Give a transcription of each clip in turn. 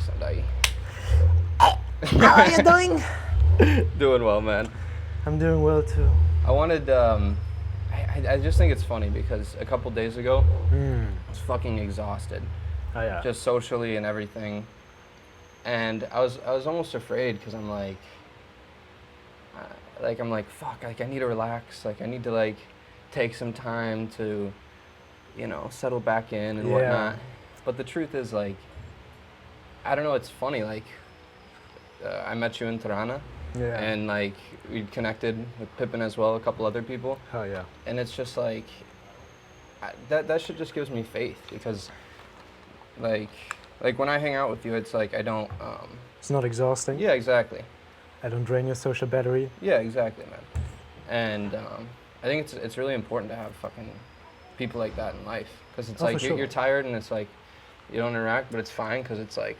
Sandai. How are you doing? Doing well, man. I'm doing well too. I wanted, I just think it's funny because a couple days ago, I was fucking exhausted, Oh yeah. just socially and everything. And I was almost afraid because I'm like, fuck, like I need to relax. Like I need to like take some time to, settle back in and whatnot. But the truth is like, I don't know, it's funny, like, I met you in Tirana. Yeah. And like we connected with Pippin as well, a couple other people. Oh yeah. And it's just like, that shit just gives me faith because like when I hang out with you, it's like I don't, It's not exhausting. yeah, exactly. I don't drain your social battery. Yeah, exactly, man. And I think it's really important to have fucking people like that in life because it's like you're tired and it's like you don't interact, but it's fine because it's like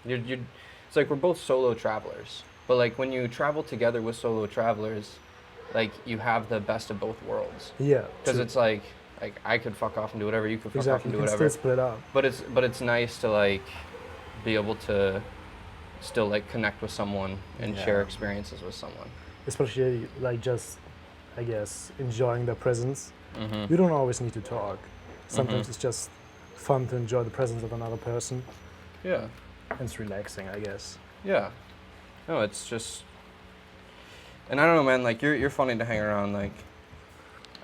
it's like we're both solo travelers. But like when you travel together with solo travelers, like you have the best of both worlds. Yeah. Because it's like I could fuck off and do whatever, you could fuck off and do you can whatever. still split up. But it's nice to like be able to still like connect with someone and share experiences with someone. Especially like just, I guess, enjoying their presence. Mm-hmm. You don't always need to talk. Sometimes it's just fun to enjoy the presence of another person. Yeah. And it's relaxing, I guess. Yeah. No, it's just, and I don't know, man. Like you're funny to hang around. Like.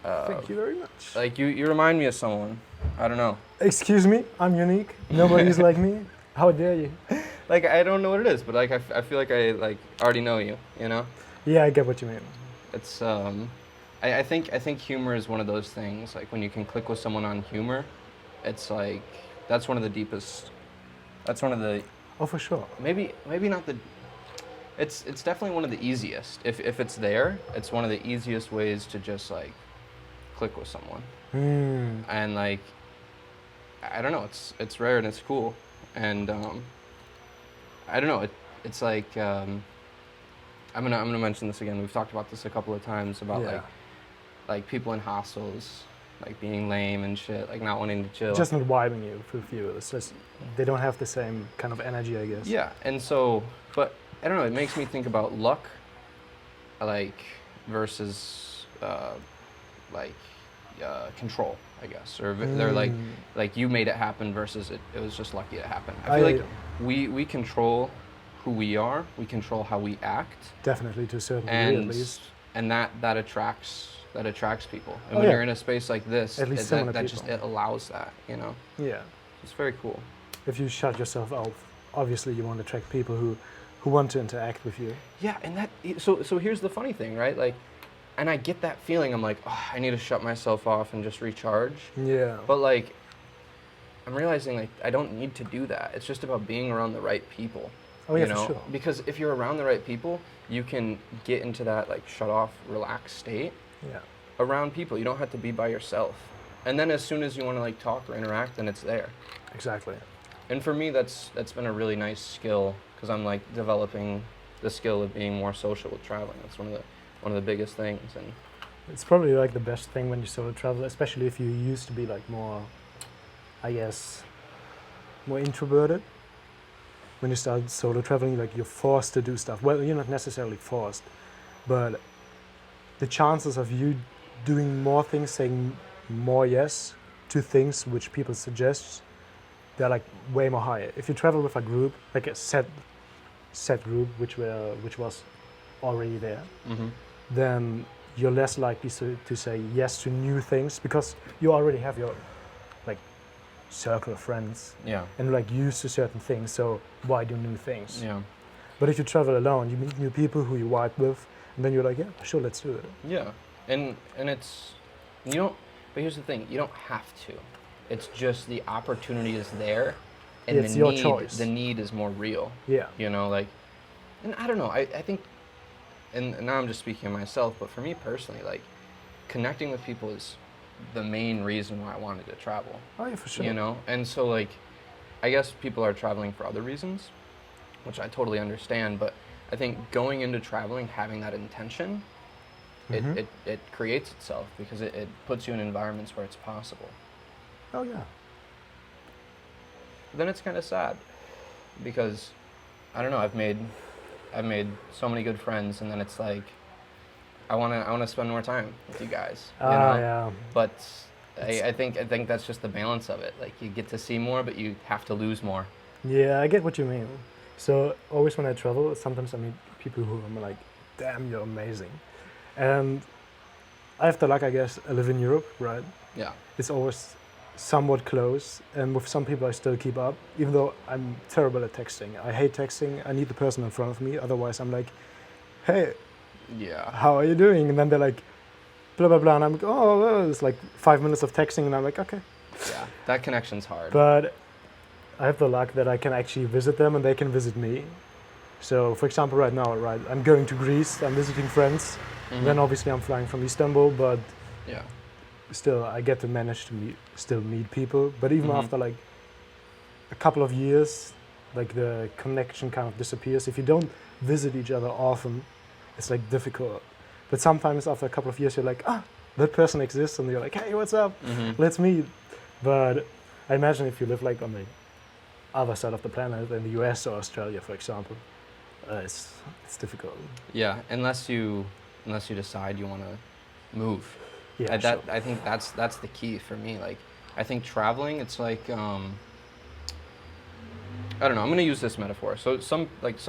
Thank you very much. Like you remind me of someone. I don't know. Excuse me, I'm unique. Nobody's like me. How dare you? Like I don't know what it is, but like I feel like I like already know you. You know. Yeah, I get what you mean. It's I think humor is one of those things. Like when you can click with someone on humor, it's like that's one of the deepest. That's one of the. Oh, for sure. Maybe not the. It's definitely one of the easiest. If it's there, it's one of the easiest ways to just like click with someone. And like I don't know, it's rare and it's cool. And I don't know, it's like I'm gonna mention this again. We've talked about this a couple of times about like people in hostels like being lame and shit, like not wanting to chill. Just not vibing you with you. It's just they don't have the same kind of energy, I guess. Yeah, and so, but I don't know. It makes me think about luck, like versus control, I guess, or they're like you made it happen versus it was just lucky it happened. I feel like we control who we are. We control how we act. Definitely to a certain degree, at least. And that attracts people. And when you're in a space like this, at least it allows that, you know. Yeah. It's very cool. If you shut yourself off, obviously you want to attract people who want to interact with you. Yeah, and so here's the funny thing, right? Like, and I get that feeling. I'm like, oh, I need to shut myself off and just recharge. Yeah. But like, I'm realizing like I don't need to do that. It's just about being around the right people. Oh yeah, you know? for sure. Because if you're around the right people, you can get into that like shut off, relaxed state. Yeah. Around people, you don't have to be by yourself. And then as soon as you want to like talk or interact, then it's there. Exactly. And for me, that's been a really nice skill because I'm like developing the skill of being more social with traveling. That's one of the biggest things. And it's probably like the best thing when you solo travel, especially if you used to be like more, I guess, more introverted. When you start solo traveling, like you're forced to do stuff. Well, you're not necessarily forced, but the chances of you doing more things, saying more yes to things which people suggest, they're like way more higher. If you travel with a group, like a set group, which was already there, then you're less likely to say yes to new things because you already have your like circle of friends and like used to certain things. So why do new things? Yeah. But if you travel alone, you meet new people who you vibe with, and then you're like, yeah, sure, let's do it. Yeah, and it's you don't. But here's the thing: you don't have to. It's just the opportunity is there, and it's your choice. The need is more real. Yeah. You know, like, and I don't know. I think, and now I'm just speaking of myself, but for me personally, like, connecting with people is the main reason why I wanted to travel. Oh yeah, for sure. You know, and so like, I guess people are traveling for other reasons, which I totally understand. But I think going into traveling, having that intention, it creates itself because it puts you in environments where it's possible. Oh yeah. But then it's kind of sad because I don't know. I've made so many good friends, and then it's like I wanna spend more time with you guys. You know? Yeah. But I think that's just the balance of it. Like you get to see more, but you have to lose more. Yeah, I get what you mean. So always when I travel, sometimes I meet people who I'm like, damn, you're amazing. And I have the luck, I guess, I live in Europe, right? Yeah. It's always somewhat close, and with some people I still keep up, even though I'm terrible at texting. I hate texting. I need the person in front of me. Otherwise, I'm like, hey, Yeah. how are you doing? And then they're like, blah, blah, blah. And I'm like, oh, well, it's like 5 minutes of texting, and I'm like, okay. Yeah. That connection's hard. But I have the luck that I can actually visit them and they can visit me. So, for example, right now, right, I'm going to Greece. I'm visiting friends. Mhm. Then obviously I'm flying from Istanbul, but Yeah. still I get to manage to still meet people. But even Mhm. after like a couple of years, like the connection kind of disappears. If you don't visit each other often, it's like difficult. But sometimes after a couple of years, you're like, ah, that person exists, and you're like, hey, what's up? Mhm. Let's meet. But I imagine if you live like on the other side of the planet, in the US or Australia, for example, it's difficult. Yeah. Unless you decide you want to move. Yeah, I think that's the key for me. Like, I think traveling, it's like, I don't know. I'm gonna use this metaphor. So some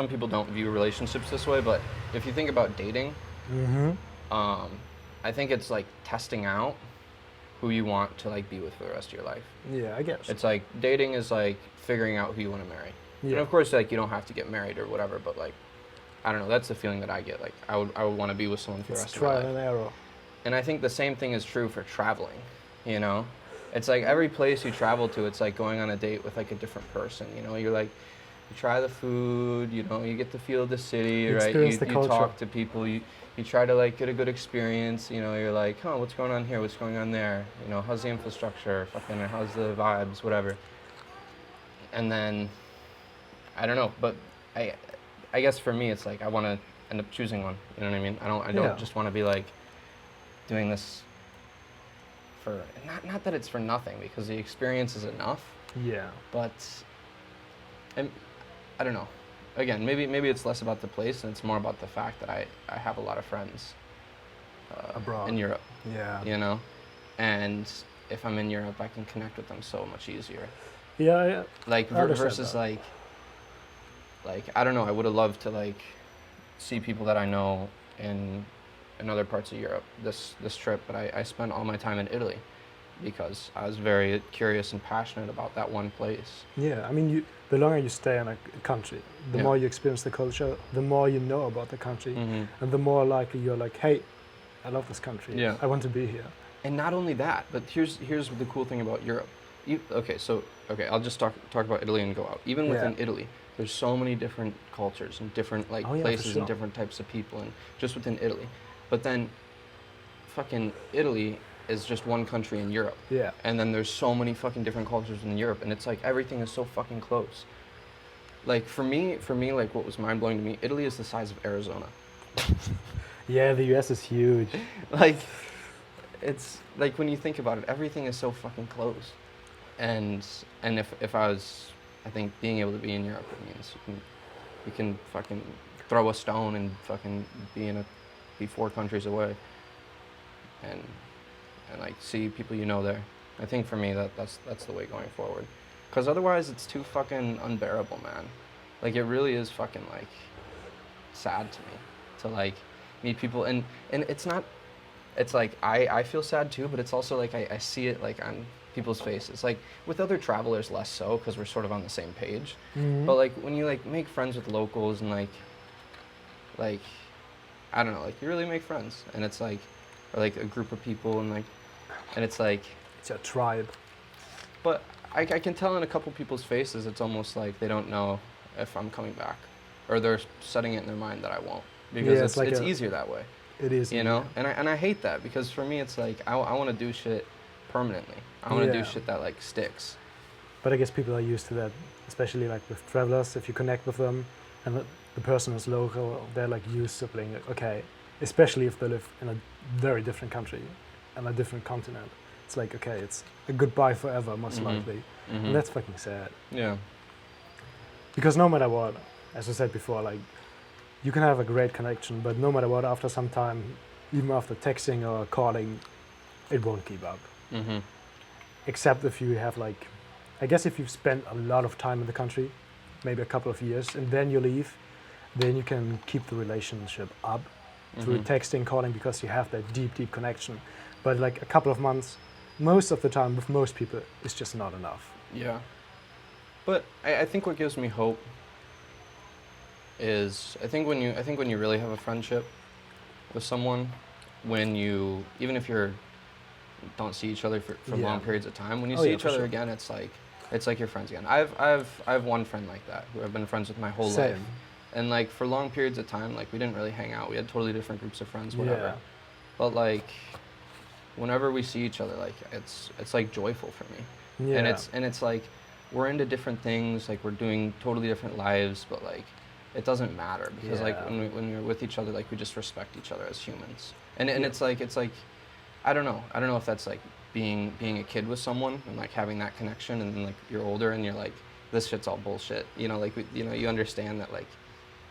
people don't view relationships this way, but if you think about dating, Mm-hmm. I think it's like testing out who you want to like be with for the rest of your life. Yeah, I guess. It's like dating is like figuring out who you want to marry. Yeah. And of course, like you don't have to get married or whatever, but like, I don't know. That's the feeling that I get. Like I would want to be with someone for the It's rest of my trial life. and error. And I think the same thing is true for traveling, you know? It's like every place you travel to, it's like going on a date with like a different person, you know? You're like, you try the food, you know, you get to feel the city, You right? experience the You culture. talk to people, you try to like get a good experience, you know? You're like, huh, what's going on here? What's going on there? You know, how's the infrastructure? Fucking, how's the vibes? Whatever. And then, I don't know, but I guess for me, it's like I want to end up choosing one. You know what I mean? I don't Yeah. just want to be like doing this for not that it's for nothing, because the experience is enough. Yeah. But I don't know. Again, maybe it's less about the place and it's more about the fact that I have a lot of friends Abroad. in Europe. Yeah. You know, and if I'm in Europe, I can connect with them so much easier. Yeah. Yeah. Like I understand versus that. like I don't know. I would have loved to like see people that I know in other parts of Europe this trip, but I spent all my time in Italy because I was very curious and passionate about that one place. Yeah. I mean, the longer you stay in a country, the Yeah. more you experience the culture, the more you know about the country, Mm-hmm. and the more likely you're like, hey, I love this country. Yeah. I want to be here. And not only that, but here's the cool thing about Europe. I'll just talk about Italy and go out. Even within Italy, there's so many different cultures and different like Oh, yeah, for places sure. and different types of people, and just within Italy. But then, fucking Italy is just one country in Europe. Yeah. And then there's so many fucking different cultures in Europe, and it's like everything is so fucking close. Like for me, like what was mind blowing to me, Italy is the size of Arizona. Yeah. The US is huge. Like, it's like when you think about it, everything is so fucking close. And if I was, I think being able to be in Europe, it means you can fucking throw a stone and fucking be 4 countries away, and like see people you know there. I think for me that's the way going forward, because otherwise it's too fucking unbearable, man. Like it really is fucking like sad to me to like meet people, and it's not. It's like I feel sad too, but it's also like I see it like on people's faces. Like with other travelers, less so, because we're sort of on the same page. Mhm. But like when you like make friends with locals and like I don't know, like you really make friends, and it's like, or like a group of people, and it's like, It's a tribe. but I can tell in a couple people's faces, it's almost like they don't know if I'm coming back, or they're setting it in their mind that I won't, because Yeah, it's like it's a- easier that way. It is. You know, and I hate that, because for me it's like I want to do shit permanently. I want to Yeah. do shit that like sticks. But I guess people are used to that, especially like with travelers. If you connect with them, and the person is local, they're like used to being like, okay. Especially if they live in a very different country, and a different continent. It's like, okay, it's a goodbye forever, most Mhm. likely, Mhm. and that's fucking sad. Yeah. Because no matter what, as I said before, like you can have a great connection, but no matter what, after some time, even after texting or calling, it won't keep up. Mm-hmm. Except if you have like, I guess if you've spent a lot of time in the country, maybe a couple of years, and then you leave, then you can keep the relationship up through texting, calling, because you have that deep, deep connection. But like a couple of months, most of the time with most people, it's just not enough. Yeah. But I think what gives me hope is I think when you really have a friendship with someone, when you, even if you're don't see each other for long periods of time, when you see each other again, it's like you're friends again. I have one friend like that who I've been friends with my whole life. And like for long periods of time, like we didn't really hang out. We had totally different groups of friends, whatever. Yeah. But like whenever we see each other, like it's like joyful for me. Yeah. And it's like we're into different things, like we're doing totally different lives, but like it doesn't matter because like when we're with each other, like we just respect each other as humans. And it's like I don't know if that's like being a kid with someone and like having that connection, and then like you're older and you're like, this shit's all bullshit. You know, like you understand that, like,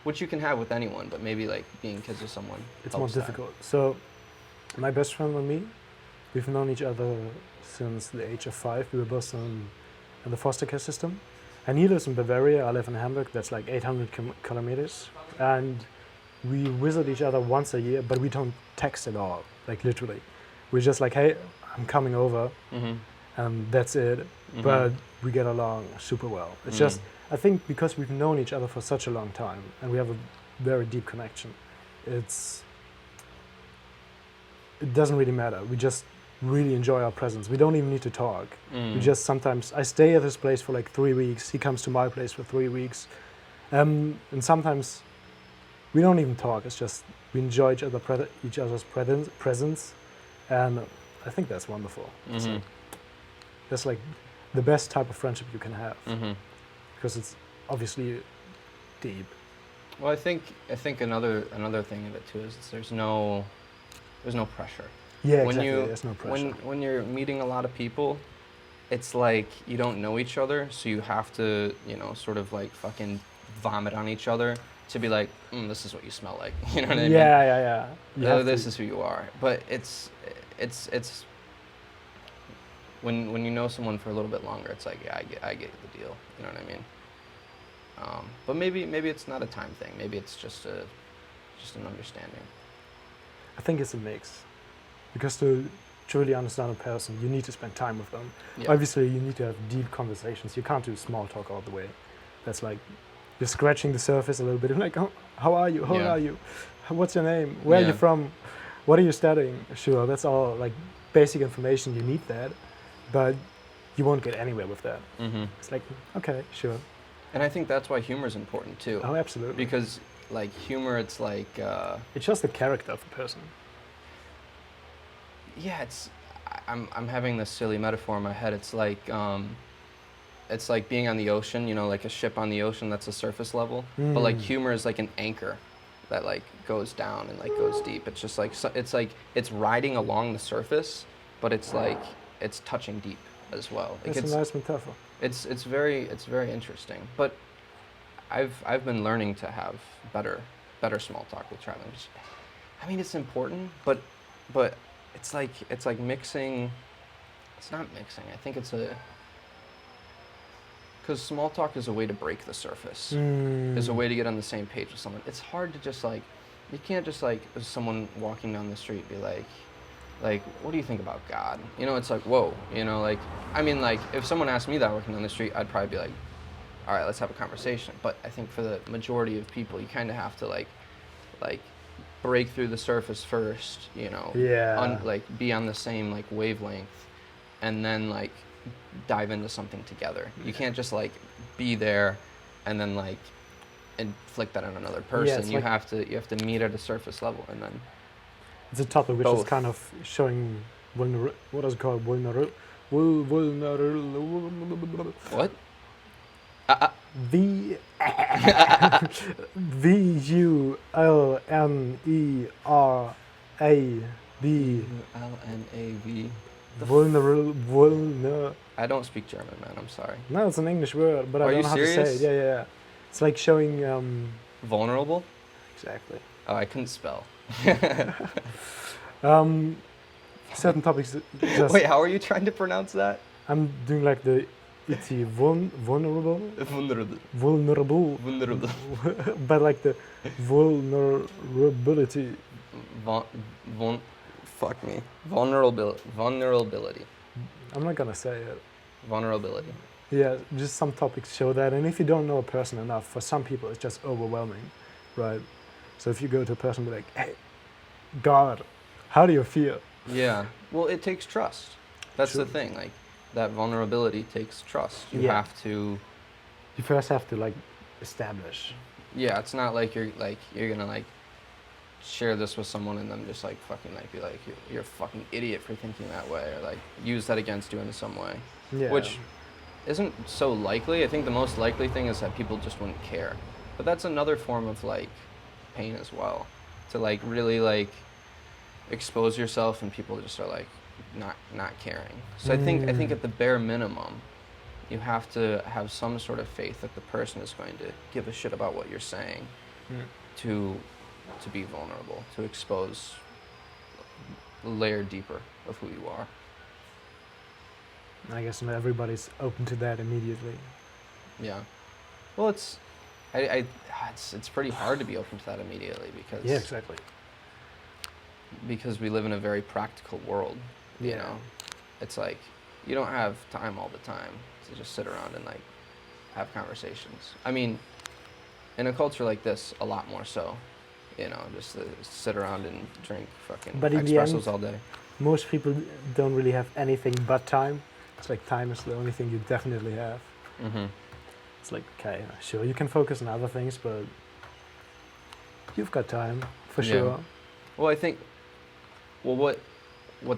which you can have with anyone, but maybe like being kids with someone, it's more difficult. So my best friend and me, we've known each other since the age of 5. We were both in the foster care system, and he lives in Bavaria. I live in Hamburg. That's like 800 kilometers, and we visit each other once a year, but we don't text at all. Like literally, we're just like, hey, I'm coming over, and that's it. But we get along super well. It's just, I think because we've known each other for such a long time and we have a very deep connection, it doesn't really matter. We just really enjoy our presence. We don't even need to talk. We just sometimes, I stay at his place for like 3 weeks. He comes to my place for 3 weeks. And sometimes we don't even talk. It's just we enjoy each other's presence. And I think that's wonderful. So that's like the best type of friendship you can have. Because it's obviously deep. Well, I think another thing of it too is there's no pressure. Yeah, exactly. There's no pressure. When you're meeting a lot of people, it's like you don't know each other, so you have to, sort of like fucking vomit on each other to be like, this is what you smell like. You know what I mean? Yeah. This is who you are. But it's when you know someone for a little bit longer, it's like, yeah, I get the deal. You know what I mean? But maybe it's not a time thing. Maybe it's just an understanding. I think it's a mix, because to truly understand a person, you need to spend time with them. Yeah. Obviously, you need to have deep conversations. You can't do small talk all the way. That's like you're scratching the surface a little bit. Like, oh, how are you? How old are you? What's your name? Where are you from? What are you studying? Sure, that's all like basic information. You need that, but you won't get anywhere with that. It's like, okay, sure. And I think that's why humor is important too. Oh, absolutely. Because like humor, it's like it's just the character of a person. Yeah, I'm having this silly metaphor in my head. It's like being on the ocean, like a ship on the ocean that's a surface level. But like humor is like an anchor that like goes down and like goes deep. It's just like it's riding along the surface, but it's like it's touching deep as well. Like that's a nice metaphor. It's very interesting. But I've been learning to have better small talk with traveling. I mean, it's important, but it's like mixing. It's not mixing. I think because small talk is a way to break the surface. Is a way to get on the same page with someone. It's hard to just like, you can't just like, as someone walking down the street be like, what do you think about God? It's like, whoa, like, I mean, like, if someone asked me that walking down the street, I'd probably be like, all right, let's have a conversation. But I think for the majority of people, you kind of have to like break through the surface first, like be on the same like wavelength, and then like dive into something together. You can't just like be there and then like inflict that on another person. You have to meet at a surface level, and then it's a topic which is kind of showing what is it called? What? VULNERAB. Vulnerable. I don't speak German, man. I'm sorry. No, it's an English word, but I don't know how to say it. Yeah. It's like showing Vulnerable? exactly. Oh, I couldn't spell. Certain topics that just Wait, how are you trying to pronounce that? I'm doing like the itty vulnerable, Vulnerable. but like the vulnerability. Vul, fuck me. Vulnerability. I'm not gonna say it. Vulnerability. Yeah, just some topics show that, and if you don't know a person enough, for some people it's just overwhelming, right? So if you go to a person and be like, "Hey, God, how do you feel?" Yeah. Well, it takes trust. That's True. the thing. Like, that vulnerability takes trust. You Yeah. have to. You first have to like establish. Yeah, it's not like you're gonna like share this with someone and then just like fucking like be like you're a fucking idiot for thinking that way, or like use that against you in some way. Yeah. Which isn't so likely. I think the most likely thing is that people just wouldn't care. But that's another form of like pain as well. To like really like expose yourself and people just are like not caring. So I think at the bare minimum you have to have some sort of faith that the person is going to give a shit about what you're saying to be vulnerable, to expose a layer deeper of who you are. I guess not everybody's open to that immediately. Yeah. Well, it's pretty hard to be open to that immediately because Yeah, exactly. because we live in a very practical world. You Yeah. know, it's like you don't have time all the time to just sit around and like have conversations. I mean, in a culture like this, a lot more so. You know, just to sit around and drink fucking But in the espressos end, all day. most people don't really have anything but time. It's like time is the only thing you definitely have. Mm-hmm. It's like, okay, sure, you can focus on other things, but you've got time, for Yeah. sure. Well, I think, what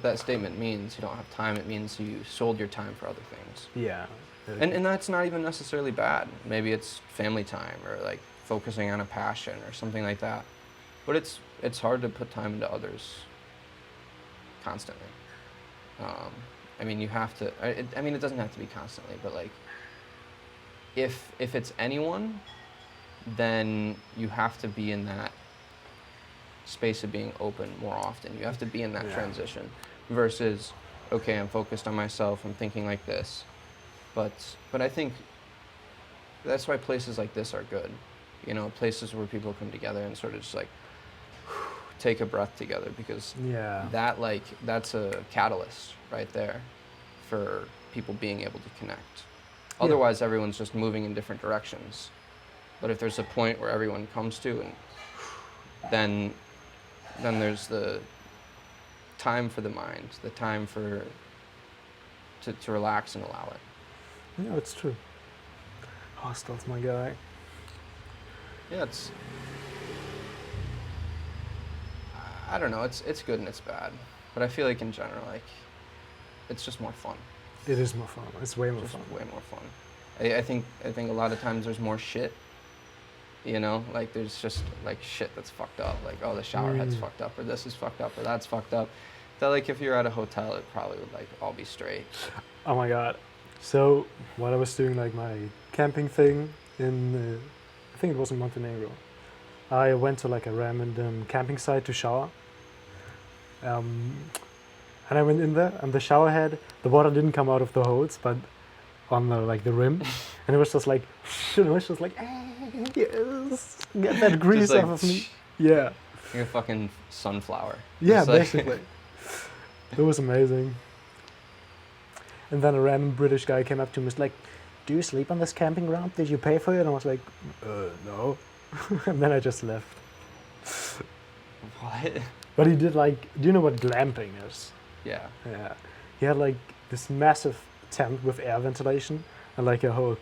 that statement means, you don't have time, it means you sold your time for other things. Yeah. And that's not even necessarily bad. Maybe it's family time or like focusing on a passion or something like that. But it's hard to put time into others constantly. I mean, you have to, I mean, it doesn't have to be constantly, but like, if it's anyone, then you have to be in that space of being open more often. You have to be in that transition versus, okay, I'm focused on myself, I'm thinking like this. But I think that's why places like this are good. You know, places where people come together and sort of just like take a breath together, because that's a catalyst right there for people being able to connect. Otherwise, everyone's just moving in different directions. But if there's a point where everyone comes to, and then there's the time for the mind, the time to relax and allow it. Yeah, it's true. Hostels, my guy. Yeah, I don't know, it's good and it's bad. But I feel like in general, like, it's just more fun. It is more fun. It's way more Just fun. way more fun. I think a lot of times there's more shit. You know, like there's just like shit that's fucked up. Like, oh, the shower head's fucked up, or this is fucked up, or that's fucked up. That like if you're at a hotel, it probably would like all be straight. Oh my god. So while I was doing like my camping thing in, I think it was in Montenegro, I went to like a random camping site to shower. And I went in there, and the shower head, the water didn't come out of the hose, but on the like the rim, and it was just like, it was just like, yes, get that grease like, off of me. Yeah. You're a fucking sunflower. Yeah, Just like basically. It was amazing. And then a random British guy came up to me and was like, do you sleep on this camping ground? Did you pay for it? And I was like, no. And then I just left. What? But he did like, do you know what glamping is? Yeah. Yeah. He had like this massive tent with air ventilation and like a whole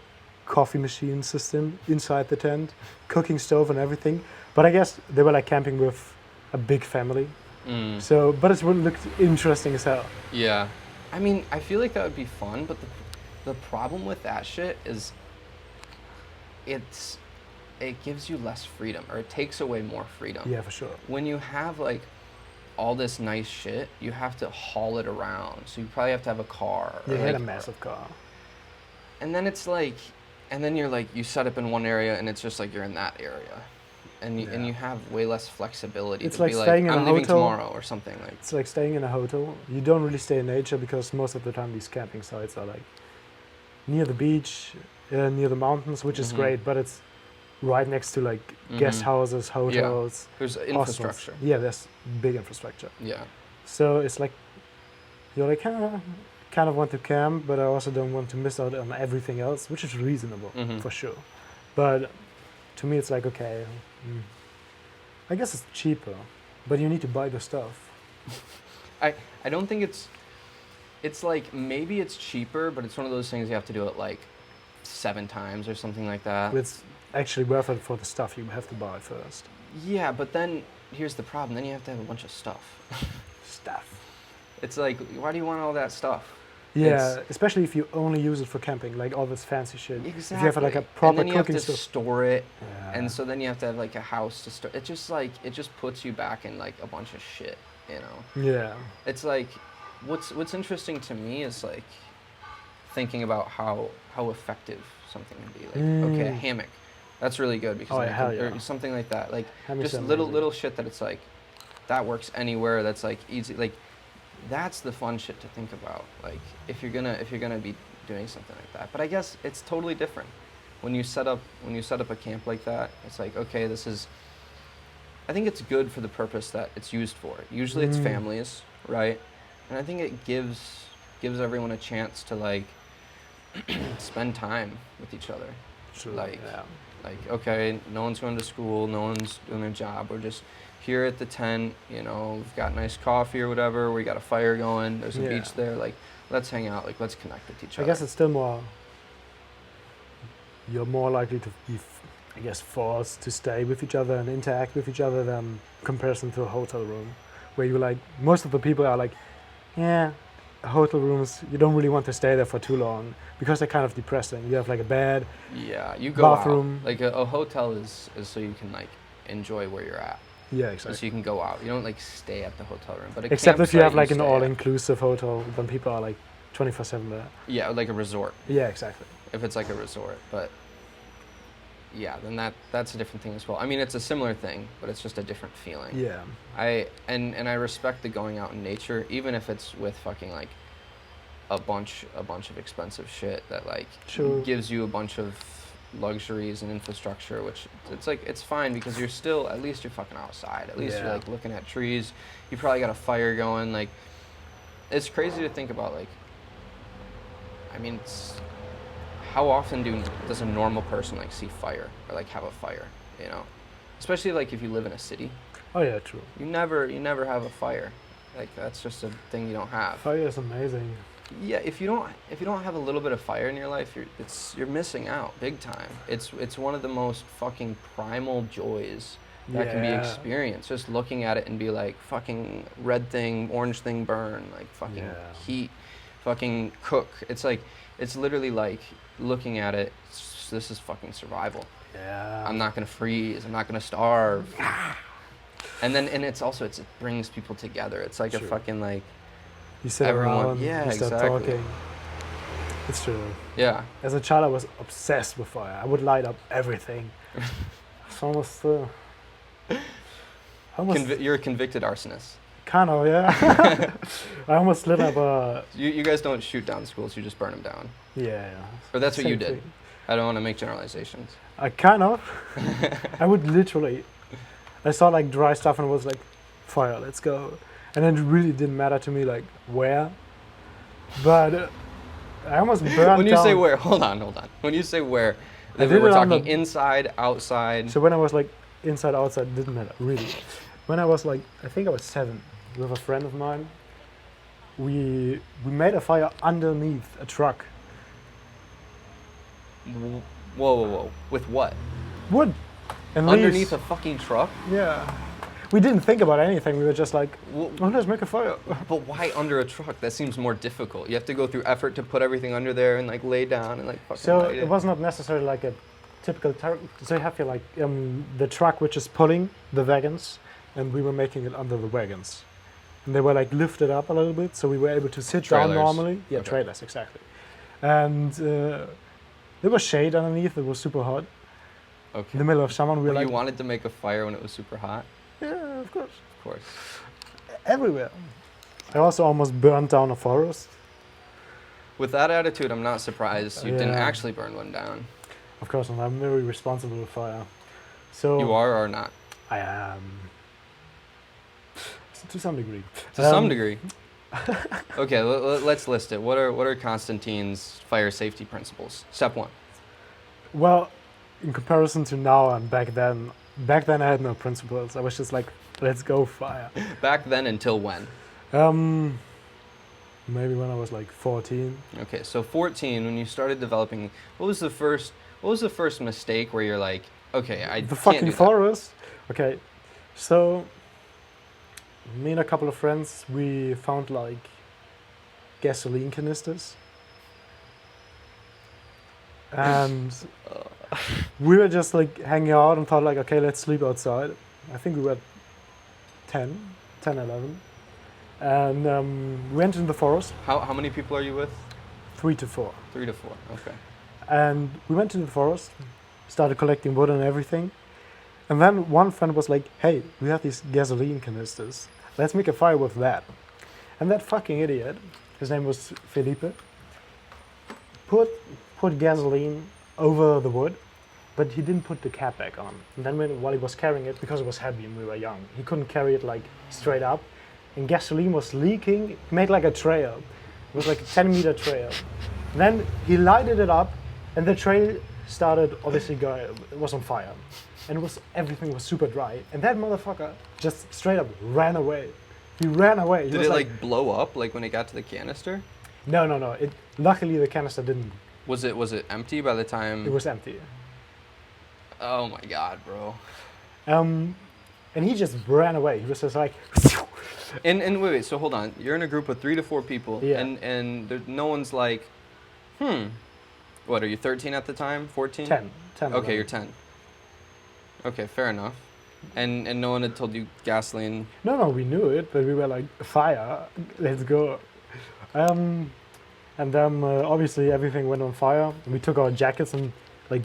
coffee machine system inside the tent, cooking stove and everything. But I guess they were like camping with a big family. So, but it looked interesting as hell. Yeah. I mean, I feel like that would be fun, but the problem with that shit is it gives you less freedom, or it takes away more freedom. Yeah, for sure. When you have like all this nice shit, you have to haul it around. So you probably have to have a car. Yeah, or he had like, a massive car. And then it's like, And then you're like, you set up in one area and it's just like you're in that area. And you have way less flexibility. It's to like be staying in I'm a leaving hotel. tomorrow or something like. It's like staying in a hotel. You don't really stay in nature because most of the time these camping sites are like near the beach, near the mountains, which is great, but it's right next to like guest houses, hotels. Yeah. There's hostels. infrastructure. Yeah, there's big infrastructure. Yeah. So it's like you're like kind of want to camp, but I also don't want to miss out on everything else, which is reasonable for sure. But to me, it's like okay. I guess it's cheaper, but you need to buy the stuff. I don't think it's like maybe it's cheaper, but it's one of those things you have to do it like 7 times or something like that. It's actually worth it for the stuff you have to buy first. Yeah, but then here's the problem. Then you have to have a bunch of stuff. Stuff. It's like, why do you want all that stuff? Yeah, especially if you only use it for camping, like all this fancy shit. Exactly. If you have like a proper and then you cooking have to stuff. store it, Yeah. and so then you have to have like a house to store. It just like it just puts you back in like a bunch of shit, you know. Yeah. It's like, what's interesting to me is like thinking about how effective something can be. Like okay, a hammock, that's really good because or something like that. Like Hammock's just little shit that it's like that works anywhere. That's like easy. Like that's the fun shit to think about. Like if you're gonna be doing something like that. But I guess it's totally different when you set up a camp like that. It's like okay, this is. I think it's good for the purpose that it's used for. Usually it's families, right? And I think it gives everyone a chance to like spend time with each other. True. Like okay, no one's going to school, no one's doing their job. We're just here at the tent, you know, we've got nice coffee or whatever, we got a fire going, there's a beach there, like let's hang out, like let's connect with each other. I guess it's still you're more likely to be forced to stay with each other and interact with each other than comparison to a hotel room, where you like most of the people are like, hotel rooms you don't really want to stay there for too long because they're kind of depressing. You have like a bed, you go bathroom. Out. Like a hotel is so you can like enjoy where you're at. Yeah, exactly. So you can go out. You don't like stay at the hotel room. But except if you have like an all-inclusive hotel, then people are like 24/7 there. Yeah, like a resort. Yeah, exactly. If it's like a resort, but yeah, then that's a different thing as well. I mean, it's a similar thing, but it's just a different feeling. Yeah. And I respect the going out in nature, even if it's with fucking like a bunch of expensive shit that like gives you a bunch of luxuries and infrastructure, which it's like it's fine because you're still at least you're fucking outside. At least you're like looking at trees. You probably got a fire going. Like it's crazy to think about. Like I mean, how often does a normal person like see fire or like have a fire? You know, especially like if you live in a city. Oh yeah, true. You never have a fire. Like that's just a thing you don't have. Fire is amazing. Yeah, if you don't have a little bit of fire in your life, you're missing out big time. It's one of the most fucking primal joys that can be experienced. Just looking at it and be like, fucking red thing, orange thing burn, like fucking heat, fucking cook. It's like it's literally like looking at it. This is fucking survival. Yeah. I'm not gonna freeze. I'm not gonna starve. And it brings people together. It's like a fucking like. You sit around, you start talking. It's true. Yeah. As a child, I was obsessed with fire. I would light up everything. It's almost... You're a convicted arsonist. Kind of, yeah. I almost lit up a... You guys don't shoot down schools, you just burn them down. Yeah. Or that's what you did. Thing. I don't want to make generalizations. I kind of. I would literally... I saw like dry stuff and was like, fire, let's go. And it really didn't matter to me, like, where. But I almost burned down. When you say where, hold on. When you say where, we're talking inside, outside. So when I was, like, inside, outside, it didn't matter, really. When I was, like, I think I was 7, with a friend of mine, we made a fire underneath a truck. Whoa. With what? Wood. And underneath a fucking truck? Yeah. We didn't think about anything. We were just like, let's make a fire. But why under a truck? That seems more difficult. You have to go through effort to put everything under there and like lay down and like fucking So light it was not necessarily like a typical so you have here like the truck which is pulling the wagons, and we were making it under the wagons. And they were like lifted up a little bit, so we were able to sit down normally. Yeah, okay. Trailers, exactly. And There was shade underneath. It was super hot. Okay. In the middle of summer, we were But like, you wanted to make a fire when it was super hot? yeah, of course, Of course. everywhere. I also almost burned down a forest. With that attitude, I'm not surprised you didn't Yeah. actually burn one down. Of course, and I'm very responsible with fire. So You are or not? I am. To some degree. To some degree. Okay, let's list it. What are Constantine's fire safety principles? Step 1. Well, in comparison to now and back then I had no principles. I was just like, let's go fire. Back then until when? Maybe when I was like 14. Okay, so 14, when you started developing, what was the first mistake where you're like, okay, I The can't fucking do that? forest. Okay, so me and a couple of friends, we found like gasoline canisters. And we were just like hanging out and thought like, okay, let's sleep outside. I think we were 10, 11. And we went in the forest, How many people are you with? 3 to 4. 3 to 4. Okay. And we went to the forest, started collecting wood and everything. And then one friend was like, hey, we have these gasoline canisters. Let's make a fire with that. And that fucking idiot, his name was Felipe, put gasoline over the wood, but he didn't put the cap back on. And then while he was carrying it, because it was heavy and we were young, he couldn't carry it like straight up. And gasoline was leaking, it made like a trail. It was like a 10-meter trail. Then he lighted it up, and the trail started obviously going, it was on fire. And everything was super dry. And that motherfucker just straight up ran away. He ran away. He Did was it like blow up like when it got to the canister? No. Luckily the canister didn't. Was it empty by the time? It was empty. Oh my god, bro. And he just ran away. He was just like. And wait, so hold on. You're in a group of 3 to 4 people, Yeah. and no one's like, what, are you 13 at the time? 14? 10. Okay, you're 10. Okay, fair enough. And no one had told you gasoline. No, we knew it, but we were like, fire, let's go. And then obviously everything went on fire. And we took our jackets and like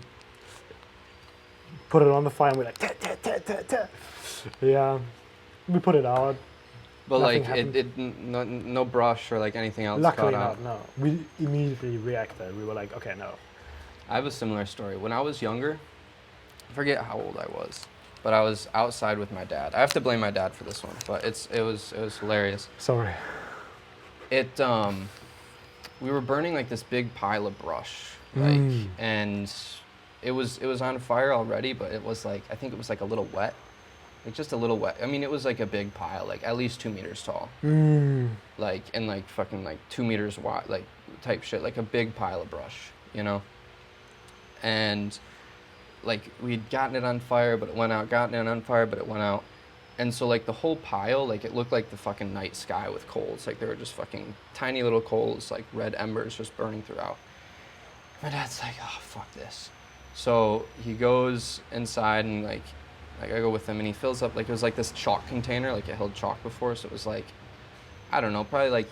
put it on the fire and we're like, ta. Yeah, we put it out. But Nothing like no brush or like anything else Luckily caught out. not, no. We immediately reacted. We were like, okay, no. I have a similar story. When I was younger, I forget how old I was, but I was outside with my dad. I have to blame my dad for this one, but it was hilarious. Sorry. We were burning like this big pile of brush, like, and it was on fire already, but it was like, I think it was like a little wet, like just a little wet. I mean, it was like a big pile, like at least 2 meters tall, like, and like fucking like 2 meters wide, like type shit, like a big pile of brush, you know? And like we'd gotten it on fire, but it went out, gotten it on fire, but it went out. And so like the whole pile, like it looked like the fucking night sky with coals. Like they were just fucking tiny little coals, like red embers just burning throughout. My dad's like, oh, fuck this. So he goes inside and like I go with him and he fills up, like it was like this chalk container, like it held chalk before. So it was like, I don't know, probably like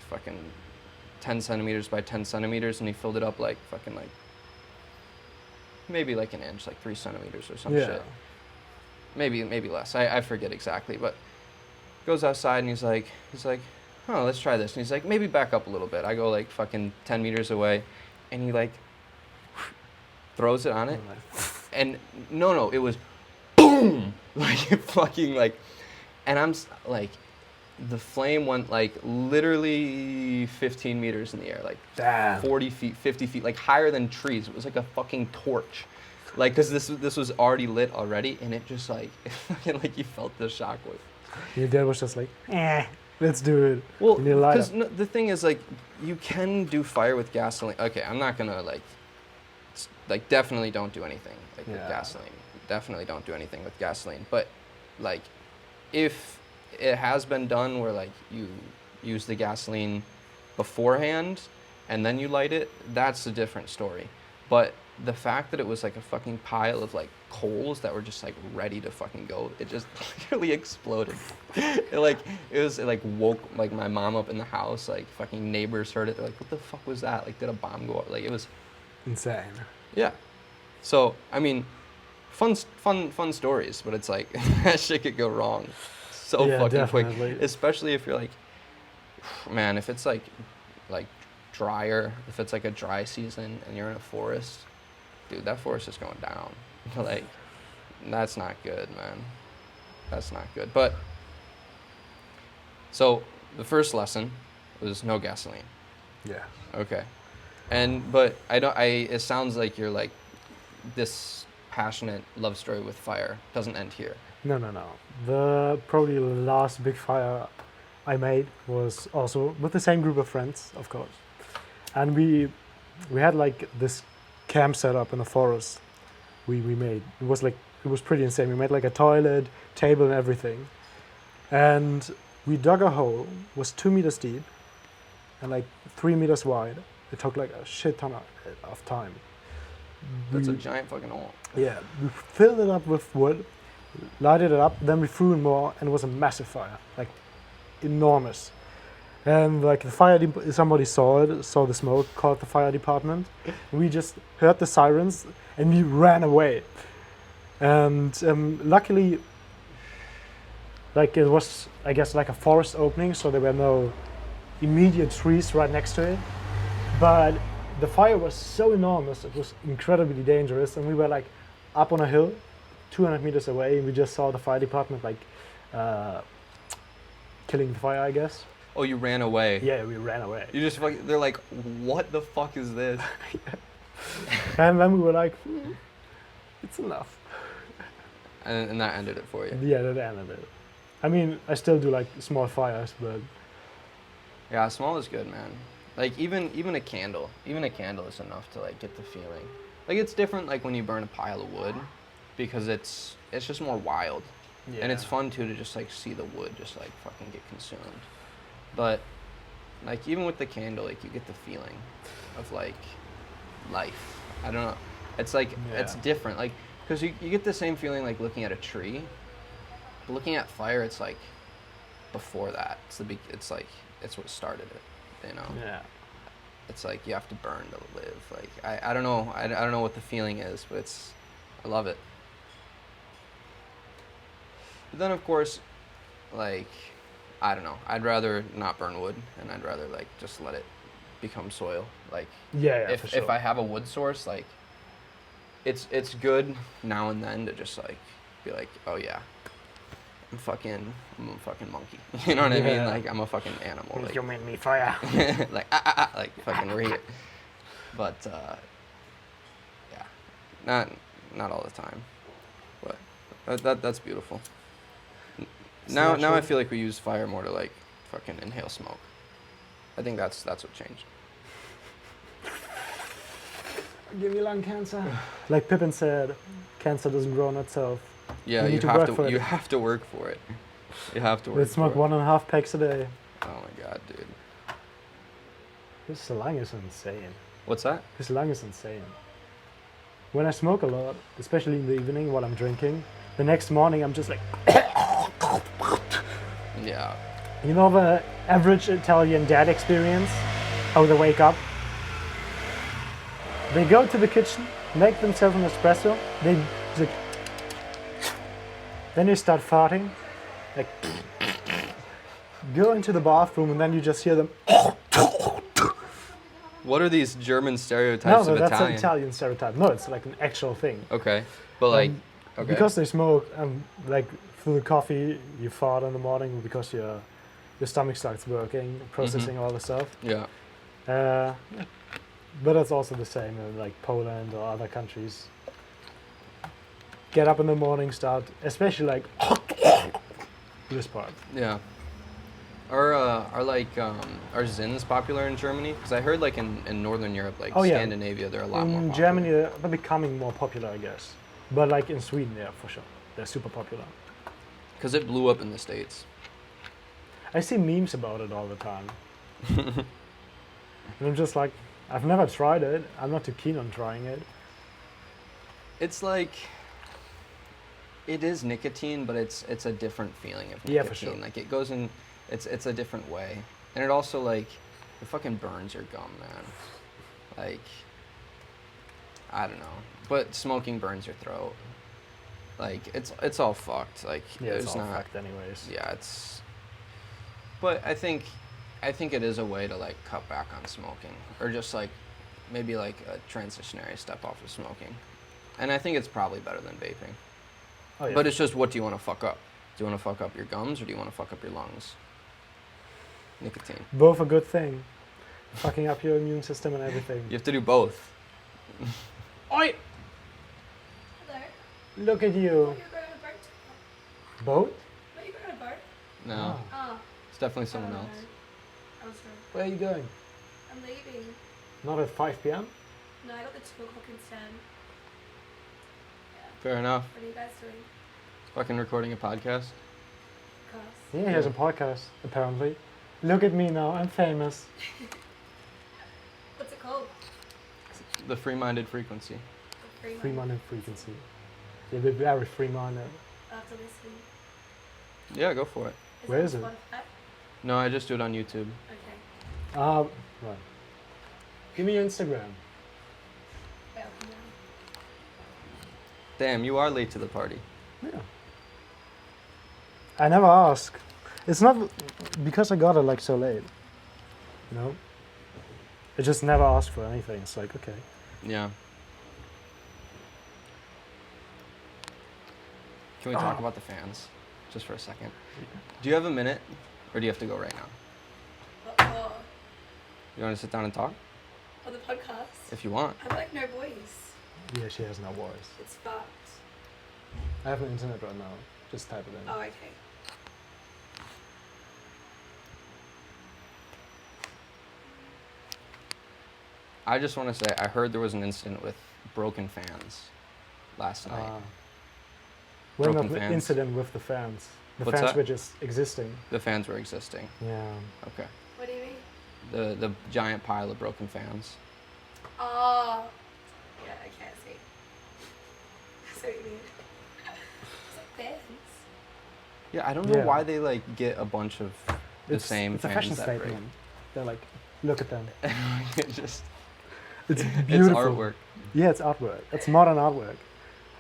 fucking 10 centimeters by 10 centimeters. And he filled it up like fucking like, maybe like an inch, like 3 centimeters or some shit. Maybe less. I forget exactly, but goes outside and he's like, oh, let's try this. And he's like, maybe back up a little bit. I go like fucking 10 meters away, and he like throws it on it, and no, it was boom, like fucking like, and I'm like, the flame went like literally 15 meters in the air, like Damn. 40 feet, 50 feet, like higher than trees. It was like a fucking torch. Like, cause this was already lit already, and it just like, like you felt the shockwave. Your dad was just like, let's do it. Well, And you light because up. the thing is, like, you can do fire with gasoline. Okay, I'm not gonna like definitely don't do anything with gasoline. Definitely don't do anything with gasoline. But like, if it has been done where like you use the gasoline beforehand and then you light it, that's a different story. But the fact that it was like a fucking pile of like coals that were just like ready to fucking go, it just literally exploded. It woke like my mom up in the house, like fucking neighbors heard it. They're like, what the fuck was that? Like, did a bomb go off? Like, it was insane. Yeah. So I mean, fun stories, but it's like that shit could go wrong so Yeah, fucking definitely. quick. Especially if you're like, man, if it's like drier, if it's like a dry season and you're in a forest, dude, that forest is going down. Like, that's not good, man. That's not good. But so the first lesson was no gasoline. Yeah. Okay. But it sounds like you're like this passionate love story with fire doesn't end here. No. The probably last big fire I made was also with the same group of friends, of course. And we had like this camp set up in the forest. We made it was pretty insane. We made like a toilet, table, and everything. And we dug a hole, was 2 meters deep, and like 3 meters wide. It took like a shit ton of time. That's a giant fucking hole. Yeah, we filled it up with wood, lighted it up, then we threw in more, and it was a massive fire, like enormous. And like somebody saw the smoke, called the fire department. We just heard the sirens, and we ran away. And luckily, like it was, I guess, like a forest opening, so there were no immediate trees right next to it. But the fire was so enormous, it was incredibly dangerous, and we were like up on a hill, 200 meters away, and we just saw the fire department like killing the fire, I guess. Oh, you ran away. Yeah, we ran away. You just they're like, what the fuck is this? And then we were like, it's enough. And that ended it for you. Yeah, that ended it. I mean, I still do like small fires, but yeah, small is good, man. Like even a candle is enough to like get the feeling. Like it's different like when you burn a pile of wood, because it's just more wild. yeah. And it's fun too to just like see the wood just like fucking get consumed. But like even with the candle, like you get the feeling of like life. I don't know. It's like it's different. Like because you get the same feeling like looking at a tree. But looking at fire, it's like before that. It's like it's what started it. You know. Yeah. It's like you have to burn to live. Like I don't know. I don't know what the feeling is, but I love it. But then of course, like I don't know. I'd rather not burn wood, and I'd rather like just let it become soil. Like Yeah, if for sure. if I have a wood source, like it's good now and then to just like be like, oh yeah, I'm a fucking monkey. You know what I mean? Like I'm a fucking animal. Like, you made me fire. like like fucking read it. But yeah, not all the time. But that's beautiful. Now I feel like we use fire more to like fucking inhale smoke. I think that's what changed. Give me lung cancer. Like Pippin said, cancer doesn't grow on itself. Yeah, you you need to have work to for it. you have to work for it. You have to work. Let's smoke for it. 1.5 packs a day. Oh my god, dude. This lung is insane. What's that? This lung is insane. When I smoke a lot, especially in the evening while I'm drinking, the next morning I'm just like, Yeah. you know the average Italian dad experience? How they wake up? They go to the kitchen, make themselves an espresso, they just like, then they start farting, like go into the bathroom, and then you just hear them. What are these German stereotypes No, of that's Italian? an Italian stereotype. No, it's like an actual thing. Okay, but like, okay. Because they smoke, like through the coffee, you fart in the morning because your stomach starts working, processing all the stuff. Yeah. But that's also the same in like Poland or other countries. Get up in the morning, start, especially like this part. Yeah. Are zins popular in Germany? Because I heard like in Northern Europe, like Scandinavia, they're a lot more In popular. Germany, they're becoming more popular, I guess. But like in Sweden, yeah, for sure, they're super popular. Because it blew up in the States. I see memes about it all the time. And I'm just like, I've never tried it. I'm not too keen on trying it. It's like, it is nicotine, but it's a different feeling of nicotine. Yeah, for sure. Like it goes in, it's a different way. And it also like, it fucking burns your gum, man. Like, I don't know. But smoking burns your throat. Like, it's all fucked. Like, Yeah, there's it's all not. fucked anyways. Yeah, it's. But I think it is a way to like cut back on smoking, or just like maybe like a transitionary step off of smoking. And I think it's probably better than vaping. Oh, yeah. But it's just, what do you want to fuck up? Do you want to fuck up your gums, or do you want to fuck up your lungs? Nicotine. Both a good thing. Fucking up your immune system and everything. You have to do both. Oi! Hello. Look at Oh, you. you're going on a boat? Boat? No, you're going on a boat? No, Oh. it's definitely someone I don't else. know. I was wrong. Where are you going? I'm leaving. Not at 5 p.m.? No, I got the 2 o'clock instead. Yeah. Fair enough. What are you guys doing? Fucking recording a podcast. Class. Yeah, he has a podcast, apparently. Look at me now, I'm famous. What's it called? The Free-Minded Frequency. The Free Free-minded frequency. Yeah, we're very free-minded. After listening. Yeah, go for it. Where on is it? Spotify? No, I just do it on YouTube. Okay. Right. Give me your Instagram. Wait, I'll come down. Damn, you are late to the party. Yeah. I never ask. It's not because I got it like so late. You know? I just never ask for anything. It's like, okay. Yeah. Can we talk about the fans just for a second? Do you have a minute, or do you have to go right now? Oh, You want to sit down and talk? on the podcast. If you want. I have like no voice. Yeah, she has no voice. It's fucked. I have no internet right now. Just type it in. Oh, okay. I just want to say, I heard there was an incident with broken fans last night. Well, Broken not the fans. incident with the fans. The What's fans that? were just existing. The fans were existing. Yeah. Okay. What do you mean? The giant pile of broken fans. Oh. Yeah, okay, I see. I see what you mean. It's like fans. Yeah, I don't know Yeah. why they like get a bunch of the same It's a fans fashion that statement. They're like, look at them. break. It just It's it's beautiful. artwork. Yeah, it's artwork. It's modern artwork.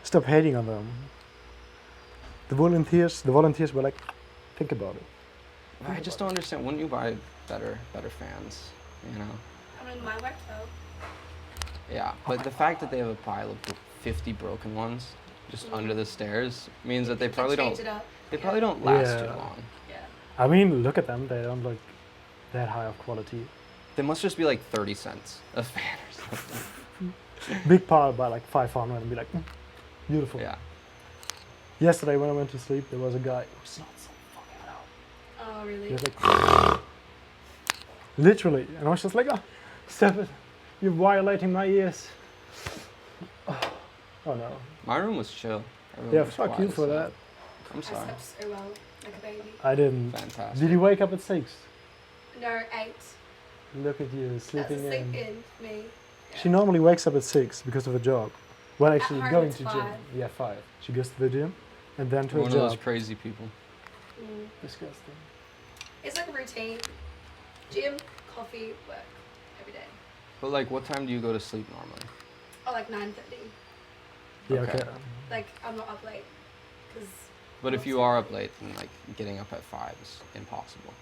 Stop hating on them. The volunteers were like, think about it. I just don't understand. Wouldn't you buy better fans? You know? I mean, my work though. Yeah, but the fact that they have a pile of 50 broken ones just under the stairs means that they probably Change don't. it up. They Yeah. probably don't last Yeah. too long. Yeah. I mean, look at them. They don't look that high of quality. They must just be like 30 cents a fan or something. Big pile by like 500 and be like, beautiful. Yeah. Yesterday when I went to sleep, there was a guy who was not so fucking loud. Oh, really? He was like, literally. And I was just like, oh, stop it. You're violating my ears. Oh no. My room was chill. Everyone Yeah, was fuck quiet you as for hell. that. I'm I sorry. slept so well, like a baby. I didn't. Fantastic. Did you wake up at 6? No, 8. Look at you, That's a sleeping sleep in. in for me. Yeah. She normally wakes up at 6 because of a job. Well, actually, home going it's to gym. 5. Yeah, 5. She goes to the gym and then to One a of job. those crazy people. Mm. Disgusting. It's like a routine. Gym, coffee, work. Every day. But like, what time do you go to sleep normally? Oh, like 9:30. Yeah, Okay. okay. Like, I'm not up late. Because But if you are up late, then like getting up at 5 is impossible.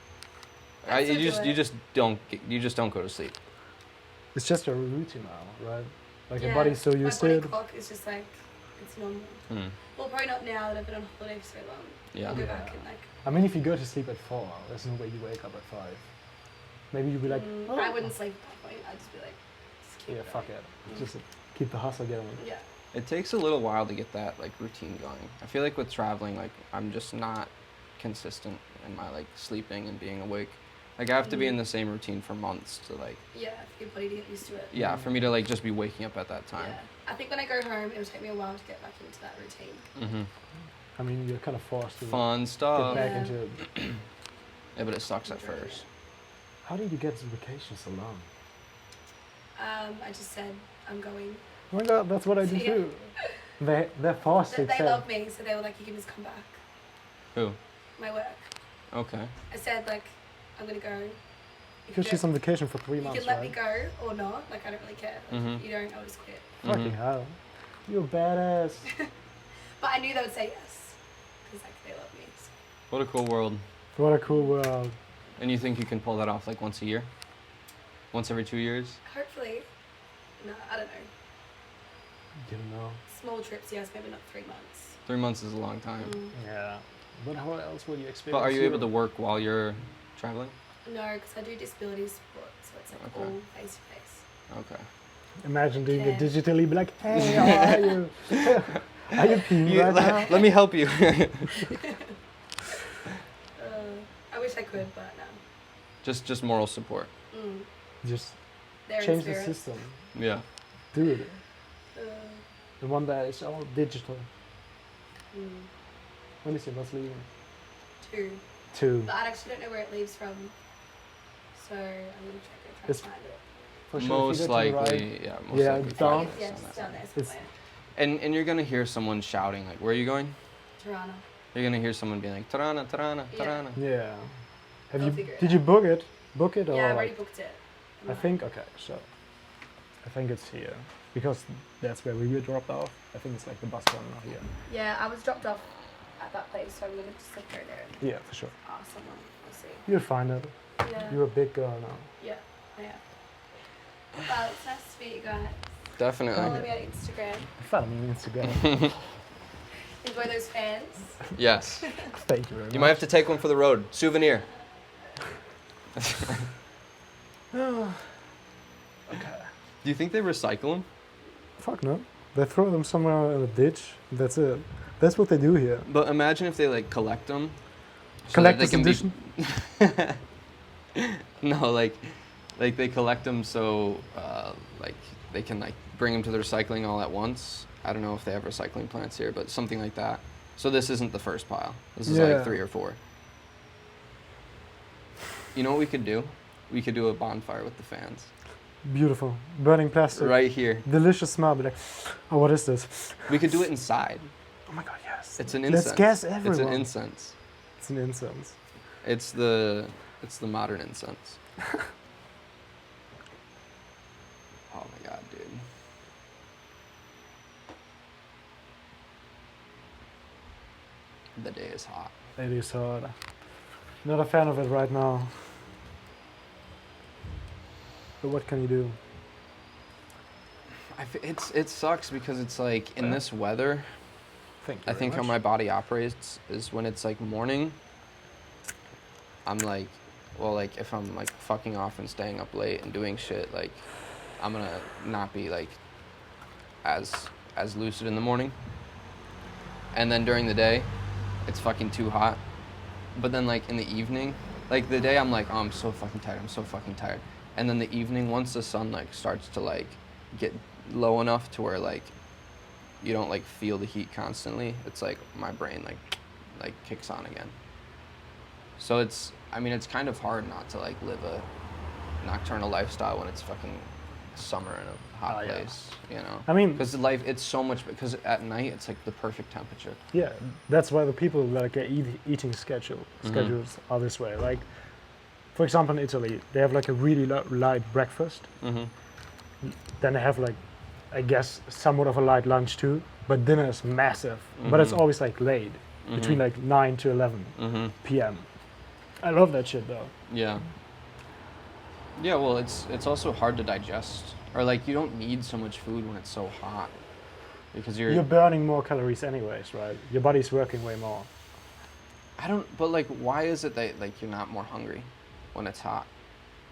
I still do You it. just don't go to sleep. It's just a routine now, right? Like your yeah, body's so my used body to it. clock is just like, it's normal. Hmm. Well, probably not now that I've been on holiday for so long. Yeah. I'll go Yeah. back and like, I mean, if you go to sleep at 4, there's no way you wake up at 5. Maybe you'd be like, oh. I wouldn't sleep at that point. I'd just be like, just keep Yeah, it fuck going. it. Just keep the hustle going. Yeah. It takes a little while to get that like routine going. I feel like with traveling, like I'm just not consistent in my like sleeping and being awake. Like I have to be in the same routine for months to like, Yeah, for your body to get used to it. yeah, for me to like just be waking up at that time. Yeah. I think when I go home, it'll take me a while to get back into that routine. Mm-hmm. I mean, you're kind of forced to Fun get stuff. back Yeah. into it. Yeah, but it sucks at first. How did you get to vacation so long? I just said I'm going. Oh my god, that's what I do Yeah. too. They're forced to They accept. love me, so they were like, you can just come back. Who? My work. Okay. I said like, I'm gonna go. Because she's on vacation for 3 You months, can let right? me go or not. Like I don't really care. Like, Mhm. You don't. I'll just quit. Fucking hell. You're badass. But I knew they would say yes because like they love me. So. What a cool world. What a cool world. And you think you can pull that off like once a year? Once every 2 years? Hopefully. No, I don't know. You know. Small trips, yes, maybe not 3 months. 3 months is a long time. Yeah. But how else will you experience? But are you able to Europe? work while you're traveling? No, because I do disability support, so it's like Okay. all face to face. Okay. Imagine doing it Yeah. digitally, be like, hey, how are you? Are you peeing right now? Let me help you. I wish I could, but no. just moral support. Just They're in change the spirit. system. Yeah. Dude, Uh, the one that is all digital. mm, When is your bus leaving? 2. 2. But I actually don't know where it leaves from. So I'm going to try It's to find it. For sure, if Most you go to the right- likely, yeah. Most Yeah, likely down. Fridays Yeah, on just that down side. there It's- somewhere. And you're gonna hear someone shouting like, "Where are you going?" Tirana. You're gonna hear someone being like, "Tirana, Tirana, Yeah. Tirana." Yeah. Have I'll you? figure it Did you out. book it? Book it or? Yeah, I already like- booked it. I think okay. So, I think it's here because that's where we were dropped off. I think it's like the bus terminal here. Yeah, I was dropped off at that place, so I'm going to just like go there and Yeah, for sure. ask someone. We'll see. You'll find it. Yeah. You're a big girl now. Yeah, I am. Well, it's nice to meet you guys. Definitely. Follow me on Instagram. Follow me on Instagram. Enjoy those fans. Yes. Thank you very much. You might have to take one for the road. Souvenir. Okay. Do you think they recycle them? Fuck no. They throw them somewhere in a ditch. That's it. That's what they do here. But imagine if they like collect them. Collector's edition. No, like they collect them so like they can like bring them to the recycling all at once. I don't know if they have recycling plants here, but something like that. So this isn't the first pile. This is Yeah. like 3 or 4. You know what we could do? We could do a bonfire with the fans Beautiful. Burning plastic. right here. Delicious smell. Be like, oh, what is this? We could do it inside. Oh my god, yes. It's an Let's incense. gas It's everyone. an incense. It's an incense. It's the modern incense. Oh my god, dude. The day is hot. It is hard. Not a fan of it right now. But what can you do? It sucks because it's like in this weather, Thank you. I very think how much. my body operates is when it's like morning, I'm like, well, like if I'm like fucking off and staying up late and doing shit, like I'm gonna not be like as lucid in the morning. And then during the day, it's fucking too hot. But then like in the evening, like the day I'm like, oh, I'm so fucking tired. And then the evening, once the sun like starts to like get low enough to where like you don't like feel the heat constantly, it's like my brain like kicks on again. So it's kind of hard not to like live a nocturnal lifestyle when it's fucking summer in a hot Oh, yeah. place, you know? I mean- because it's so much, because at night it's like the perfect temperature. Yeah, that's why the people like eating Mm-hmm. schedules are this way. Like, for example, in Italy, they have like a really light breakfast. Mm-hmm. Then they have like, I guess, somewhat of a light lunch too. But dinner is massive. But it's Mhm. always like late, between like 9 to 11 Mm-hmm. p.m. I love that shit though. Yeah. Yeah, well, it's also hard to digest, or like you don't need so much food when it's so hot, because You're burning more calories anyways, right? Your body's working way more. but like, why is it that like you're not more hungry when it's hot?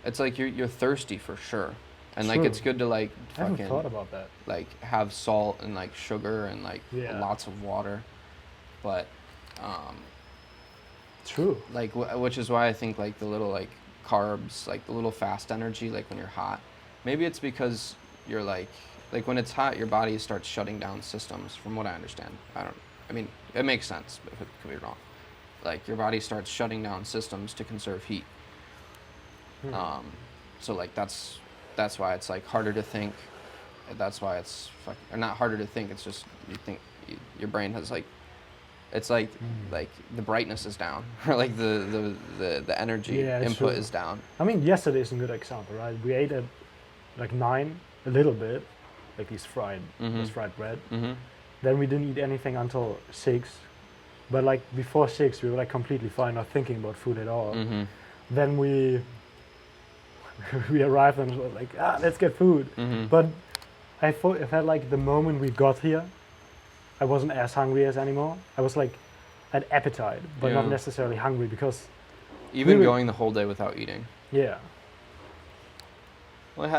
It's like you're thirsty for sure, and like True. it's good to like I haven't fucking thought about that. like have salt and like sugar and like Yeah. lots of water, but True. like which is why I think like the little like carbs, like the little fast energy, like when you're hot, maybe it's because you're like when it's hot, your body starts shutting down systems, from what I understand. I mean it makes sense, but it could be wrong. Like your body starts shutting down systems to conserve heat. So like that's why it's like harder to think. That's why it's or not harder to think. It's just you think your brain has like It's like the brightness is down, or like the energy Yeah, input true. is down. I mean, yesterday is a good example, right? We ate at like 9, a little bit, like this fried bread. Mm-hmm. Then we didn't eat anything until 6. But like before 6, we were like completely fine, not thinking about food at all. Mm-hmm. Then we arrived and was like, let's get food. Mm-hmm. But I felt like the moment we got here, I wasn't as hungry as anymore. I was like at appetite, but not Yeah. necessarily hungry because Even we were- going the whole day without eating. yeah. Well, I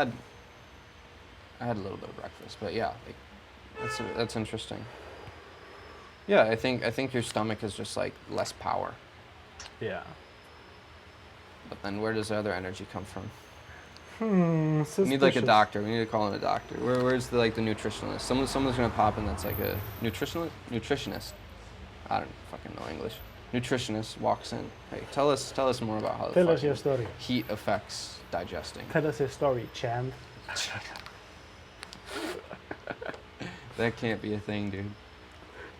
had a little bit of breakfast, but yeah, like, that's interesting. Yeah, I think your stomach is just like less power. Yeah. But then where does the other energy come from? We Suspicious. need like a doctor. We need to call in a doctor. Where's the the nutritionist? Someone's gonna pop in that's like a nutritionist. I don't fucking know English. Nutritionist walks in. Hey, tell us more about how the Tell us fucking your story. heat affects digesting. Tell us your story, champ. That can't be a thing, dude.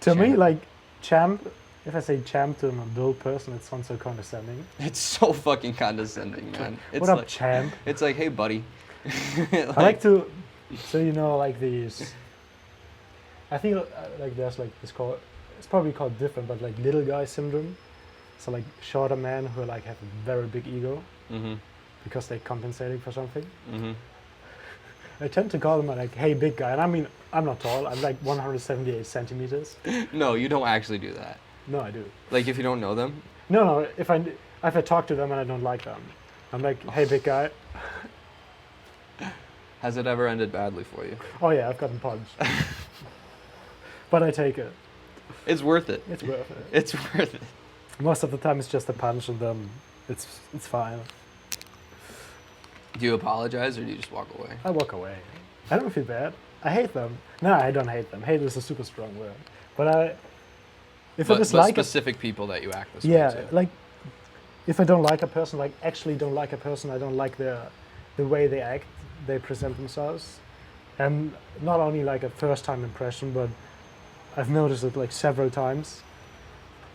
To me, Champ. like champ, if I say champ to an adult person, it sounds so condescending. It's so fucking condescending, man. It's What up, like, champ? it's like, hey, buddy. I like to, so you know, like these. I think like there's like this called. It's probably called different, but like little guy syndrome. So like shorter men who like have a very big ego Mm-hmm. because they're compensating for something. Mm-hmm. I tend to call them like, hey, big guy, and I mean I'm not tall. I'm like 178 centimeters. No, you don't actually do that. No, I do. Like if you don't know them. No. If I talk to them and I don't like them, I'm like, hey, big guy. Has it ever ended badly for you? Oh yeah, I've gotten punched. But I take it. It's worth it. It's worth it. It's worth it. Most of the time it's just a punch and then it's fine. Do you apologize or do you just walk away? I walk away. I don't feel bad. I hate them. No, I don't hate them. Hate is a super strong word. But if I But dislike specific people that you act this yeah, way to. like if I don't like a person, like actually don't like a person, I don't like the way they act, they present themselves. And not only like a first time impression, but I've noticed it like several times.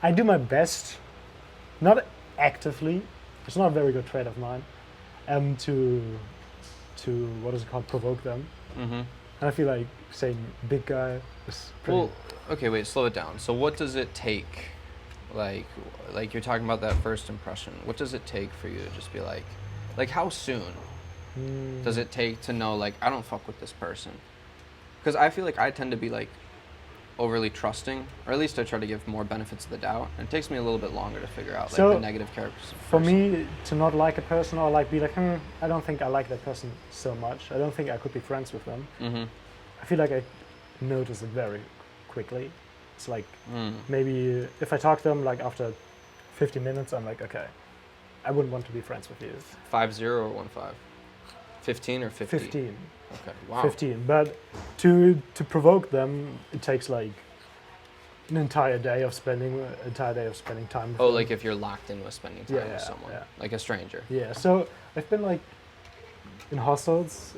I do my best, not actively, it's not a very good trait of mine, to what is it called, provoke them. Mm-hmm. And I feel like saying big guy is pretty. Well, okay, wait, slow it down. So what does it take, like you're talking about that first impression, what does it take for you to just be like how soon does it take to know, like, I don't fuck with this person? Because I feel like I tend to be like overly trusting, or at least I try to give more benefits of the doubt, and it takes me a little bit longer to figure out like So, the negative characters. For me, to not like a person or like be like, I don't think I like that person so much. I don't think I could be friends with them. Mm-hmm. I feel like I notice it very quickly. It's like maybe if I talk to them like after 50 minutes, I'm like, okay, I wouldn't want to be friends with you. 5-0 or 1-5? 15 or 50? 15. Okay. Wow. 15. But to provoke them, it takes like an entire day of spending time with Oh, them. like if you're locked in with spending time Yeah, with someone, yeah. like a stranger. Yeah, so I've been like in hostels,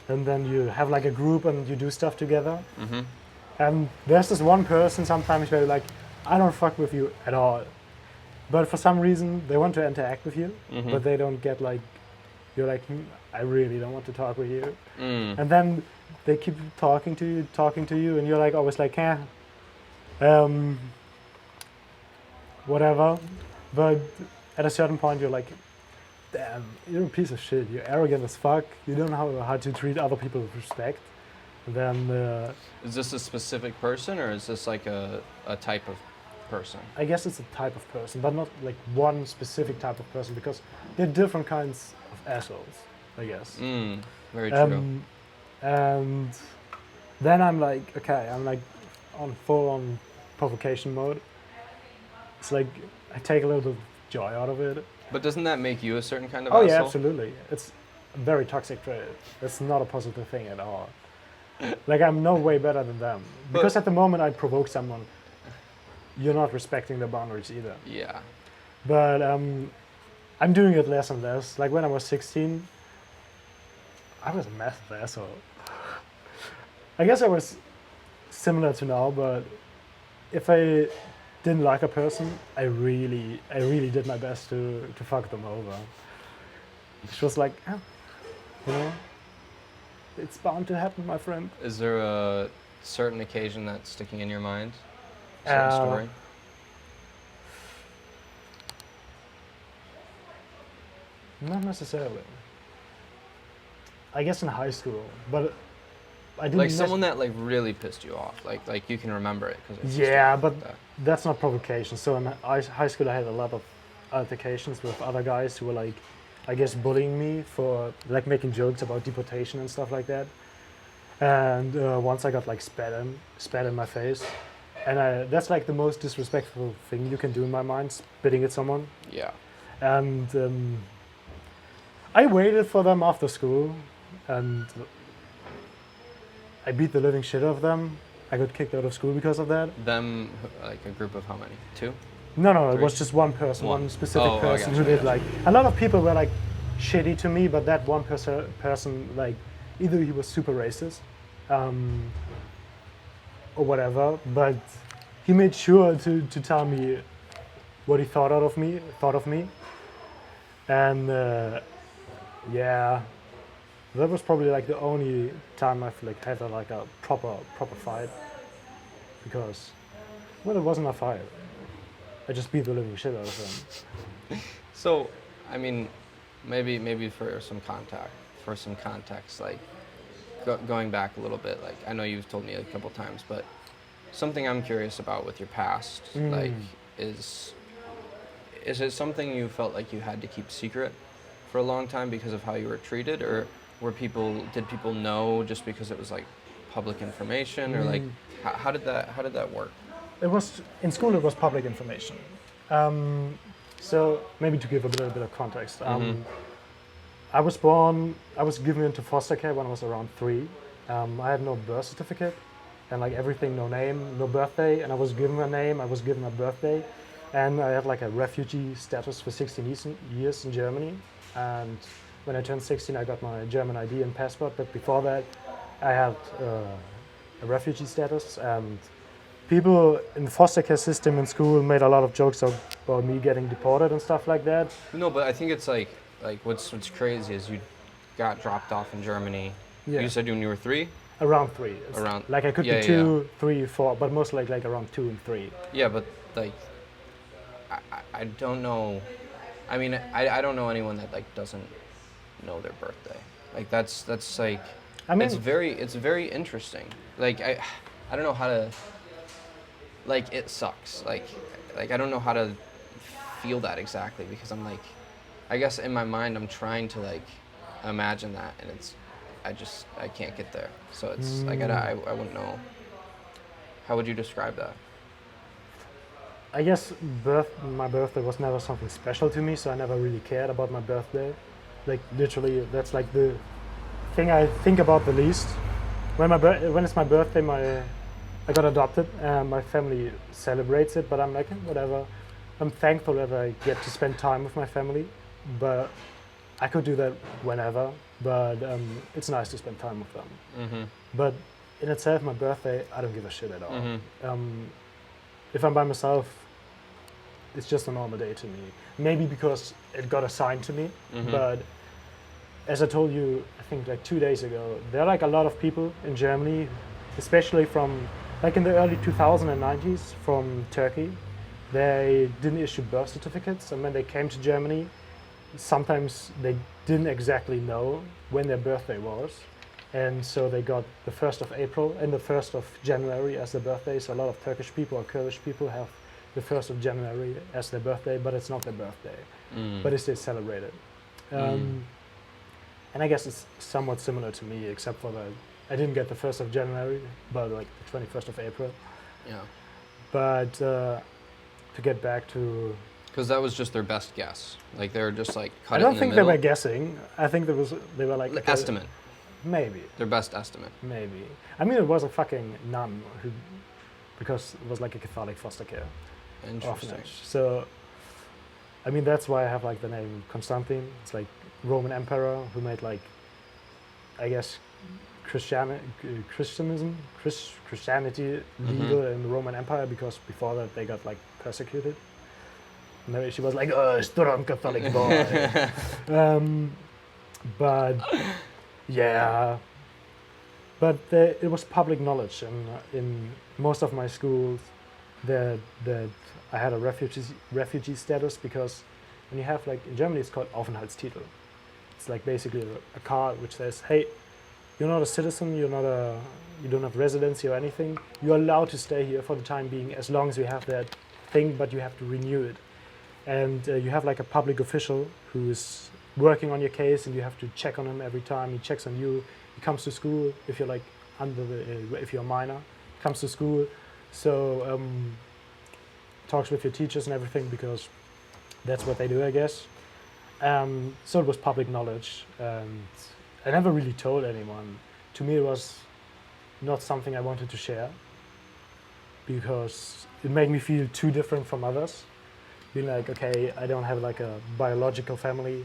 and then you have like a group and you do stuff together. Mm-hmm. And there's this one person sometimes where like, I don't fuck with you at all. But for some reason, they want to interact with you, Mm-hmm. but they don't get like, you're like, I really don't want to talk with you. Mm. And then they keep talking to you, and you're like always like, whatever. But at a certain point, you're like, damn, you're a piece of shit. You're arrogant as fuck. You don't know how to treat other people with respect. And then Is this a specific person, or is this like a type of person? I guess it's a type of person, but not like one specific type of person, because there are different kinds of assholes, I guess. Very true. And then I'm like, okay, I'm like on full-on provocation mode. It's like I take a little bit of joy out of it. But doesn't that make you a certain kind of Oh asshole? yeah, absolutely. It's a very toxic trait. It's not a positive thing at all. Like I'm no way better than them. Because at the moment I provoke someone, you're not respecting their boundaries either. Yeah. But I'm doing it less and less. Like when I was 16, I was a massive asshole. I guess I was similar to now, but if I didn't like a person, I really did my best to fuck them over. She was like, oh, you know, it's bound to happen, my friend. Is there a certain occasion that's sticking in your mind? Certain Uh, story? Not necessarily. I guess in high school, but I didn't. Like someone that like really pissed you off, like you can remember it because Yeah, but that's not provocation. So in high school, I had a lot of altercations with other guys who were like, I guess, bullying me for like making jokes about deportation and stuff like that. And once I got like spat in my face, and that's like the most disrespectful thing you can do in my mind, spitting at someone. Yeah. And I waited for them after school, and I beat the living shit out of them. I got kicked out of school because of that. Them, like a group of how many? 2? No, it Three? was just one person, one specific I person gotcha, who did like. A lot of people were like shitty to me, but that one person, like, either he was super racist, or whatever, but he made sure to tell me what he thought of me, and yeah, that was probably like the only time I've like had a proper fight, because, well, it wasn't a fight. I just beat the living shit out of them. So, I mean, maybe for some context, like going back a little bit, like I know you've told me a couple times, but something I'm curious about with your past, like, is it something you felt like you had to keep secret for a long time because of how you were treated, or did people know just because it was like public information, or like how did that work? It was in school. It was public information. So maybe to give a little bit of context, I was given into foster care when I was around 3. I had no birth certificate, and like everything, no name, no birthday, and I was given a name. I was given a birthday, and I had like a refugee status for 16 years in Germany. And when I turned 16, I got my German ID and passport. But before that, I had a refugee status, and people in the foster care system in school made a lot of jokes about me getting deported and stuff like that. No, but I think it's like what's crazy is you got dropped off in Germany. Yeah. You said when you were 3? Around 3. Like I could be 2, 3, 4, but most like around 2 and 3. Yeah, but like I don't know. I mean, I don't know anyone that like doesn't know their birthday. Like that's like, I mean, it's very interesting. Like I don't know how to. Like it sucks. Like I don't know how to feel that exactly, because I'm like, I guess in my mind I'm trying to like imagine that, and I can't get there. So it's I wouldn't know. How would you describe that? I guess my birthday was never something special to me, so I never really cared about my birthday. Like literally, that's like the thing I think about the least. When it's my birthday, I got adopted, and my family celebrates it, but I'm like, whatever. I'm thankful that I get to spend time with my family, but I could do that whenever, but it's nice to spend time with them. Mm-hmm. But in itself, my birthday, I don't give a shit at all. If I'm by myself, it's just a normal day to me. Maybe because it got assigned to me, but as I told you, I think like 2 days ago, there are like a lot of people in Germany, especially from like in the early 2090s from Turkey. They didn't issue birth certificates, and when they came to Germany, sometimes they didn't exactly know when their birthday was, and so they got the 1st of April and the 1st of January as their birthday. So a lot of Turkish people or Kurdish people have the 1st of January as their birthday, but it's not their birthday, but it's they celebrate it. And I guess it's somewhat similar to me, except for that I didn't get the 1st of January, but like the 21st of April. Yeah. But to get back to... Because that was just their best guess. Like they were just like cut I it don't in the think middle. they were guessing. I think they were like... okay, Estimate. Maybe. Their best estimate. Maybe. I mean, it was a fucking nun because it was like a Catholic foster care Interesting. orphanage. So, I mean, that's why I have like the name Constantine. It's like Roman emperor who made like, I guess, Christianity legal in the Roman Empire, because before that they got like persecuted. No, she was like, oh, strong Catholic boy. But yeah, but it was public knowledge in most of my schools that I had a refugee status, because when you have, like, in Germany it's called Aufenthaltstitel. It's like basically a card which says, hey, you're not a citizen, you don't have residency or anything. You're allowed to stay here for the time being as long as you have that thing, but you have to renew it. And you have like a public official who is working on your case, and you have to check on him every time. He checks on you. He comes to school if you're like if you're a minor. Comes to school, so talks with your teachers and everything, because that's what they do, I guess. So it was public knowledge, and I never really told anyone. To me, it was not something I wanted to share, because it made me feel too different from others. Being like, okay, I don't have like a biological family.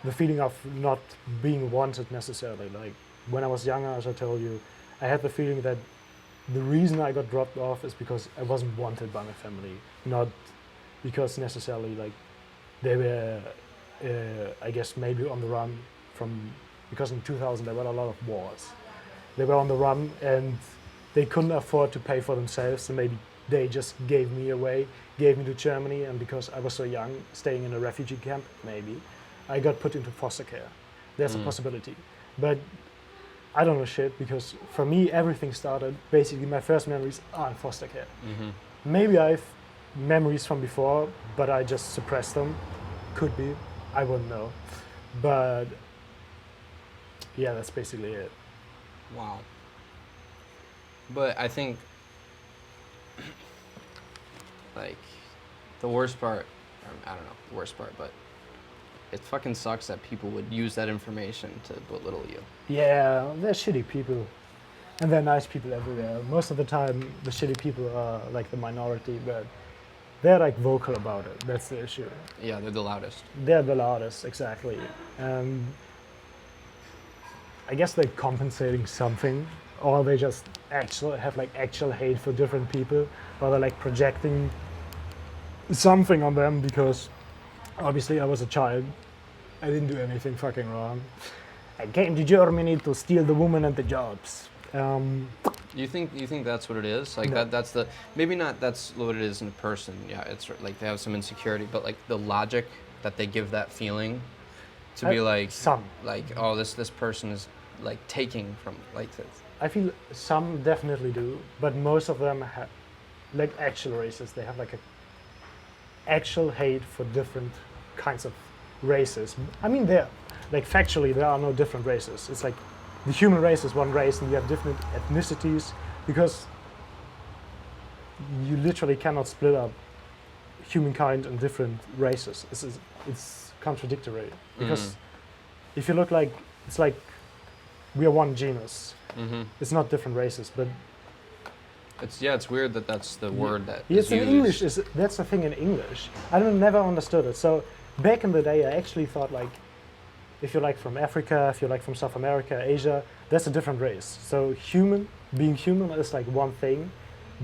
The feeling of not being wanted necessarily. Like when I was younger, as I told you, I had the feeling that the reason I got dropped off is because I wasn't wanted by my family, not because necessarily like they were, I guess maybe on the run because in 2000 there were a lot of wars. They were on the run and they couldn't afford to pay for themselves, so maybe they just gave me away, gave me to Germany, and because I was so young, staying in a refugee camp, maybe, I got put into foster care. There's a possibility. But I don't know shit, because for me, everything started, basically my first memories are in foster care. Maybe I have memories from before, but I just suppressed them. Could be, I wouldn't know. But yeah, that's basically it. Wow. But I think, like, the worst part, I don't know the worst part, but it fucking sucks that people would use that information to belittle you. Yeah, they're shitty people. And they're nice people everywhere. Most of the time, the shitty people are like the minority, but they're like vocal about it. That's the issue. Yeah, they're the loudest. They're the loudest, exactly. I guess they're compensating something, or they just have like actual hate for different people, or they're like projecting something on them, because obviously I was a child. I didn't do anything fucking wrong. I came to Germany to steal the women and the jobs. You think that's what it is? Like No. that's the, maybe not that's what it is in a person. Yeah, it's like they have some insecurity, but like the logic that they give that feeling to be like some. like, oh, this person is like taking from like this. I feel some definitely do, but most of them have like actual races. They have like a actual hate for different kinds of races. I mean, like factually there are no different races. It's like the human race is one race, and you have different ethnicities, because you literally cannot split up humankind in different races. It's contradictory, because if you look like, it's like we are one genus. It's not different races, but It's weird that that's the word that it's is in used. English. That's the thing in English. I never understood it. So back in the day, I actually thought like, if you're like from Africa, if you're like from South America, Asia, that's a different race. So being human is like one thing,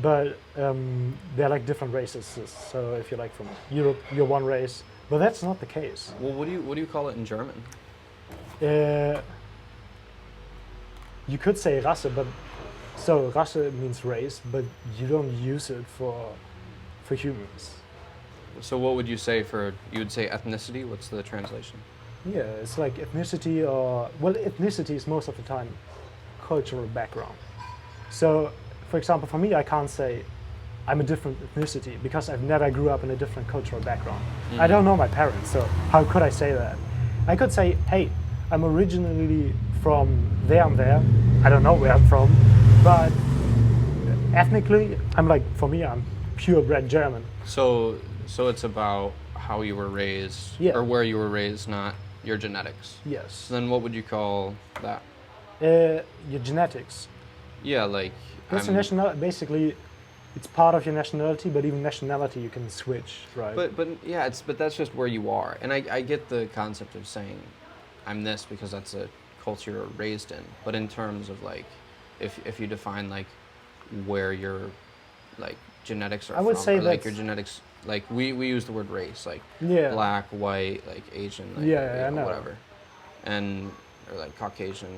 but they're like different races. So if you're like from Europe, you're one race, but that's not the case. Well, what do you call it in German? You could say Rasse, but so Rasse means race, but you don't use it for humans. So what would you say you would say ethnicity? What's the translation? Yeah, it's like ethnicity, or well, ethnicity is most of the time cultural background. So, for example, for me, I can't say I'm a different ethnicity because I've never grew up in a different cultural background. I don't know my parents, so how could I say that? I could say, hey, I'm originally from there and there. I don't know where I'm from, but ethnically, for me, I'm purebred German. So it's about how you were raised, Yeah. or where you were raised, not your genetics. Yes. So then what would you call that? Your genetics. Yeah, like That's your nationality. Basically, it's part of your nationality, but even nationality you can switch, right? But that's just where you are. And I get the concept of saying I'm this because that's a culture you're raised in, but in terms of like, if you define like where your like genetics are I would from, say or like that's- your genetics, like we use the word race, like Yeah. black, white, like Asian, like Yeah, I know. whatever, and or like Caucasian,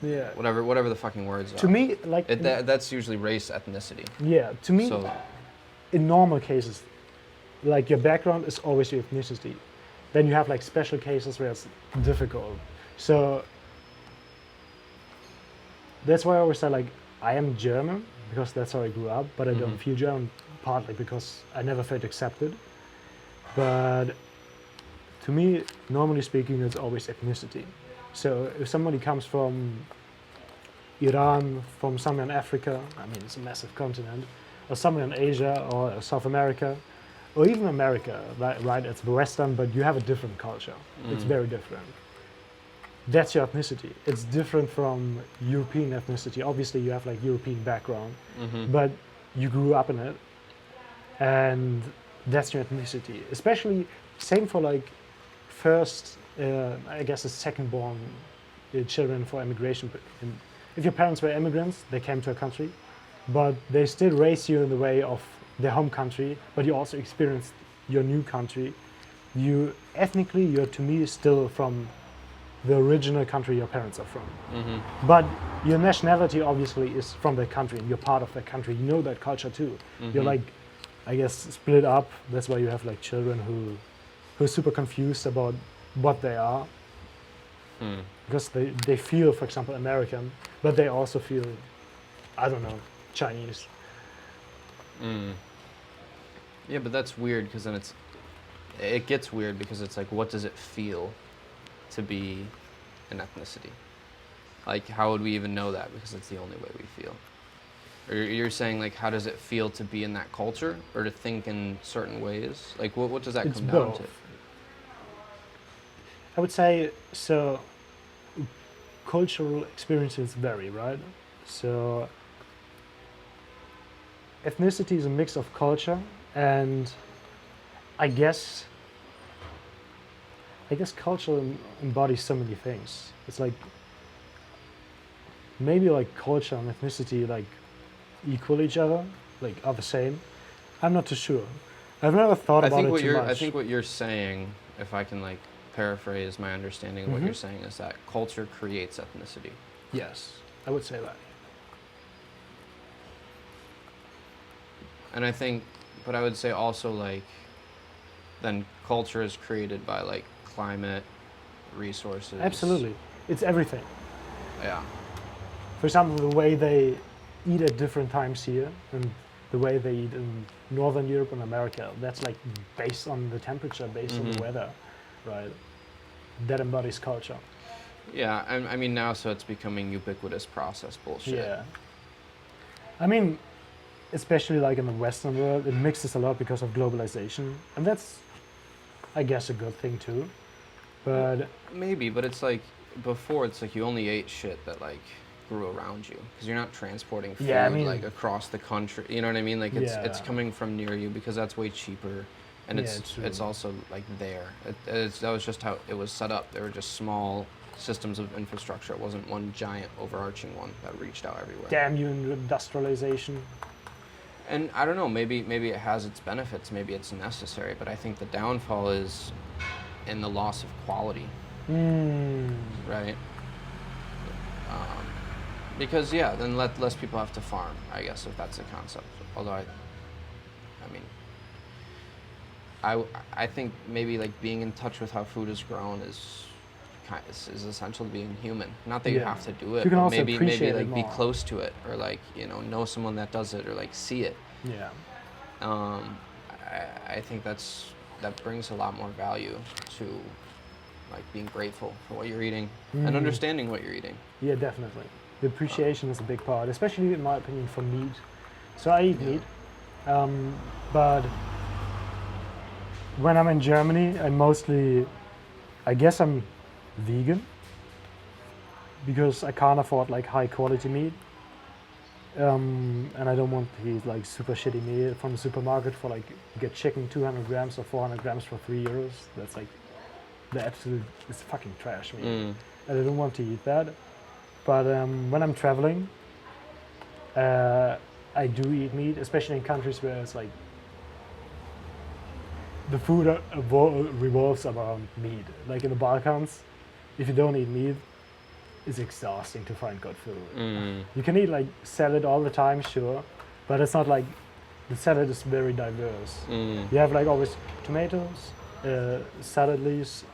or Yeah. whatever the fucking words To are. me, like, That's usually race, ethnicity. yeah, to me, So in normal cases, like your background is always your ethnicity. Then you have like special cases where it's difficult. So that's why I always say like I am German because that's how I grew up, but I don't feel German partly because I never felt accepted. But to me, normally speaking, it's always ethnicity. So if somebody comes from Iran, from somewhere in Africa, I mean it's a massive continent, or somewhere in Asia or South America, or even America, right? It's Western, but you have a different culture. It's very different. That's your ethnicity. It's different from European ethnicity. Obviously, you have like European background, but you grew up in it, and that's your ethnicity. Especially same for like first, I guess, the second-born children for immigration. If your parents were immigrants, they came to a country, but they still raise you in the way of their home country, but you also experienced your new country. You ethnically, you're to me still from the original country your parents are from. But your nationality obviously is from that country, and you're part of that country. You know that culture too. You're like, I guess, split up. That's why you have like children who are super confused about what they are, because they feel, for example, American, but they also feel, I don't know, Chinese. yeah, but that's weird because then it gets weird because it's like, what does it feel to be an ethnicity? Like, how would we even know that? Because it's the only way we feel. Or you're saying like, how does it feel to be in that culture or to think in certain ways? Like, what does that It's come down both. to? I would say so. Cultural experiences vary, right? So ethnicity is a mix of culture, and I guess culture embodies so many things. It's like maybe like culture and ethnicity like equal each other, like are the same. I'm not too sure. I've never thought about it too much. I think what you're saying, if I can like paraphrase my understanding of what you're saying, is that culture creates ethnicity. Yes, I would say that. And I think, but I would say also like, then culture is created by like climate, resources. Absolutely, it's everything. Yeah. For example, the way they eat at different times here and the way they eat in Northern Europe and America, that's like based on the temperature, based on the weather, right? That embodies culture. Yeah, I mean now, so it's becoming ubiquitous process bullshit. Yeah. I mean, especially like in the Western world, it mixes a lot because of globalization. And that's, I guess, a good thing too. But Maybe, but it's like, before it's like you only ate shit that like grew around you, because you're not transporting food Yeah, I mean- like across the country. You know what I mean? Like it's Yeah. coming from near you because that's way cheaper, and Yeah, it's true. also like there. That was just how it was set up. They were just small systems of infrastructure. It wasn't one giant overarching one that reached out everywhere. damn you, industrialization. And I don't know, maybe it has its benefits, maybe it's necessary, but I think the downfall is in the loss of quality, right? Because yeah, then less people have to farm, I guess, if that's the concept. Although I think maybe like being in touch with how food is grown is essential to being human. Not that you Yeah. have to do it, You can but also maybe appreciate it like be more. close to it, or like, you know someone that does it, or like see it. Yeah. I think that brings a lot more value to like being grateful for what you're eating and understanding what you're eating. Yeah, definitely. The appreciation is a big part, especially in my opinion for meat. So I eat meat, but when I'm in Germany, I guess I'm vegan because I can't afford like high quality meat. And I don't want to eat like super shitty meat from the supermarket for like, you get chicken 200 grams or 400 grams for €3. That's like, it's fucking trash meat. and I don't want to eat that. But when I'm traveling, I do eat meat, especially in countries where it's like the food revolves around meat. Like in the Balkans, if you don't eat meat, it's exhausting to find good food. You can eat like salad all the time, sure, but it's not like the salad is very diverse. You have like always tomatoes, salad leaves,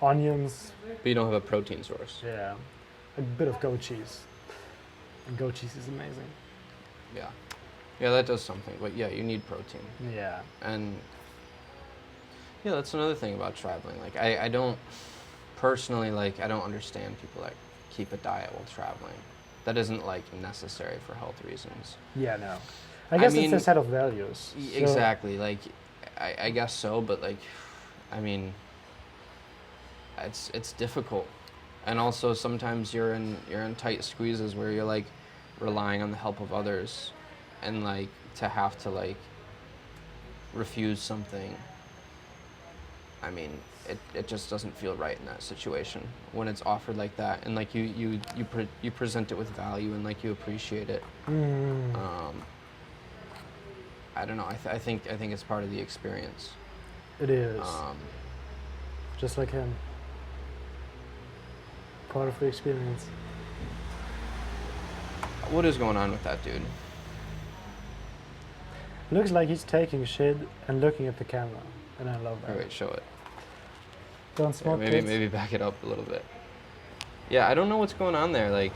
onions. But you don't have a protein source. Yeah, a bit of goat cheese. And goat cheese is amazing. Yeah. Yeah, that does something. But yeah, you need protein. Yeah. And yeah, that's another thing about traveling. Like I don't personally I don't understand people that keep a diet while traveling. That isn't like necessary for health reasons. Yeah, no. I guess mean, it's a set of values. Exactly. Like I guess so, but like I mean it's difficult. And also sometimes you're in tight squeezes where you're like relying on the help of others, and like to have to like refuse something. I mean, it just doesn't feel right in that situation when it's offered like that, and like you present it with value and like you appreciate it. I don't know. I think it's part of the experience. It is. Just like him. Part of the experience. What is going on with that dude? Looks like he's taking shit and looking at the camera, and I love that. Wait, show it. Don't smoke. Maybe back it up a little bit. Yeah, I don't know what's going on there. Like,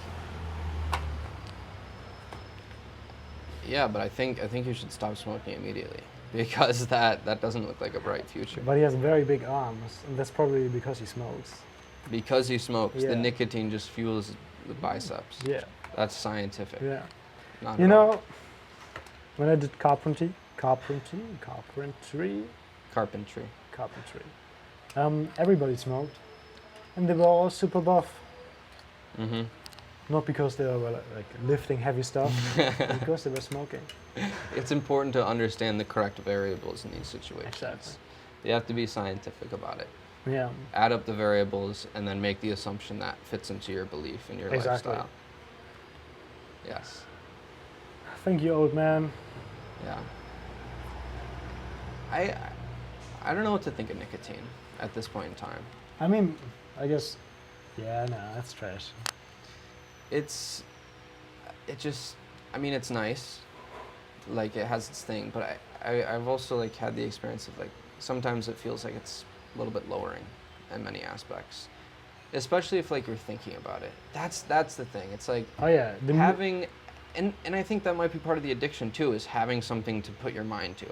yeah, but I think you should stop smoking immediately because that doesn't look like a bright future. But he has very big arms, and that's probably because he smokes. Because he smokes, Yeah. the nicotine just fuels the biceps. Yeah. That's scientific. Yeah. Not You at all. know, when I did carpentry, everybody smoked, and they were all super buff. Mm-hmm. Not because they were like lifting heavy stuff, but because they were smoking. It's important to understand the correct variables in these situations. Exactly. You have to be scientific about it. Yeah. Add up the variables and then make the assumption that fits into your belief and your Exactly. lifestyle. Yes. Thank you, old man. Yeah. I don't know what to think of nicotine at this point in time. I mean, I guess, yeah, no, that's trash. It's nice. Like, it has its thing, but I've also, like, had the experience of, like, sometimes it feels like it's a little bit lowering in many aspects. Especially if, like, you're thinking about it. That's the thing. It's like, Oh yeah, having, and I think that might be part of the addiction, too, is having something to put your mind to,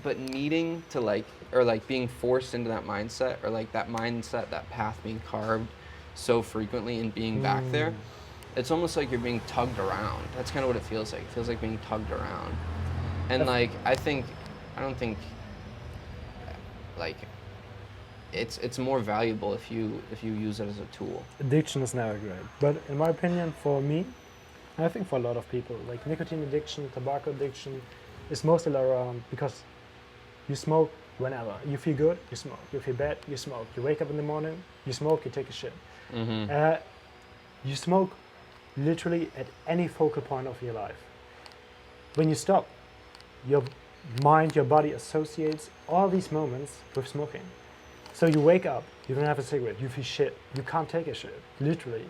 But needing to, like, or, like, being forced into that mindset, or, like, that mindset, that path being carved so frequently and being back there, it's almost like you're being tugged around. That's kind of what it feels like. It feels like being tugged around. And, like, I don't think, like, it's more valuable if you use it as a tool. addiction is never great. But in my opinion, for me, and I think for a lot of people, like nicotine addiction, tobacco addiction, is mostly around because you smoke whenever. You feel good, you smoke. You feel bad, you smoke. You wake up in the morning, you smoke, you take a shit. Mm-hmm. You smoke literally at any focal point of your life. When you stop, your mind, your body associates all these moments with smoking. So you wake up, you don't have a cigarette, you feel shit, you can't take a shit, literally.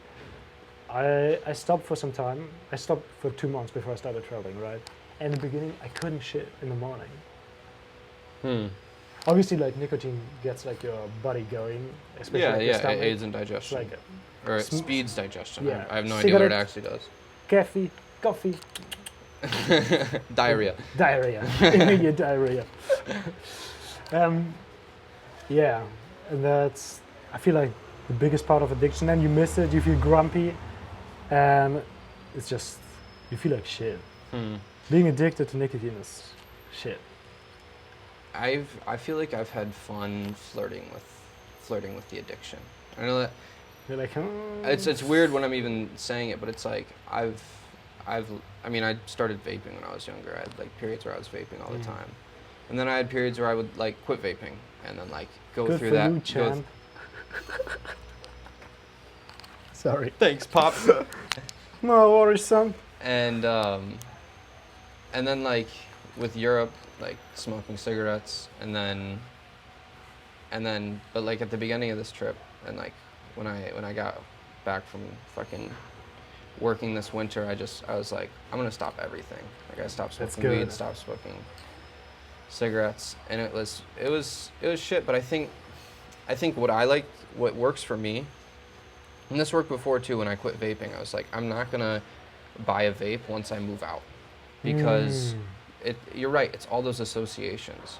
I stopped for some time. I stopped for 2 months before I started traveling, right? And in the beginning, I couldn't shit in the morning. Obviously, like nicotine gets like your body going, especially like your it stomach. aids in It's digestion. like Or it speeds digestion. Yeah. I have no idea what it Cigarette. actually does. coffee, Diarrhea. diarrhea, immediate diarrhea. Yeah, and that's, I feel like the biggest part of addiction. And you miss it, you feel grumpy, and it's just, you feel like shit. Being addicted to nicotine is shit. I feel like I've had fun flirting with the addiction. I know that You're like, it's weird when I'm even saying it, but it's like I started vaping when I was younger. I had like periods where I was vaping all the time. And then I had periods where I would like quit vaping and then like go Good through for that. you, champ. Sorry. Thanks, pops. No worries, son. And then like with Europe, like smoking cigarettes, and then but like at the beginning of this trip, and like when I got back from fucking working this winter, I was like, I'm gonna stop everything. Like I stopped That's smoking good. weed, stopped smoking cigarettes, and it was shit. But I think what works for me, and this worked before too. When I quit vaping, I was like, I'm not gonna buy a vape once I move out, because you're right. It's all those associations.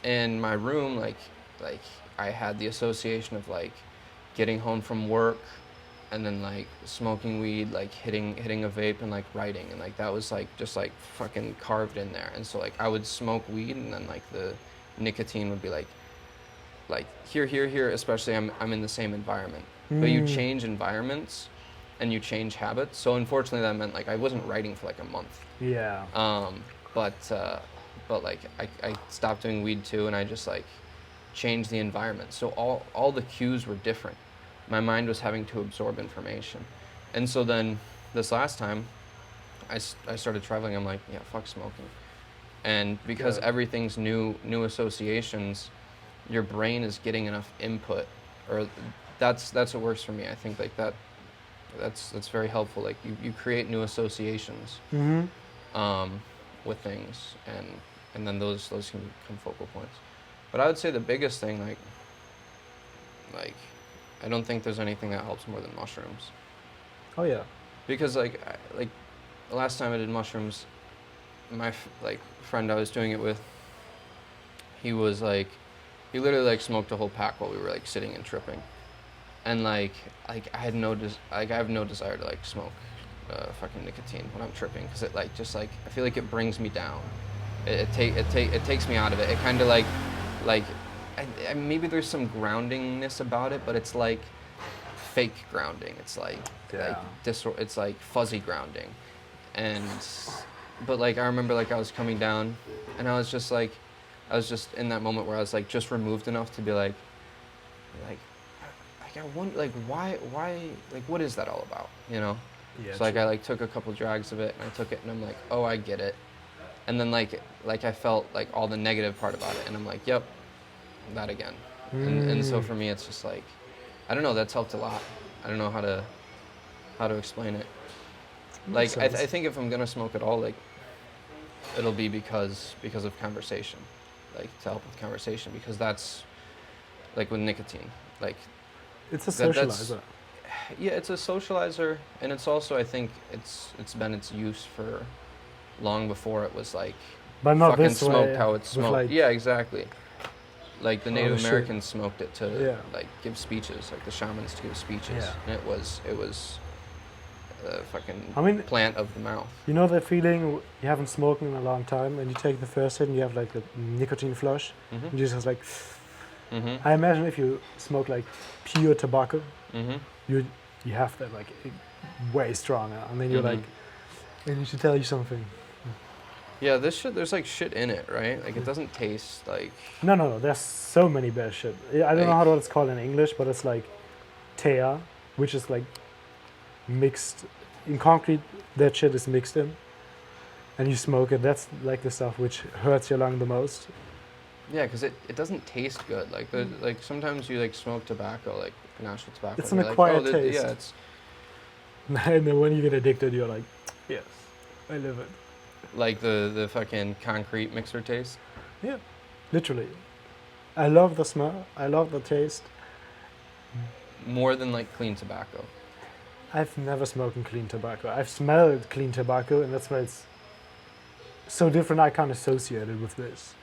In my room, like I had the association of like getting home from work, and then like smoking weed, like hitting a vape, and like writing, and like that was like just like fucking carved in there. And so like I would smoke weed, and then like the nicotine would be like here, especially I'm in the same environment. But you change environments and you change habits. So unfortunately that meant like I wasn't writing for like a month. Yeah. But like I stopped doing weed too, and I just like changed the environment. So all the cues were different. My mind was having to absorb information. And so then this last time I started traveling, I'm like, yeah, fuck smoking. And because everything's new associations, your brain is getting enough input, or that's what works for me. I think like that's very helpful. Like you create new associations with things, and then those can become focal points. But I would say the biggest thing, like I don't think there's anything that helps more than mushrooms. Oh yeah. Because like the last time I did mushrooms, my friend I was doing it with, he literally like smoked a whole pack while we were like sitting and tripping, and like I have no desire to like smoke fucking nicotine when I'm tripping, because it like just like I feel like it brings me down. It takes me out of it. It kind of like maybe there's some groundingness about it, but it's like fake grounding. It's like it's like fuzzy grounding, but like I remember like I was coming down, and I was just in that moment where I was like just removed enough to be like I wonder like why like what is that all about, you know? Yeah. So like I like took a couple drags of it, and I took it, and I'm like, oh, I get it. And then like I felt like all the negative part about it, and I'm like, yep, that again. And so for me it's just like, I don't know, that's helped a lot. I don't know how to explain it. Like I think if I'm gonna smoke at all, like it'll be because of conversation, like to help with conversation, because that's like with nicotine, like it's a socializer. Yeah, it's a socializer, and it's also, I think it's been its use for long before it was like But not fucking this smoked way, how it's smoked. like Yeah, exactly. Like the Native shit. Americans smoked it to Yeah. like give speeches, like the shamans to give speeches, Yeah. and it was a fucking I mean, plant of the mouth. you know that feeling you haven't smoked in a long time, and you take the first hit, and you have like the nicotine flush, Mhm. and you just like. Mhm. I imagine if you smoke like pure tobacco, Mhm. you have that like way stronger, and then you're Mhm. like, and you should tell you something. Yeah, there's like shit in it, right? Like it doesn't taste like. No. There's so many bad shit. I don't know how it's called in English, but it's like tear, which is like mixed in concrete. That shit is mixed in, and you smoke it. That's like the stuff which hurts your lung the most. Yeah, because it doesn't taste good. Like sometimes you like smoke tobacco, like natural tobacco. It's and an you're acquired like, oh, taste. Yeah, it's And then when you get addicted, you're like, yes, I live it. like the fucking concrete mixer taste. Yeah, literally. I love the smell. I love the taste. More than like clean tobacco. I've never smoked clean tobacco. I've smelled clean tobacco, and that's why it's so different. I can't associate it with this.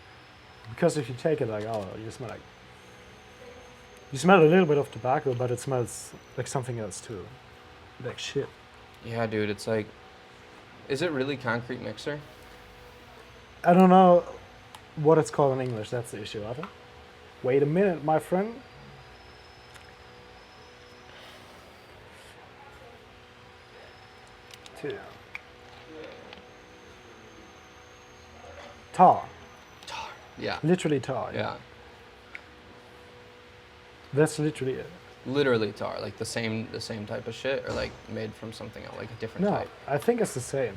Because if you take it like, oh, you smell a little bit of tobacco, but it smells like something else too. Like shit. Yeah, dude, it's like, is it really concrete mixer? I don't know what it's called in English. That's the issue, I think. Wait a minute, my friend. Tar. Yeah. Literally tar. Yeah. That's literally it. Literally tar, like the same type of shit, or like made from something else, like a different No, type. I think it's the same.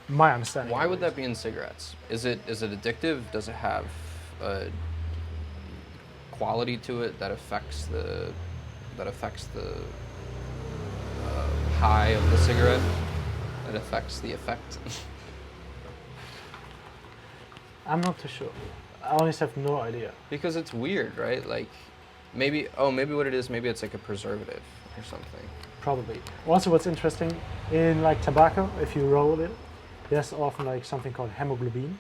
My understanding. Why at would that least. be in cigarettes? Is it addictive? Does it have a quality to it that affects the high of the cigarette? That affects the effect. I'm not too sure. I honestly have no idea. Because it's weird, right? Like maybe what it is, maybe it's like a preservative or something. Probably. Also, what's interesting in like tobacco, if you roll it, there's often like something called hemoglobin,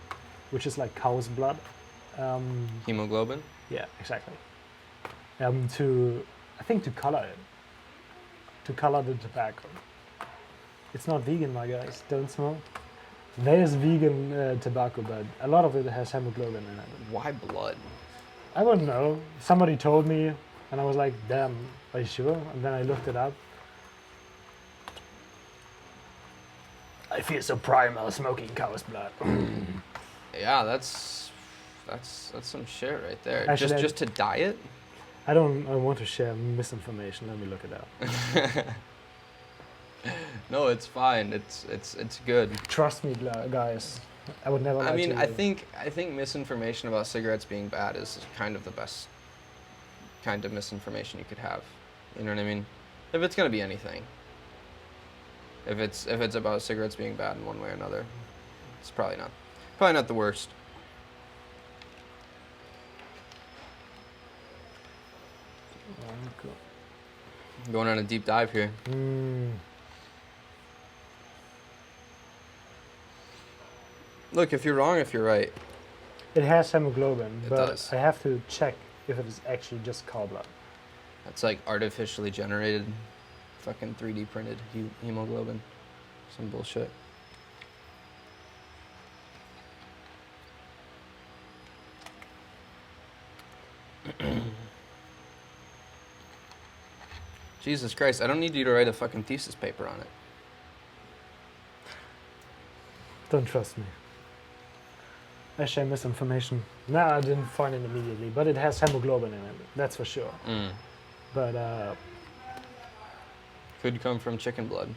which is like cow's blood. Hemoglobin? Yeah, exactly. I think to color it, to color the tobacco. It's not vegan, my guys. Don't smoke. There's vegan tobacco, but a lot of it has hemoglobin in it. Why blood? I don't know. Somebody told me, and I was like, damn, are you sure? And then I looked it up. I feel so primal smoking cow's blood. Yeah, that's some shit right there. Actually, just to diet? I want to share misinformation. Let me look it up. No, it's fine. It's good. Trust me, guys. I would never lie I mean, to you. I think misinformation about cigarettes being bad is kind of the best kind of misinformation you could have. You know what I mean? If it's gonna be anything. If it's about cigarettes being bad in one way or another, it's probably not the worst. Cool. Going on a deep dive here. Look, if you're wrong, if you're right. It has hemoglobin, It but does. I have to check if it is actually just cow blood. That's like artificially generated, fucking 3D printed hemoglobin. Some bullshit. Jesus Christ, I don't need you to write a fucking thesis paper on it. Don't trust me. I share misinformation. No, I didn't find it immediately, but it has hemoglobin in it. That's for sure. But Could come from chicken blood,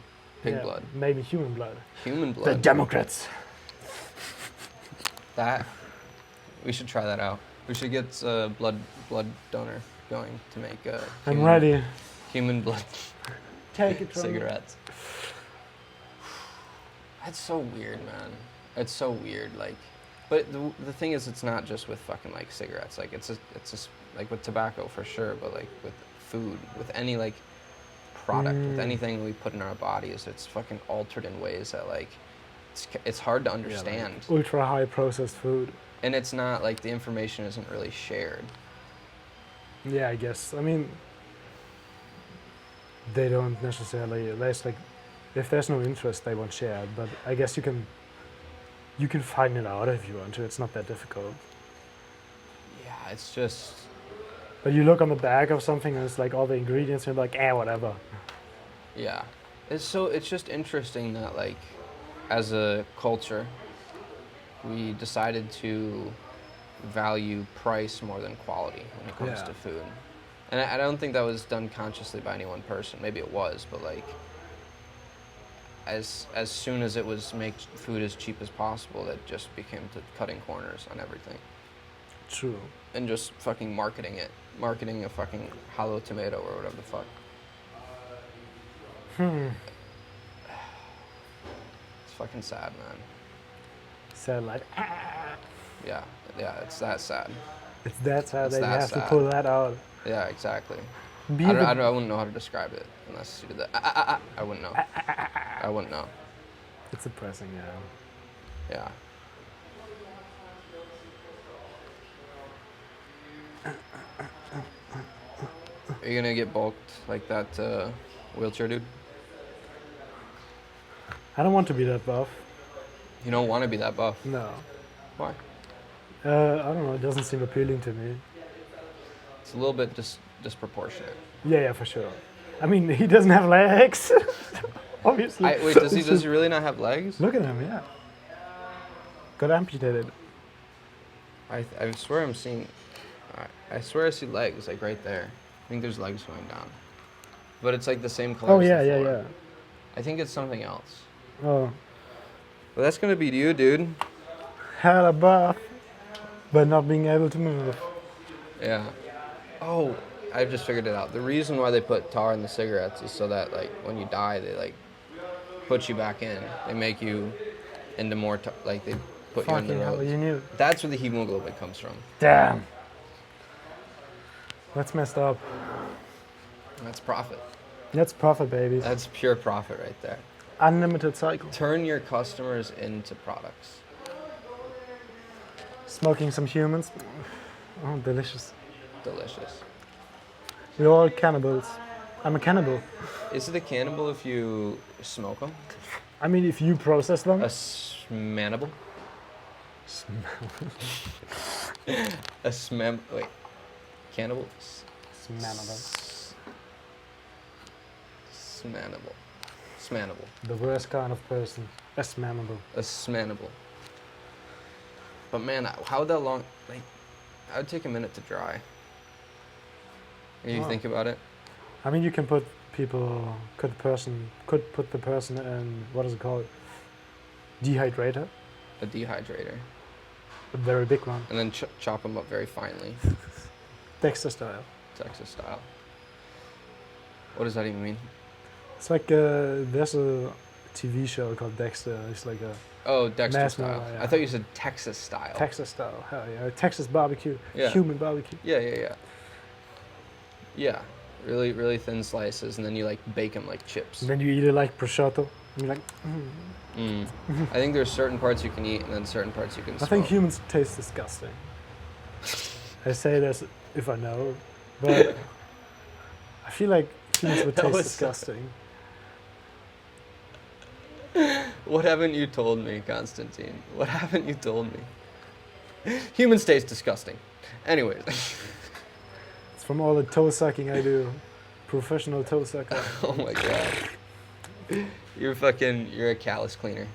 pig yeah, blood, maybe human blood. human The blood. Democrats. That we should try that out. We should get a blood donor going to make I'm ready. human blood Take it from me. cigarettes. That's so weird, man. It's so weird. Like, but the thing is, it's not just with fucking like cigarettes. Like, it's just like with tobacco for sure, but like with food, with any like product, with anything we put in our bodies, it's fucking altered in ways that like it's hard to understand. Yeah, like ultra high processed food. And it's not like the information isn't really shared. Yeah, I guess. I mean, they don't necessarily. There's like, if there's no interest, they won't share it. But I guess you can find it out if you want to. It's not that difficult. Yeah, it's just. But you look on the back of something and it's like all the ingredients and you're like, whatever. Yeah, it's just interesting that like, as a culture, we decided to value price more than quality when it comes to food. And I don't think that was done consciously by any one person. Maybe it was, but like, as soon as it was make food as cheap as possible, that just became to cutting corners on everything. True. And just fucking marketing a fucking hollow tomato or whatever the fuck. It's fucking sad, man. Sad like, Yeah, it's that sad. it's that sad It's that you that have to sad. pull that out. Yeah, exactly. Be I the- wouldn't know how to describe it unless you did that. I wouldn't know. I wouldn't know. It's depressing, yeah. Yeah. Are you gonna get bulked like that wheelchair dude? I don't want to be that buff. You don't want to be that buff. No. Why? I don't know. It doesn't seem appealing to me. It's a little bit disproportionate. Yeah, for sure. I mean, he doesn't have legs. Obviously. Wait, does he really not have legs? Look at him, yeah. Got amputated. I swear I'm seeing. I swear I see legs like right there. I think there's legs going down. But it's like the same color. Oh as yeah, the yeah, floor. yeah. I think it's something else. Oh, But that's gonna be you, dude. had a bath, but not being able to move. Yeah. Oh, I've just figured it out. The reason why they put tar in the cigarettes is so that like when you die, they like put you back in. They make you into more like they put you in the Fucking hell, roads. you knew. That's where the hemoglobin comes from. Damn. That's messed up. That's profit. That's profit, babies. That's pure profit right there. Unlimited cycle. Turn your customers into products. Smoking some humans. Oh, delicious. Delicious. We're all cannibals. I'm a cannibal. Is it a cannibal if you smoke them? I mean, if you process them. A smannibal? A smam. Wait. Cannibal? Smannable. Smannable. Smannable. The worst kind of person. A smannable. A smannable. But man, how that long? Like, I would take a minute to dry. If you Wow. think about it. I mean, you can put people. Could put the person in what is it called? Dehydrator. A dehydrator. A very big one. And then chop them up very finely. Dexter style. Texas style. What does that even mean? It's like there's a TV show called Dexter. It's like a Oh, Dexter Mass style. murder, yeah. I thought you said Texas style. Texas style. Hell yeah, Texas barbecue. Yeah. Human barbecue. Yeah. Yeah. Really, really thin slices, and then you like bake them like chips. And then you eat it like prosciutto. And you're like, I think there's certain parts you can eat, and then certain parts you can I smoke. think humans taste disgusting. I say this if I know, but I feel like humans would That taste was- disgusting. What haven't you told me, Constantine? What haven't you told me? Humans taste disgusting. Anyways. It's from all the toe sucking I do. Professional toe sucker. Oh my god. You're a callus cleaner.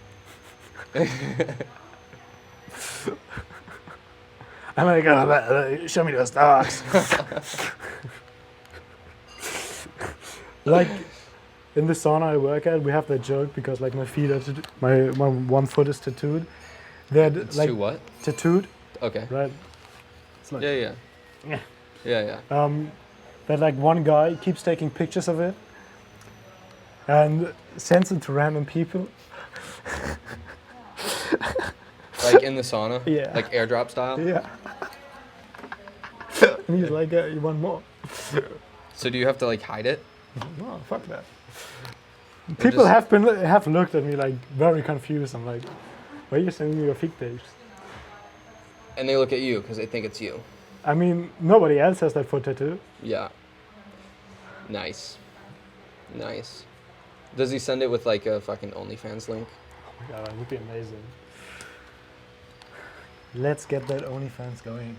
I'm like, oh, show me those dogs. Like in the sauna I work at, we have that joke because like my feet are my one foot is tattooed. They're It's like too what? tattooed, Okay. right? It's like, Yeah. Yeah. Yeah. that like one guy keeps taking pictures of it and sends it to random people. Like in the sauna? Yeah. Like airdrop style? Yeah. And he's like, you want more? So do you have to like hide it? No, fuck that. Or People just- have looked at me like very confused. I'm like, why are you sending me your feet pics? And they look at you because they think it's you. I mean, nobody else has that foot tattoo. Yeah. Nice. Does he send it with like a fucking OnlyFans link? Oh my god, that would be amazing. Let's get that OnlyFans going.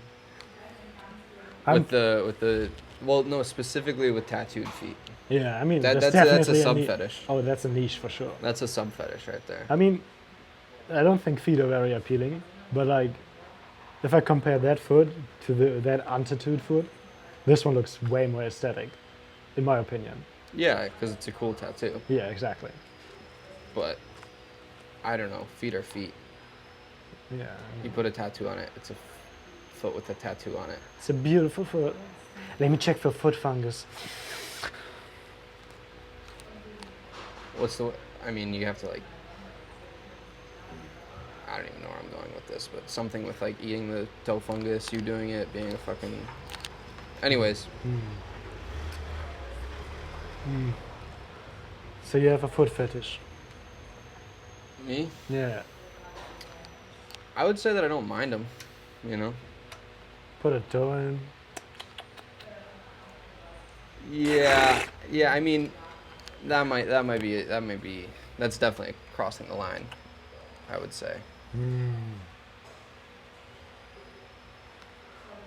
With the well, no, specifically with tattooed feet. Yeah, I mean, That's there's a definitely sub ni- fetish. Oh, that's a niche for sure. That's a sub fetish right there. I mean, I don't think feet are very appealing, but like, if I compare that foot to that untattooed foot, this one looks way more aesthetic, in my opinion. Yeah, because it's a cool tattoo. Yeah, exactly. But I don't know. Feet are feet. Yeah, You put a tattoo on it. It's a foot with a tattoo on it. it's a beautiful foot. Let me check for foot fungus. What's the? I mean, you have to like. I don't even know where I'm going with this, but something with like eating the toe fungus, you doing it, being a fucking. Anyways, So you have a foot fetish? me, Yeah. I would say that I don't mind them. You know. Put a toe in. Yeah. I mean, that might be that's definitely crossing the line. I would say.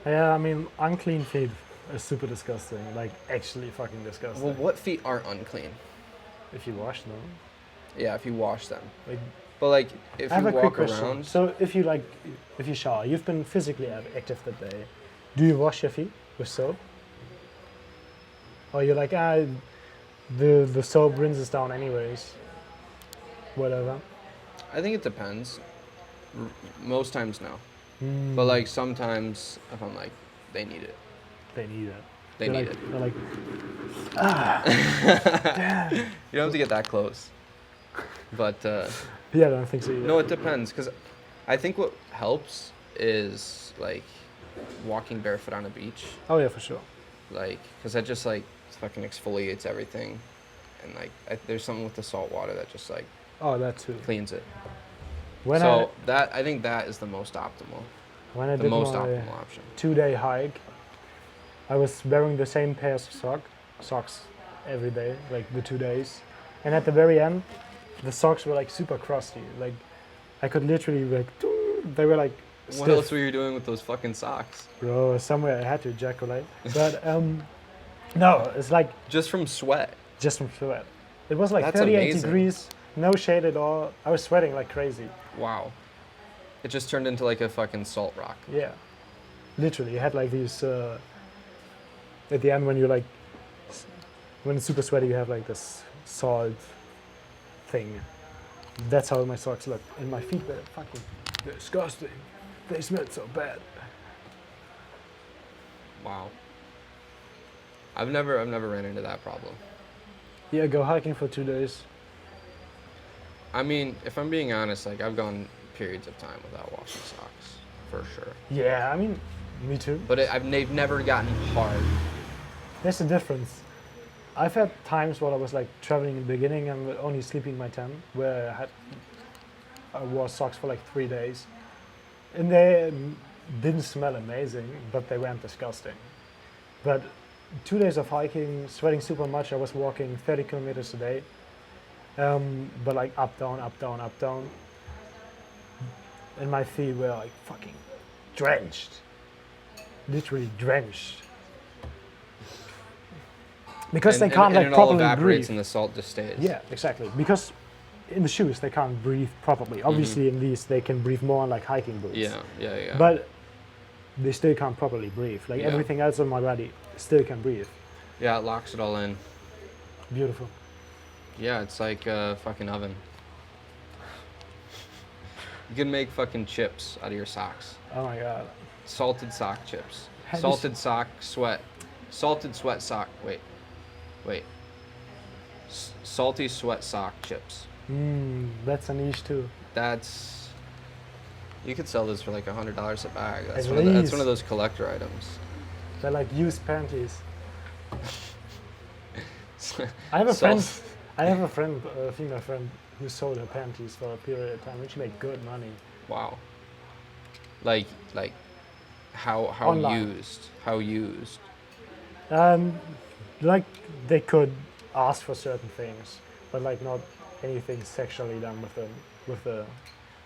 Yeah, I mean, unclean feet is super disgusting. Like, actually fucking disgusting. Well, what feet aren't unclean? If you wash them. Yeah, if you wash them. Like, But like, if I have you a quick walk question. around, So if you shower, you've been physically active that day. Do you wash your feet with soap? Or you're like, the soap rinses down anyways. Whatever. I think it depends. Most times, no. Mm, But like sometimes, if I'm like, they need it. they need it. They need it. They're like, You don't have to get that close. But yeah, I don't think so either. no, it depends. Because I think what helps is like walking barefoot on a beach. Oh yeah, for sure. Like, because that just like fucking exfoliates everything. And like, there's something with the salt water that just like Oh, that too. cleans it. When So I think that is the most optimal. when I The did most my optimal option. 2-day hike, I was wearing the same pairs of socks every day, like the 2 days. And at the very end, the socks were like super crusty. Like I could literally like, they were like stiff. What else were you doing with those fucking socks? Bro, somewhere I had to ejaculate. But no, it's like Just from sweat. just from sweat. It was like That's 38 amazing. degrees, no shade at all. I was sweating like crazy. Wow. It just turned into like a fucking salt rock. Yeah, literally, you had like these. At the end, when you're like, when it's super sweaty, you have like this salt thing. That's how my socks look, and my feet were fucking disgusting. They smelled so bad. Wow. I've never ran into that problem. Yeah, go hiking for 2 days. I mean, if I'm being honest, like I've gone periods of time without washing socks, for sure. Yeah, I mean, me too. But they've never gotten hard. There's a difference. I've had times where I was like traveling in the beginning and only sleeping in my tent, where I wore socks for like 3 days, and they didn't smell amazing, but they weren't disgusting. But 2 days of hiking, sweating super much. I was walking 30 kilometers a day, but like up, down, up, down, up, down, and my feet were like fucking drenched, literally drenched. Because they can't like and it all properly evaporates breathe. and the salt just stays. Yeah, exactly. Because in the shoes they can't breathe properly. Obviously, in these they can breathe more like hiking boots. Yeah. But they still can't properly breathe. Like Yeah. everything else on my body still can breathe. Yeah, it locks it all in. Beautiful. Yeah, it's like a fucking oven. You can make fucking chips out of your socks. Oh my god. Salted sock chips. Have you Salted sock sweat. Salted sweat sock. Wait. Salty sweat sock chips. That's a niche too. That's. You could sell this for like $100 a bag. That's At one least. of those collector items. They're like used panties. I have a friend. A female friend, who sold her panties for a period of time, and she made good money. Wow. Like how Online. used? How used? Like they could ask for certain things, but like not anything sexually done with them. With the,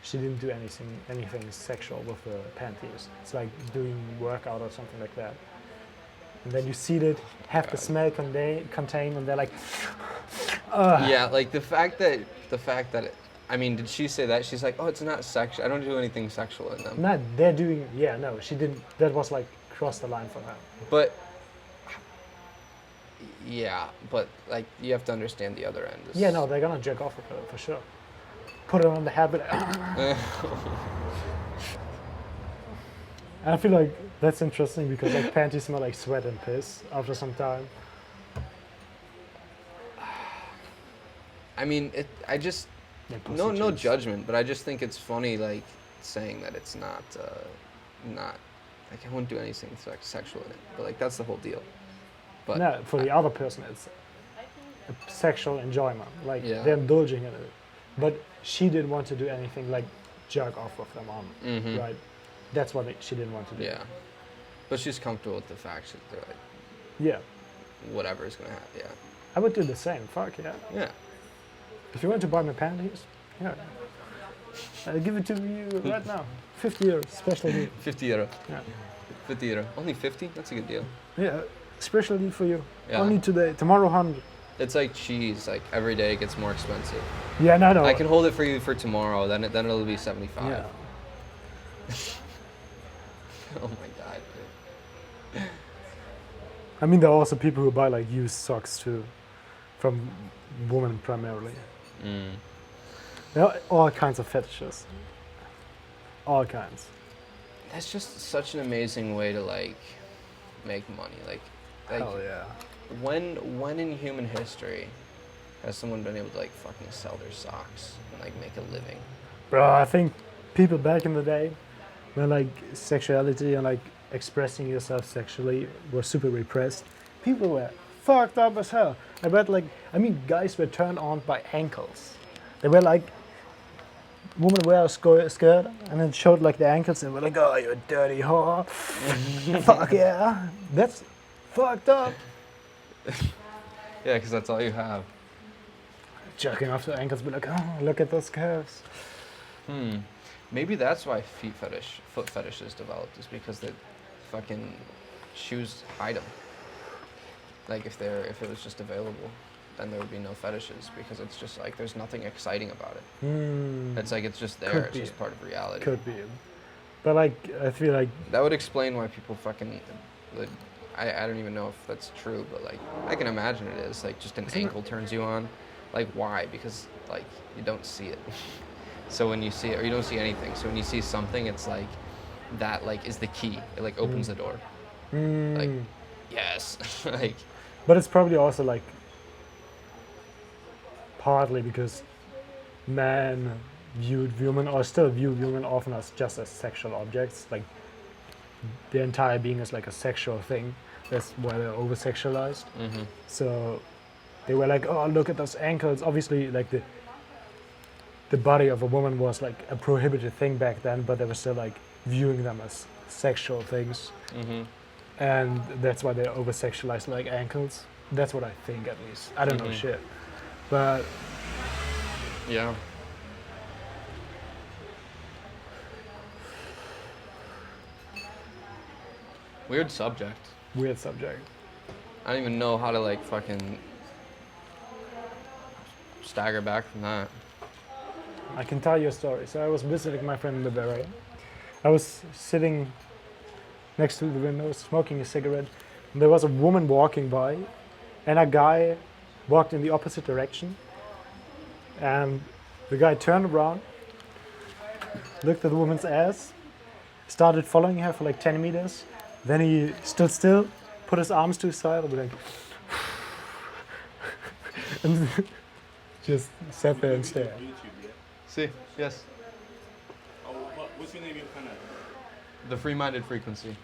she didn't do anything sexual with the panties. It's like doing workout or something like that. And then you see it, have the God. smell contained, and they're like, Yeah, like the fact that I mean, did she say that? She's like, oh, it's not sexual. I don't do anything sexual in them. no, they're doing. Yeah, no, she didn't. That was like cross the line for her. But yeah, but like you have to understand the other end. Yeah, no, they're gonna jerk off with her for sure. Put it on the habit. I feel like that's interesting because like panties smell like sweat and piss after some time. I mean, I just They're pussy no juice. judgment, but I just think it's funny like saying that it's not like I wouldn't do anything sexual in it, but like that's the whole deal. But No, for the other person, it's a sexual enjoyment. Like Yeah. they're indulging in it. But she didn't want to do anything like jerk off with them on, Mhm. right? That's what she didn't want to do. Yeah, but she's comfortable with the fact that they're like Yeah. whatever is gonna happen. Yeah, I would do the same. Fuck yeah. yeah. If you want to buy my panties, yeah. I'll give it to you right now. 50 euros, special deal. 50 euro. Yeah. 50 euro. Only 50? That's a good deal. Yeah, special deal for you. Yeah. Only today. Tomorrow 100. It's like cheese. Like every day it gets more expensive. Yeah, no. I can hold it for you for tomorrow. Then it'll be 75. Yeah. Oh my god, dude. I mean, there are also people who buy like used socks too, from women primarily. Mm. There are all kinds of fetishes. All kinds. That's just such an amazing way to like make money. Like Hell yeah. when in human history has someone been able to like fucking sell their socks and like make a living? Bro, I think people back in the day, when like sexuality and like expressing yourself sexually was super repressed, people were fucked up as hell. I mean, guys were turned on by ankles. They were like, women wear a skirt and it showed like the ankles and were like, oh, you dirty whore. Fuck yeah. That's fucked up. Yeah, because that's all you have. Jerking off the ankles, be like, oh, look at those curves. Maybe that's why foot fetishes developed, is because the fucking shoes hide them. Like if it was just available, then there would be no fetishes, because it's just like there's nothing exciting about it. It's like it's just there. Could It's be. just part of reality. Could be. But like, I feel like, That would explain why people fucking. I don't even know if that's true, but like I can imagine it is. Like just an ankle turns you on. Like why? Because like you don't see it. So when you see it, or you don't see anything. So when you see something, it's like that like is the key. It like opens the door. Like yes. Like but it's probably also like partly because men viewed women, or still view women often as just as sexual objects. Like their entire being is like a sexual thing. That's why they're over sexualized. So they were like, oh, look at those ankles. Obviously, like the body of a woman was like a prohibited thing back then, but they were still like viewing them as sexual things. And that's why they're over sexualized, like ankles. That's what I think, at least. I don't know shit. But yeah. Weird subject. weird subject. I don't even know how to like fucking stagger back from that. I can tell you a story. So I was visiting my friend in Bavaria. I was sitting next to the window, smoking a cigarette. And there was a woman walking by, and a guy walked in the opposite direction. And the guy turned around, looked at the woman's ass, started following her for like 10 meters. Then he stood still, put his arms to his side, and be like, and just sat there and stared. See? Yes. Oh, what's your name in Canada? The free-minded frequency.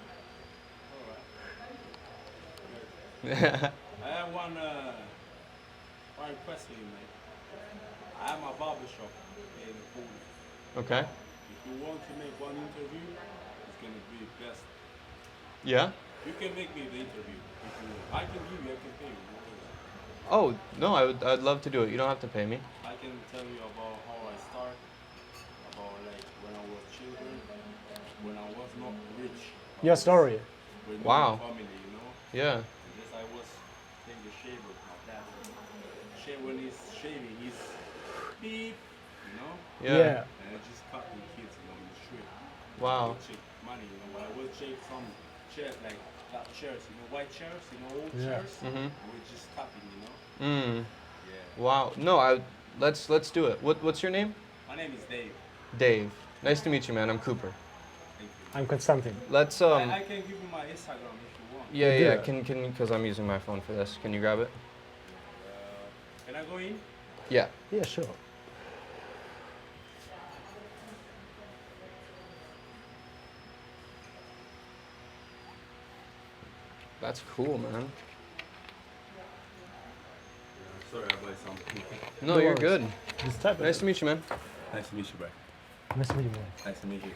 I have one request for you, mate. I have my barber shop in the pool. Okay. If you want to make one interview, it's gonna be best. Yeah? You can make me the interview. If you, I can give you, I can pay you. Oh, no, I'd love to do it. You don't have to pay me. I can tell you about how I start, about like when I was children, when I was not rich. Your story. With Wow. my family, you know. Yeah. Yes, I was playing the shaver with my dad. When he's shaving, he's beep, you know. Yeah. And I just cut the kids, you know, in the street. Wow. Check money, you know. But I will check some chairs, like that chairs, you know, white chairs, you know, old Yeah. chairs. We're just cutting, you know. Yeah. Wow. No, let's do it. What's your name? My name is Dave. Dave. Nice to meet you, man. I'm Cooper. Thank you. I'm Constantine. Let's I can give you my Instagram if you want. Yeah, do yeah. it. Can because I'm using my phone for this. Can you grab it? Can I go in? Yeah. Yeah, sure. That's cool, man. Sorry, I buy something. No, No you're worries. good. Just type Nice to meet you, man. Nice to meet you, bro. Nice to meet you, man. Nice to meet you.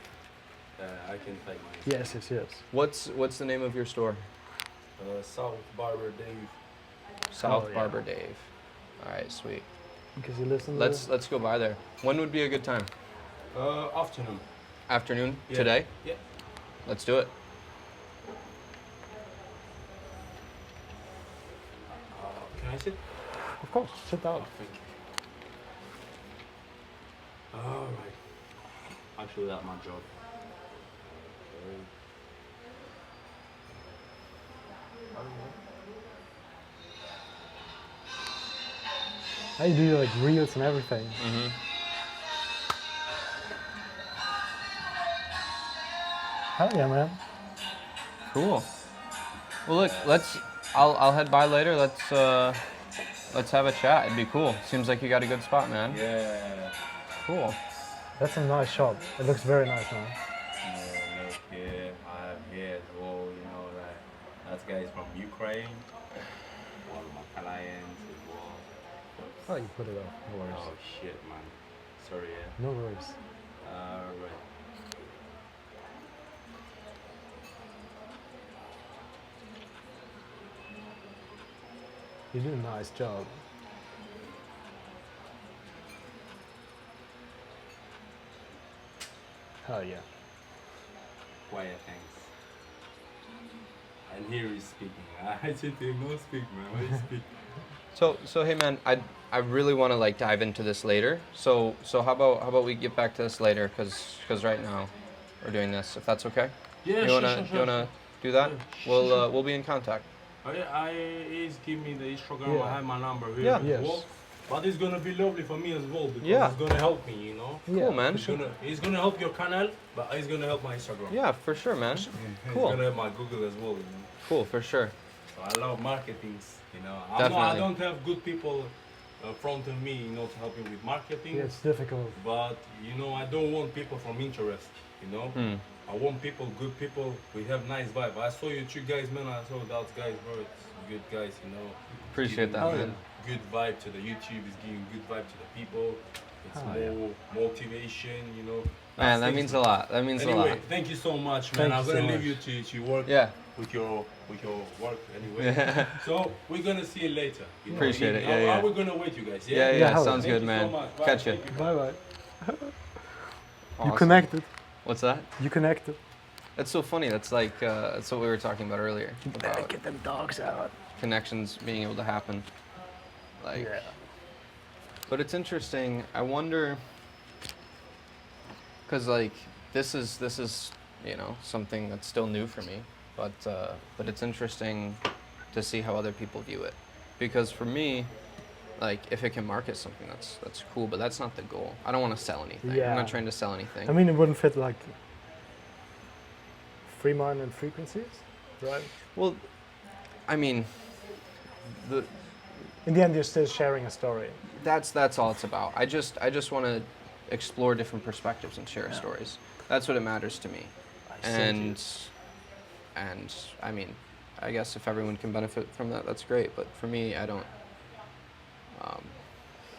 I can type mine. Yes, yes, yes. What's the name of your store? South Barber Dave. South yeah. Barber Dave. All right, sweet. Because you listen to Let's go by there. When would be a good time? Afternoon. Afternoon Yeah. today? Yeah. Let's do it. Can I sit? of course. Sit down. Thank you. Alright. Actually, that's my job. Now you do like reels and everything. Mm-hmm. Hell yeah, man. Cool. Well, look, I'll head by later. Let's have a chat. It'd be cool. Seems like you got a good spot, man. Yeah. Cool. That's a nice shop. It looks very nice, man. Look here, I have here as well, you know, that guy is from Ukraine. One of my clients as well. Oh, you put it up. No worries. Oh shit, man. Sorry, yeah. No worries. Alright. You do a nice job. Hell yeah. Quiet, thanks. And here he's speaking. I said to him, no speak, man. Why you speak? So hey, man, I really want to like dive into this later. So how about we get back to this later? Cause right now we're doing this. If that's okay. Yeah, You wanna do that? Yeah, sure. We'll be in contact. He's give me the Instagram. Yeah. I have my number here. Yeah. as Yes. well. But it's gonna be lovely for me as well because Yeah. it's gonna help me, you know. Cool, man. He's gonna help your channel, but he's gonna help my Instagram. Yeah, for sure, man. He's Cool. gonna help my Google as well, you know. Cool, for sure. So I love marketing, you know. I Definitely. don't have good people in front of me, you know, to help me with marketing. Yeah, it's difficult. But you know, I don't want people from interest, you know. Hmm. I want people, good people. We have nice vibe. I saw you two guys, man. I saw that guys, bro. It's good guys, you know. Appreciate that, Giving man. Good vibe to the YouTube. It's giving good vibe to the people. It's Oh, yeah. more motivation, you know. Man, that That's means things. a lot. That means a lot. Anyway, thank you so much, man. Thank I'm you gonna so leave much. you to work Yeah. with your work anyway. So we're gonna see you later. You know, Appreciate it. Yeah, How yeah. we're gonna wait, you guys. Yeah, Yeah, hell sounds Thank good, you man. so much. Bye. Catch you. Thank Bye bye. You Awesome. connected. What's that? You connected. That's so funny. That's like that's what we were talking about earlier. Better About get them dogs out. connections being able to happen. Like, Yeah. but it's interesting. I wonder, cause like this is you know something that's still new for me, but it's interesting to see how other people view it, because for me, like if it can market something, that's cool, but that's not the goal. I don't want to sell anything. Yeah. I'm not trying to sell anything. I mean, it wouldn't fit like free mind and frequencies, right? Well, I mean, the In the end, you're still sharing a story. that's all it's about. I just want to explore different perspectives and share stories. That's what it matters to me. And I mean, I guess if everyone can benefit from that, that's great. But for me, I don't.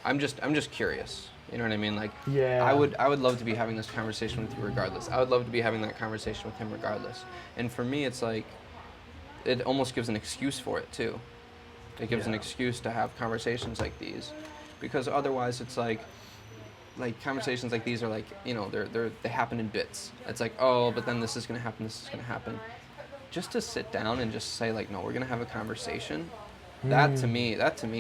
I'm just curious. You know what I mean? Like, Yeah. I would love to be having this conversation with you regardless. I would love to be having that conversation with him regardless. And for me, it's like, it almost gives an excuse for it too. It gives an Yeah. excuse to have conversations like these, because otherwise it's like conversations like these are like, you know, they happen in bits. It's like, oh, but then this is gonna happen, this is gonna happen. Just to sit down and just say like, no, we're gonna have a conversation. That to me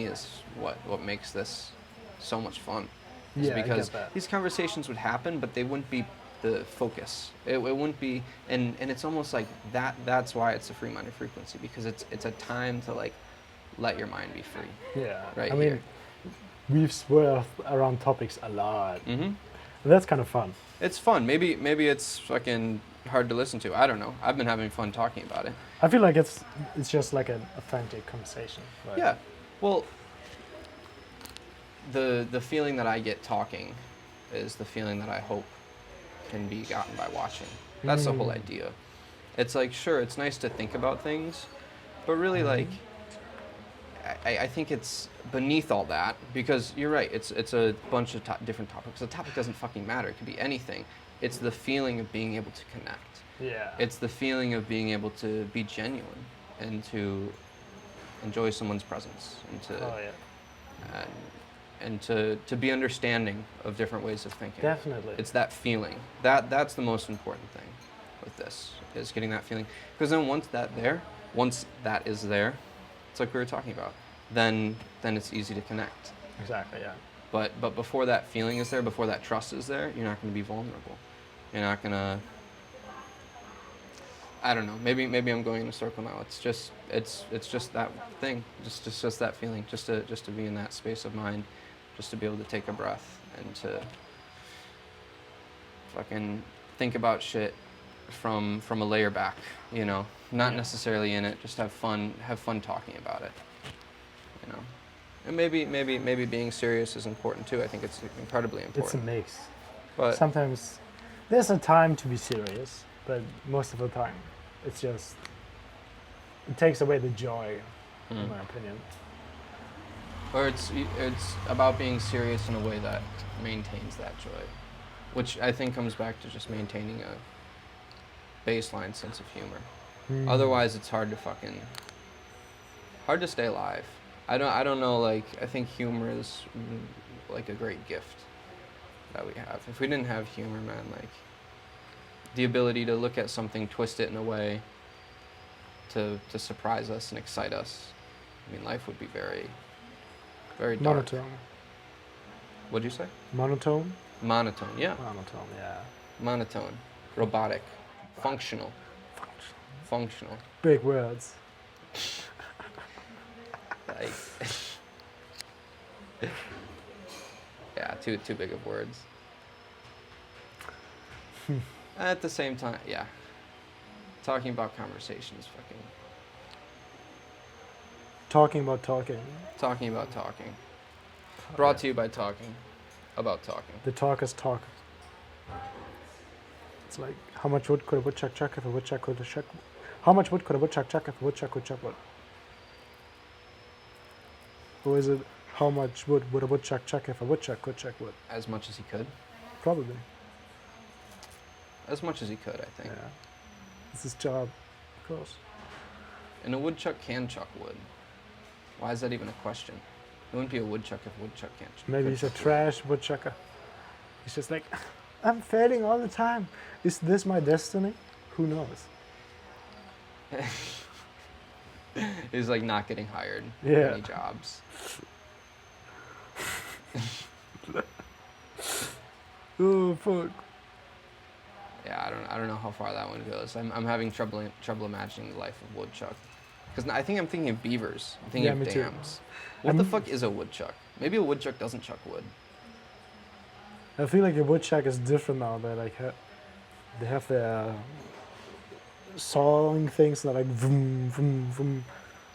is what makes this so much fun. Is Yeah, I get because that. these conversations would happen, but they wouldn't be the focus. It wouldn't be, and it's almost like that's why it's a free minded frequency, because it's a time to like let your mind be free. Yeah. Right I mean, here. we've swerved around topics a lot. Mm-hmm. And that's kind of fun. It's fun. Maybe it's fucking hard to listen to. I don't know. I've been having fun talking about it. I feel like it's just like an authentic conversation. Right? Yeah. Well, the feeling that I get talking is the feeling that I hope can be gotten by watching. That's the whole idea. It's like, sure, it's nice to think about things, but really like, I think it's beneath all that, because you're right, it's a bunch of different topics. The topic doesn't fucking matter. It could be anything. It's the feeling of being able to connect. Yeah. It's the feeling of being able to be genuine and to enjoy someone's presence and to Oh yeah. and to be understanding of different ways of thinking. Definitely. It's that feeling. That's the most important thing with this, is getting that feeling. Because then once that is there, it's like we were talking about. then it's easy to connect. Exactly. Yeah. But before that feeling is there, before that trust is there, you're not going to be vulnerable. You're not going to. I don't know. Maybe I'm going in a circle now. It's just that thing. Just that feeling. Just to be in that space of mind, just to be able to take a breath and to fucking think about shit from a layer back. You know, not necessarily in it. Just have fun talking about it. You know, and maybe being serious is important too. I think it's incredibly important. It's a mix. But sometimes there's a time to be serious, but most of the time, it takes away the joy, in my opinion. Or it's about being serious in a way that maintains that joy, which I think comes back to just maintaining a baseline sense of humor. Otherwise, it's hard to stay alive. I don't know. Like, I think humor is like a great gift that we have. If we didn't have humor, man, like the ability to look at something, twist it in a way to surprise us and excite us, I mean, life would be very, very dark. Monotone. What'd you say? Monotone. Monotone. Yeah. Monotone. Yeah. Monotone. Robotic. Functional. Functional. Big words. Like, yeah, too big of words. At the same time, yeah. Talking about conversations, fucking. Talking about talking. Talking about talking. Brought to you by talking about talking. The talkers talk. It's like, how much wood could a woodchuck chuck if a woodchuck could chuck? How much wood could a woodchuck chuck if a woodchuck could chuck wood? Or is it, how much wood would a woodchuck chuck if a woodchuck could chuck wood? As much as he could. Probably. As much as he could, I think. Yeah. It's his job, of course. And a woodchuck can chuck wood. Why is that even a question? It wouldn't be a woodchuck if a woodchuck can't chuck. Maybe he's a trash woodchucker. He's just like, I'm failing all the time. Is this my destiny? Who knows? He's like not getting hired for Yeah. any jobs. Oh fuck. Yeah, I don't know how far that one goes. I'm having trouble imagining the life of woodchuck. Because I think I'm thinking of beavers. I'm thinking Yeah, of me too. dams. What the fuck is a woodchuck? Maybe a woodchuck doesn't chuck wood. I feel like a woodchuck is different now. They like they have their sawing things that like vroom vroom vroom.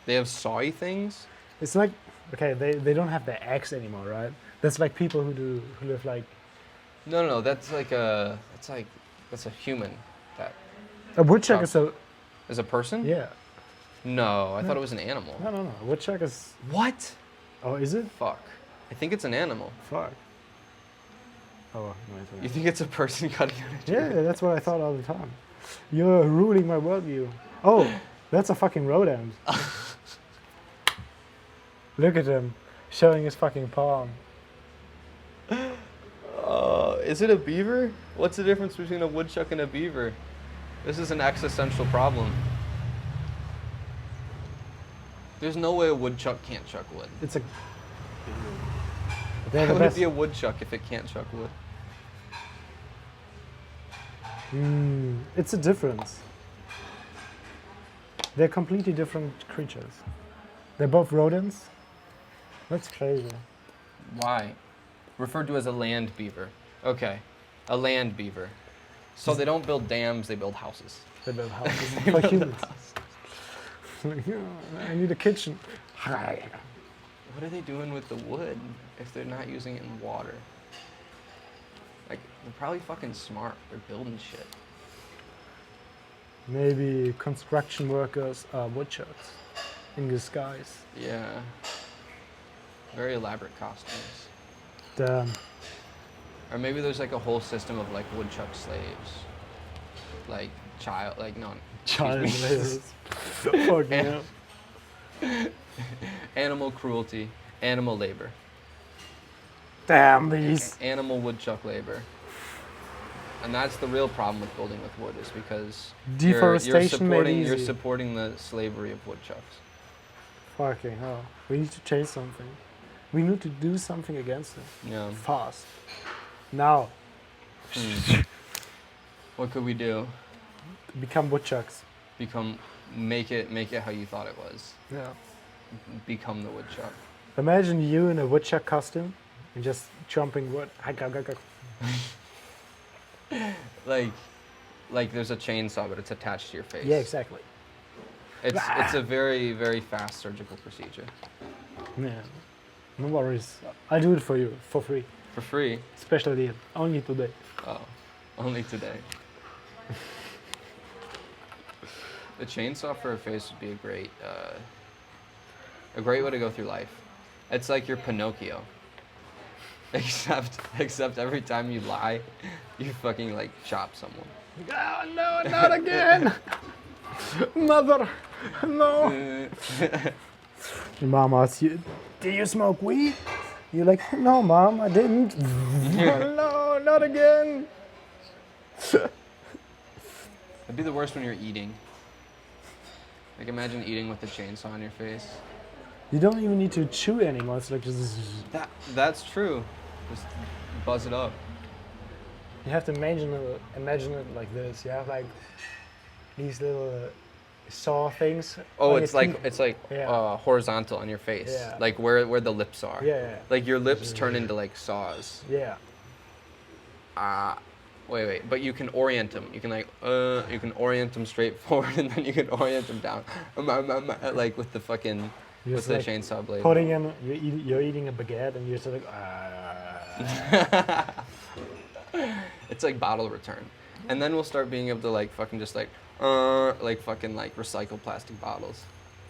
They have sawy things? It's like, okay, they don't have their axe anymore, right? That's like people who live like. No, that's like a human. That A woodchuck Chuck. is is a person? yeah. No, I thought it was an animal. No. A woodchuck is. What? Oh, is it? Fuck. I think it's an animal. Fuck. Oh, no, it's You okay. think it's a person cutting out a tree? Yeah, that's what I thought all the time. You're ruining my worldview. Oh, that's a fucking rodent. Look at him, showing his fucking palm. Is it a beaver? What's the difference between a woodchuck and a beaver? This is an existential problem. There's no way a woodchuck can't chuck wood. It's a. Why They're the would it best. be a woodchuck if it can't chuck wood? It's a difference. They're completely different creatures. They're both rodents. That's crazy. Why? Referred to as a land beaver. Okay, a land beaver. So they don't build dams, they build houses. They build houses for humans. Like, "Yeah, I need a kitchen. What are they doing with the wood if they're not using it in water? Like, they're probably fucking smart. They're building shit. Maybe construction workers are woodchucks in disguise. Yeah. Very elaborate costumes. Damn. Or maybe there's like a whole system of like woodchuck slaves. Like Child excuse me. labor. Fucking hell. Animal cruelty, animal labor, Damn these. animal woodchuck labor. And that's the real problem with building with wood, is because Deforestation made you're easy. supporting the slavery of woodchucks. Fucking hell. We need to change something. We need to do something against it. Yeah. Fast. Now. What could we do? Become woodchucks. Make it how you thought it was. Yeah. Become the woodchuck. Imagine you in a woodchuck costume and just chomping wood. Like there's a chainsaw, but it's attached to your face. Yeah, exactly. It's a very, very fast surgical procedure. Yeah. No worries. I'll do it for you for free. For free? Special deal. Only today. Oh, only today. The chainsaw for a face would be a great way to go through life. It's like your Pinocchio. Except every time you lie, you fucking like chop someone. Oh, no, not again! Mother, no! Mom asks you, "Did you smoke weed?" You're like, "No, Mom, I didn't." No, not again! It'd be the worst when you're eating. Like imagine eating with a chainsaw on your face. You don't even need to chew anymore. It's like just. That's true. Just buzz it up. You have to imagine it like this. You have like these little saw things. Oh, on it's your like teeth. Yeah. horizontal on your face. Yeah. Like where the lips are. Yeah. Like your lips turn into like saws. Yeah. Wait. But you can orient them. You can you can orient them straight forward, and then you can orient them down. Like with the fucking You're with just the like chainsaw blade. Putting in, you're eating a baguette, and you're just like. It's like bottle return, and then we'll start being able to like fucking just like fucking like recycle plastic bottles.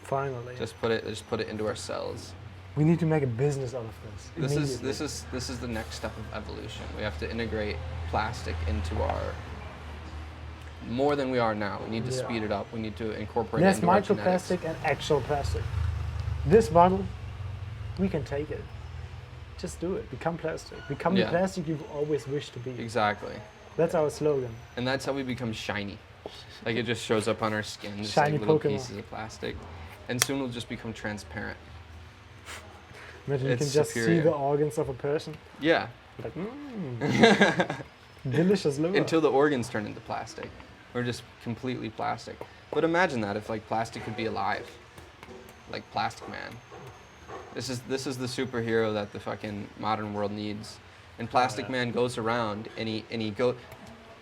Finally. Just put it into our cells. We need to make a business out of this. This is the next step of evolution. We have to integrate plastic into our more than we are now. We need to speed it up. We need to incorporate There's it into our genetics. microplastic and actual plastic. This bottle, we can take it. Just do it. Become plastic. Become the plastic you've always wished to be. Exactly. That's our slogan. And that's how we become shiny. Like it just shows up on our skin, just Shiny like little Pokemon. pieces of plastic. And soon we'll just become transparent. Imagine you It's can just superior. see the organs of a person. Yeah. Like, delicious liver. Until the organs turn into plastic. We're just completely plastic. But imagine that if like plastic could be alive. Like Plastic Man. This is the superhero that the fucking modern world needs. And Plastic Man goes around and he go.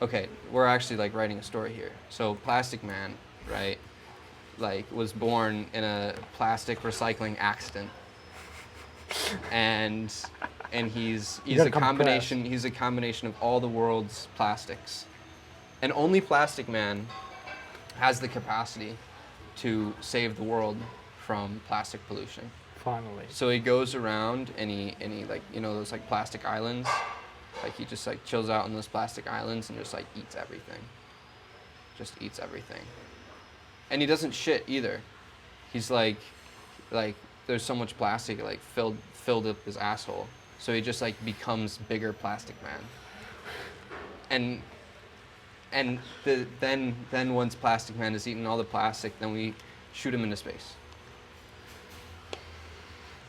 Okay, we're actually like writing a story here. So Plastic Man, right, like was born in a plastic recycling accident. And he's a combination of all the world's plastics. And only Plastic Man has the capacity to save the world from plastic pollution. Finally. So he goes around and he like, you know, those like plastic islands. Like he just like chills out on those plastic islands and just like eats everything. Just eats everything. And he doesn't shit either. He's like there's so much plastic like filled up his asshole. So he just like becomes bigger Plastic Man. And then once Plastic Man has eaten all the plastic, then we shoot him into space.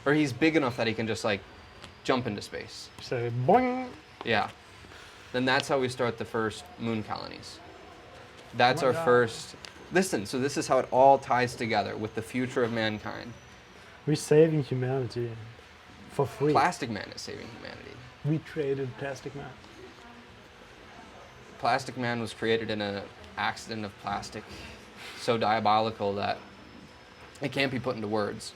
Or he's big enough that he can just like jump into space. So boing. Yeah. Then that's how we start the first moon colonies. That's Oh my our God. first. Listen, so this is how it all ties together with the future of mankind. We're saving humanity for free. Plastic Man is saving humanity. We created Plastic Man. Plastic Man was created in an accident of plastic so diabolical that it can't be put into words.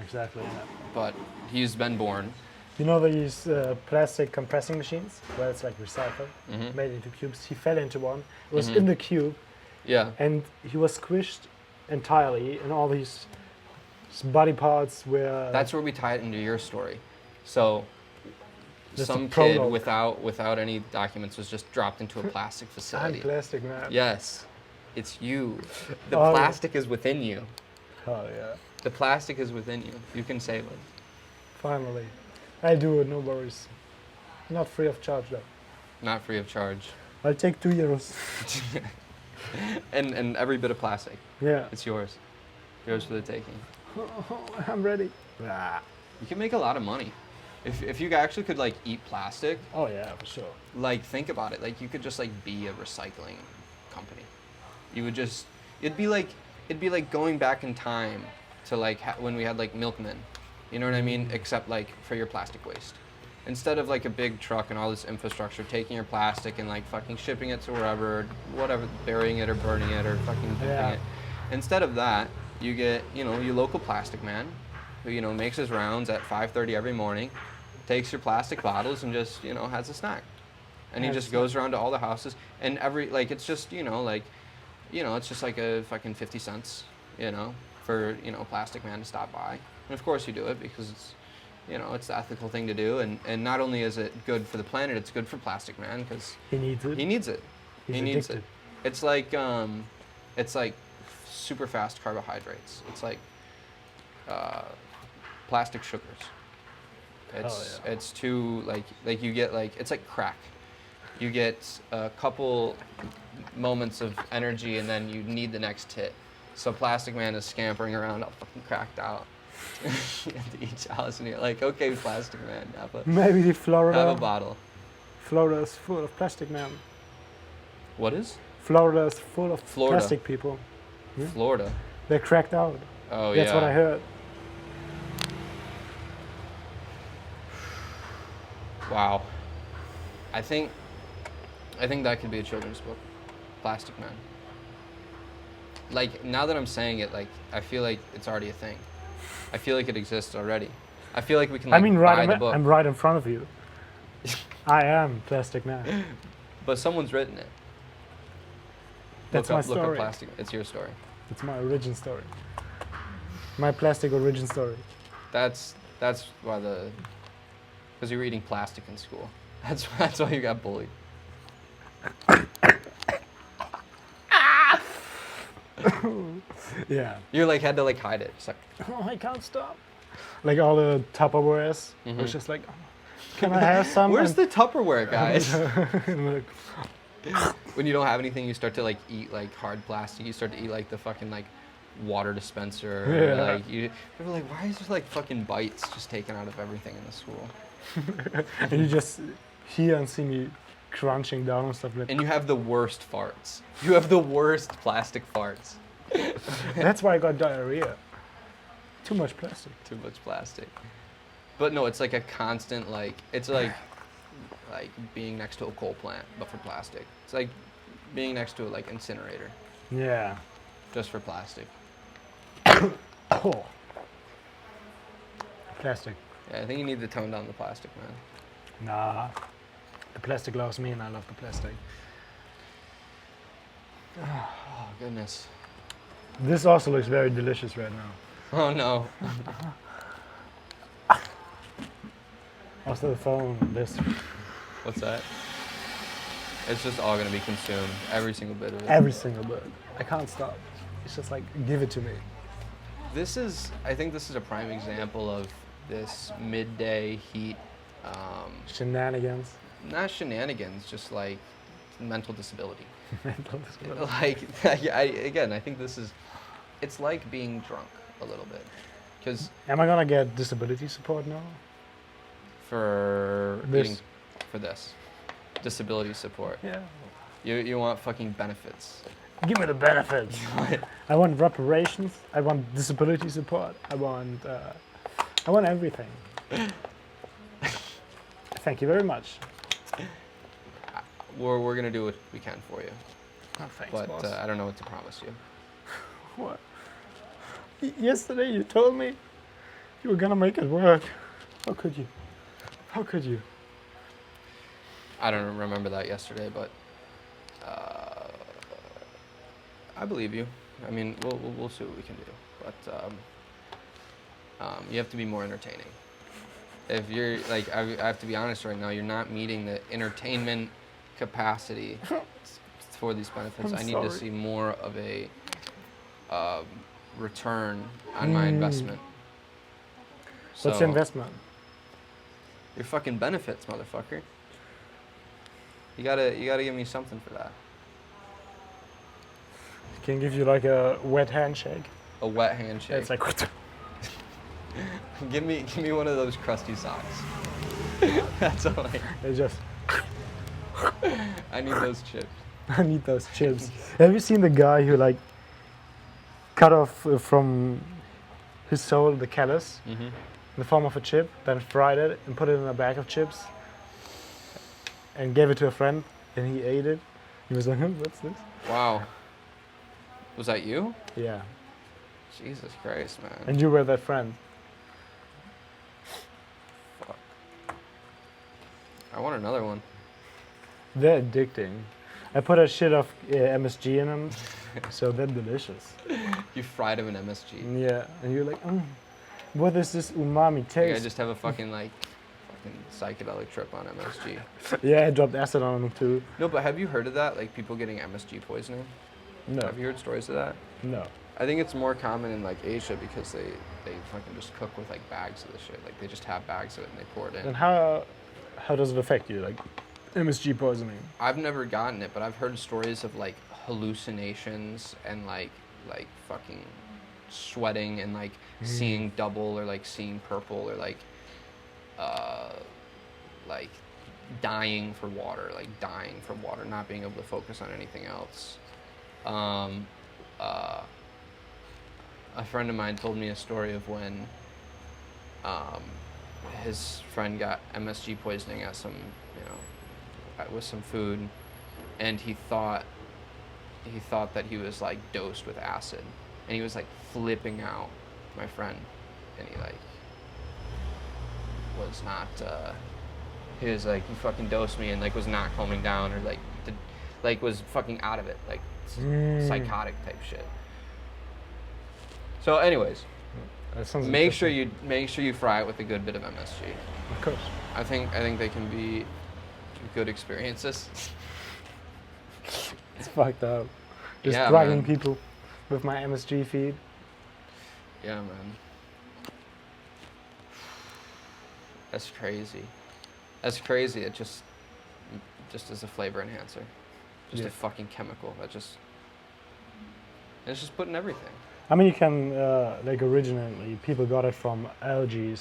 Exactly. Yeah. But he's been born. You know these plastic compressing machines where it's like recycled, Mhm. made into cubes. He fell into one. It was Mhm. in the cube, Yeah. and he was squished entirely, and all his body parts were. That's where we tie it into your story. So Just a some kid prologue. without any documents was just dropped into a plastic I'm facility. Plastic Man. Yes. It's you. The Oh. plastic is within you. Oh yeah. The plastic is within you. You can save it. Finally, I do it. No worries. Not free of charge though. Not free of charge. I'll take €2. And every bit of plastic. Yeah. It's yours. Yours for the taking. I'm ready. Ah. You can make a lot of money. If you actually could like eat plastic, Oh yeah, for sure. like think about it. Like you could just like be a recycling company. You would just it'd be like going back in time to like when we had like milkmen. You know what I mean? Except like for your plastic waste. Instead of like a big truck and all this infrastructure taking your plastic and like fucking shipping it to wherever, whatever, burying it or burning it or fucking dumping Yeah. it. Instead of that, you get, you know, your local plastic man who, you know, makes his rounds at 5:30 every morning, takes your plastic bottles and just, you know, has a snack. And he Has a just snack. goes around to all the houses and like, it's just, you know, like, you know, it's just like a fucking 50 cents, you know, for, you know, plastic man to stop by. And of course you do it because it's, you know, it's the ethical thing to do. And not only is it good for the planet, it's good for plastic man because He needs it. he needs it. He's He needs addicted. it. It's like super fast carbohydrates. It's like plastic sugars. It's too like you get like it's like crack. You get a couple moments of energy and then you need the next hit. So Plastic Man is scampering around all fucking cracked out into each house and you're like, okay, Plastic Man, Maybe Florida. have a bottle. Florida's full of plastic man. What is? Florida's full of Florida. plastic people. Hmm? Florida. They're cracked out. Oh That's yeah. what I heard. Wow. I think that could be a children's book. Plastic Man. Like, now that I'm saying it, like, I feel like it's already a thing. I feel like it exists already. I feel like we can, like, I mean, buy the book. I'm right in front of you. I am Plastic Man. But someone's written it. That's look my up, Look story. up Plastic. It's your story. It's my origin story. My plastic origin story. That's why because you were eating plastic in school. That's why you got bullied. Yeah. You like had to like hide it. It's like, Oh, I can't stop. Like all the Tupperwares. I was Mhm. just like, can I have some? where's the Tupperware, guys? I'm like, When you don't have anything, you start to like eat like hard plastic. You start to eat like the fucking like water dispenser. Or, Yeah. like you're like, why is there like fucking bites just taken out of everything in the school? and you just hear and see me crunching down and stuff like And you have the worst farts. You have the worst plastic farts. That's why I got diarrhea. Too much plastic. Too much plastic. But no, it's like a constant like it's like being next to a coal plant, but for plastic. It's like being next to a like incinerator, Yeah. just for plastic. Oh. Plastic. Yeah, I think you need to tone down the plastic, man. Nah. The plastic loves me and I love the plastic. Oh goodness. This also looks very delicious right now. Oh no. Also the phone, this. What's that? It's just all gonna be consumed. Every single bit of it. Every single bit. I can't stop. It's just like, give it to me. I think this is a prime example of this midday heat, Shenanigans. not shenanigans, just like mental disability. Mental disability. Like, I think it's like being drunk a little bit. Because Am I gonna get disability support now? for This. eating, for this, disability support, Yeah. you want fucking benefits. Give me the benefits. I want reparations. I want disability support. I want everything. Thank you very much. We're gonna do what we can for you, Oh, thanks, but boss. I don't know what to promise you. What? Yesterday you told me you were gonna make it work. How could you? How could you? I don't remember that yesterday, but I believe you. I mean, we'll see what we can do, but you have to be more entertaining. If you're like, I have to be honest right now, you're not meeting the entertainment capacity for these benefits. I'm I need to sorry. see more of a return on my investment. What's So, your investment? your fucking benefits, motherfucker. You gotta give me something for that. Can give you like a wet handshake. A wet handshake. It's like Give me one of those crusty socks. That's all It's just, I need those chips. I need those chips. Have you seen the guy who like cut off from his soul the callus Mm-hmm. in the form of a chip, then fried it and put it in a bag of chips and gave it to a friend and he ate it? He was like, what's this? Wow. Was that you? Yeah. Jesus Christ, man. And you were that friend. Fuck. I want another one. They're addicting. I put a shit of MSG in them, so they're delicious. You fried him in MSG. Yeah, and you're like, what is this umami Like, taste? I just have a fucking psychedelic trip on MSG. Yeah, I dropped acid on them too. No, but have you heard of that? Like people getting MSG poisoning? No, Have you heard stories of that? no. I think it's more common in like Asia because they fucking just cook with like bags of the shit. Like they just have bags of it and they pour it in. And how does it affect you, like MSG poisoning? I've never gotten it, but I've heard stories of like hallucinations and like fucking sweating and like seeing double or like seeing purple or like dying from water, not being able to focus on anything else. A friend of mine told me a story of when his friend got MSG poisoning at some, with some food, and he thought that he was like dosed with acid, and he was like flipping out, my friend, and he like was not. He was like, "You fucking dosed me," and like was not calming down, or like was fucking out of it, like psychotic type shit. So, anyways, That sounds make sure interesting. you fry it with a good bit of MSG. Of course. I think they can be good experiences. It's fucked up. Just Yeah, drugging man. people with my MSG feed. Yeah, man. That's crazy. That's crazy. It just is a flavor enhancer. Just Yeah. a fucking chemical that it's just put in everything. I mean, you can, like originally, people got it from algae.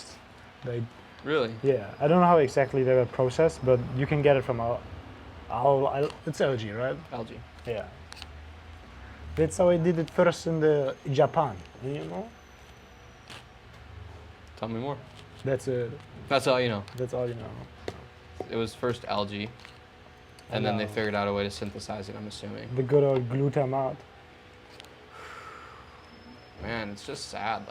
Really? Yeah, I don't know how exactly they were processed, but you can get it from it's algae, right? Algae. Yeah. That's how I did it first in Japan, you know? Tell me more. That's it. That's all you know. That's all you know. It was first algae, and then they figured out a way to synthesize it, I'm assuming. The good old glutamate. Man, it's just sad,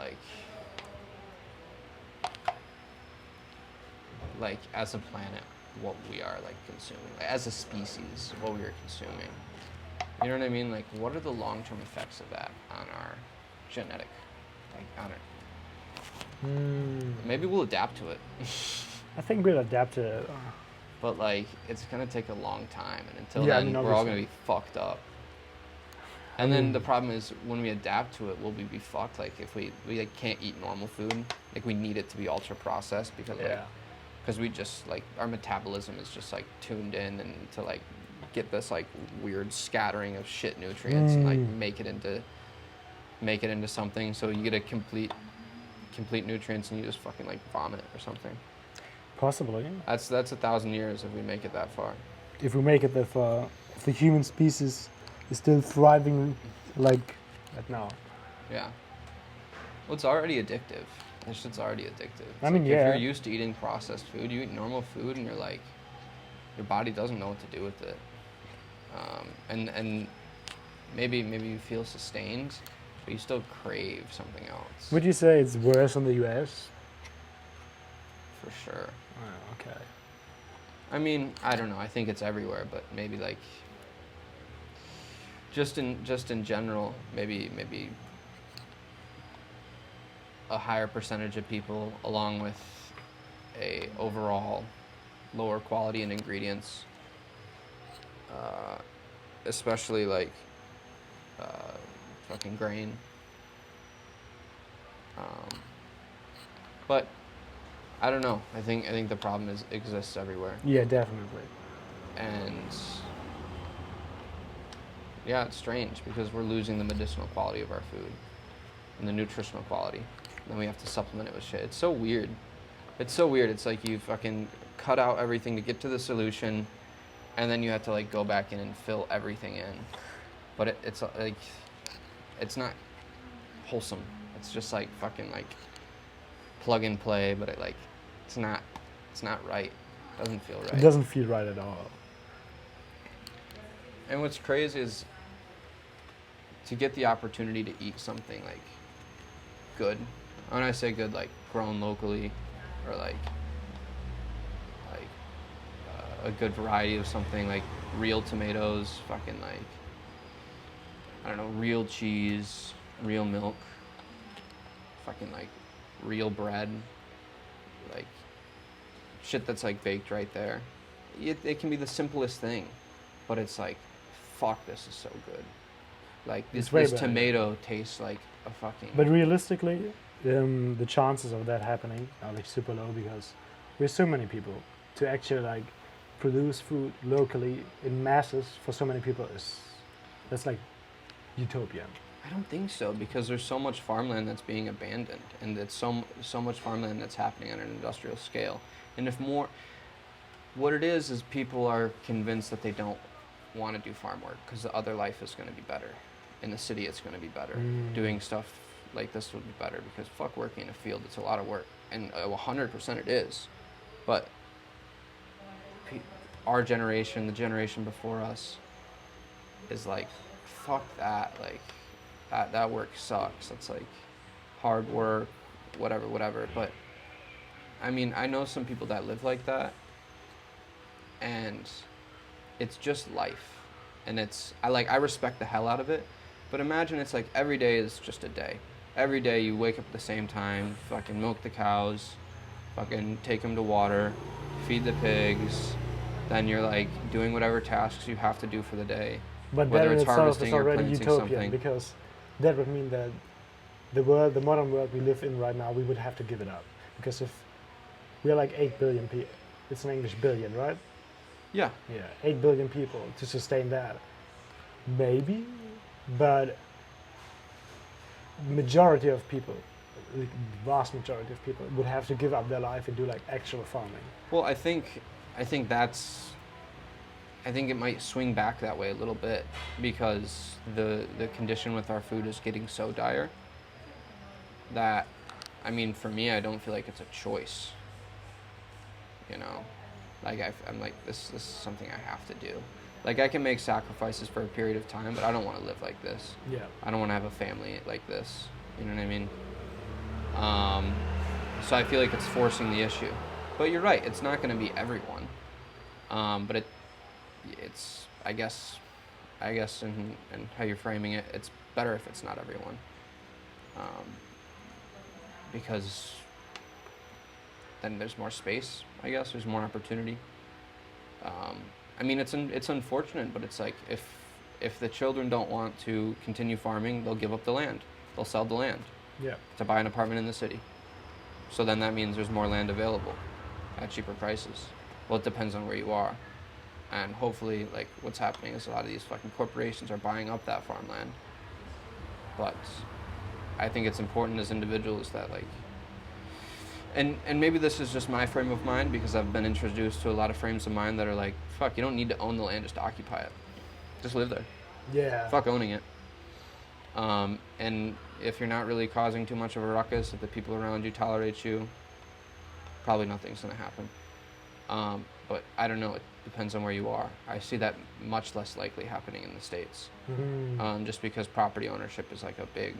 like as a planet, what we are like consuming, like as a species, what we are consuming. You know what I mean? Like, what are the long-term effects of that on our genetic, like on it? Maybe we'll adapt to it, I think we'll adapt to it. but like it's gonna take a long time, and until Yeah, I then, mean, we're all gonna obviously. be fucked up. And then the problem is when we adapt to it, we'll be fucked. Like if we like can't eat normal food, like we need it to be ultra processed because we just like our metabolism is just like tuned in and to like get this like weird scattering of shit nutrients and like make it into something. So you get a complete nutrients and you just fucking like vomit or something. Possibly. That's 1,000 years if we make it that far. If we make it that far, if the human species is still thriving like now. Yeah. Well, it's already addictive. That shit's already addictive. It's I mean, like, yeah. If you're used to eating processed food, you eat normal food, and you're like, your body doesn't know what to do with it. And maybe you feel sustained, but you still crave something else. Would you say it's worse in the US? For sure. Oh, okay. I mean, I don't know. I think it's everywhere, but maybe like just in general, maybe a higher percentage of people, along with a overall lower quality in ingredients, especially like fucking grain. But I don't know. I think the problem exists everywhere, Yeah, definitely. and yeah, it's strange because we're losing the medicinal quality of our food and the nutritional quality. then we have to supplement it with shit. It's so weird. It's so weird. It's like you fucking cut out everything to get to the solution, and then you have to like go back in and fill everything in. But it's like, it's not wholesome. It's just like fucking like plug and play, but it's not right. It doesn't feel right. It doesn't feel right at all. And what's crazy is to get the opportunity to eat something like good. When I say good, like grown locally, or like a good variety of something, like real tomatoes, fucking like, I don't know, real cheese, real milk, fucking like real bread, like shit that's like baked right there. It can be the simplest thing, but it's like, fuck, this is so good. Like It's way this better. tomato tastes like a fucking. But realistically, the chances of that happening are like super low because we're so many people to actually like produce food locally in masses for so many people that's like utopian. I don't think so, because there's so much farmland that's being abandoned, and it's so much farmland that's happening on an industrial scale. And if more, what it is people are convinced that they don't want to do farm work because the other life is going to be better. In the city, it's going to be better. Doing stuff like this would be better because fuck working in a field, it's a lot of work, and 100% it is. But our generation, the generation before us, is like, fuck that, like that work sucks. It's like hard work, whatever. But I mean, I know some people that live like that, and it's just life, and I respect the hell out of it. But imagine it's like every day is just a day. Every day you wake up at the same time, fucking milk the cows, fucking take them to water, feed the pigs, then you're like doing whatever tasks you have to do for the day. But Whether that in it's itself is harvesting or already planting utopian something. because that would mean that the modern world we live in right now, we would have to give it up. Because if we're like 8 billion people, it's in English billion, right? Yeah. Yeah, 8 billion people to sustain that. Maybe, but majority of people, the vast majority of people would have to give up their life and do like actual farming. Well, I think it might swing back that way a little bit because the condition with our food is getting so dire that, I mean, for me, I don't feel like it's a choice. You know, like I'm like, this is something I have to do. Like I can make sacrifices for a period of time, but I don't want to live like this. Yeah. I don't want to have a family like this. You know what I mean? So I feel like it's forcing the issue. But you're right, it's not going to be everyone. But it's I guess in how you're framing it, it's better if it's not everyone. Because then there's more space, I guess, there's more opportunity. I mean, it's unfortunate, but it's like if the children don't want to continue farming, they'll give up the land. They'll sell the land Yeah. to buy an apartment in the city. So then that means there's more land available at cheaper prices. Well, it depends on where you are. And hopefully, like, what's happening is a lot of these fucking corporations are buying up that farmland. But I think it's important as individuals that, like, and maybe this is just my frame of mind because I've been introduced to a lot of frames of mind that are like, fuck, you don't need to own the land just to occupy it. Just live there. Yeah. Fuck owning it. And if you're not really causing too much of a ruckus, if the people around you tolerate you, probably nothing's gonna happen. But I don't know, it depends on where you are. I see that much less likely happening in the States. Just because property ownership is like a big,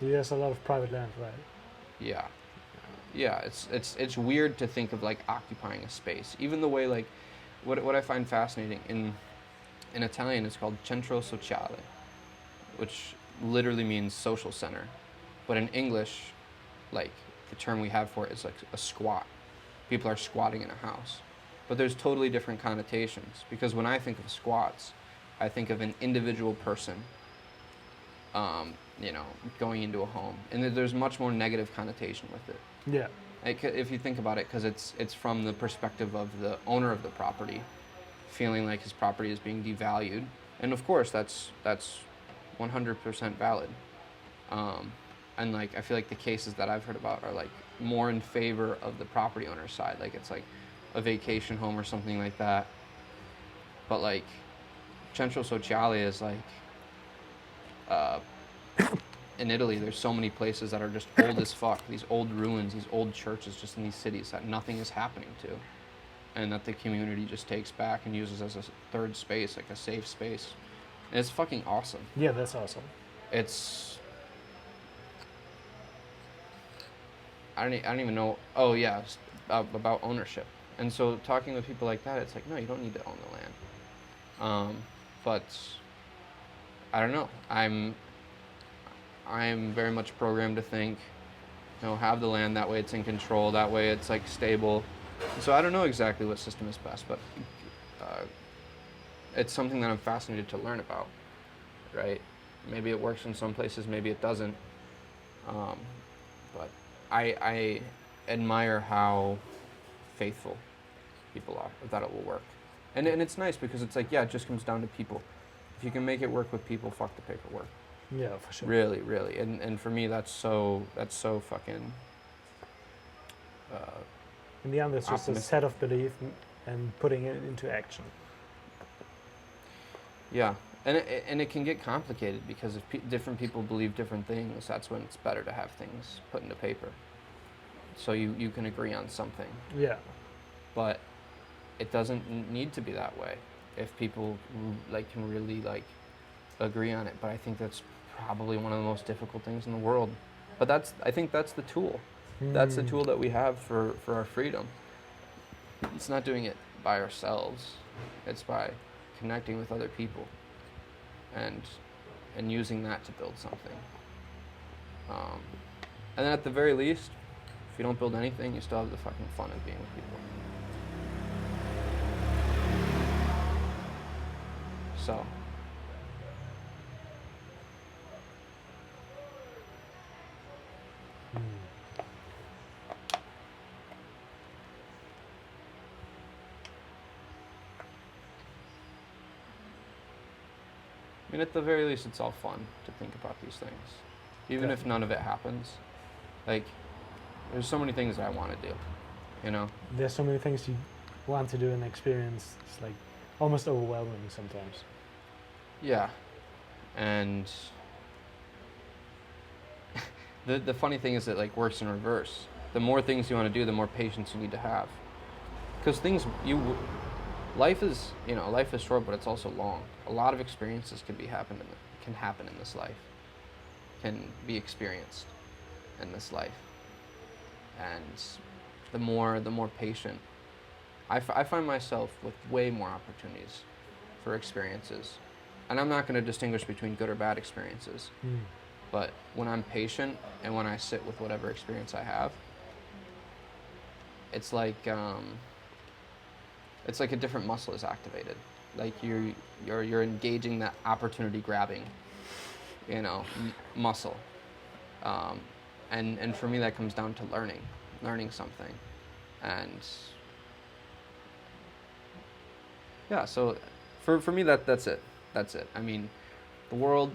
There's a lot of private land, right? yeah, it's weird to think of like occupying a space. Even the way like, what I find fascinating in Italian it's called centro sociale, which literally means social center. But in English, like the term we have for it is like a squat. People are squatting in a house. But there's totally different connotations because when I think of squats, I think of an individual person, going into a home. And there's much more negative connotation with it. Yeah. If you think about it, because it's from the perspective of the owner of the property, feeling like his property is being devalued, and of course that's 100% valid. and like I feel like the cases that I've heard about are like more in favor of the property owner's side. Like it's like a vacation home or something like that. But like Centro Sociale is like in Italy, there's so many places that are just old as fuck. These old ruins, these old churches just in these cities that nothing is happening to. And that the community just takes back and uses as a third space, like a safe space. And it's fucking awesome. Yeah, that's awesome. It's... I don't even know... Oh, yeah, about ownership. And so talking with people like that, it's like, no, you don't need to own the land. But I don't know. I'm very much programmed to think, have the land, that way it's in control, that way it's like stable. So I don't know exactly what system is best, but it's something that I'm fascinated to learn about, right? Maybe it works in some places, maybe it doesn't. But I admire how faithful people are, that it will work. And it's nice because it's like, yeah, it just comes down to people. If you can make it work with people, fuck the paperwork. Yeah, for sure. Really, really. And for me, that's so fucking... in the end, it's just a set of belief and putting it into action. Yeah, and it can get complicated because if different people believe different things, that's when it's better to have things put into paper. So you can agree on something. Yeah. But it doesn't need to be that way if people like can really like agree on it. But I think that's probably one of the most difficult things in the world. But I think that's the tool. That's the tool that we have for our freedom. It's not doing it by ourselves. It's by connecting with other people and using that to build something. And then at the very least, if you don't build anything, you still have the fucking fun of being with people. So. I mean, at the very least, it's all fun to think about these things. Even if none of it happens. Like, there's so many things that I want to do, There's so many things you want to do and experience. It's like almost overwhelming sometimes. Yeah. And the funny thing is it like works in reverse. The more things you want to do, the more patience you need to have. Because life is short, but it's also long. A lot of experiences can happen in this life, can be experienced in this life, and the more patient, I find myself with way more opportunities for experiences, and I'm not going to distinguish between good or bad experiences, but when I'm patient and when I sit with whatever experience I have, it's like a different muscle is activated. Like you're engaging that opportunity grabbing, muscle. And for me that comes down to learning something. And yeah, so for me that's it. That's it. I mean, the world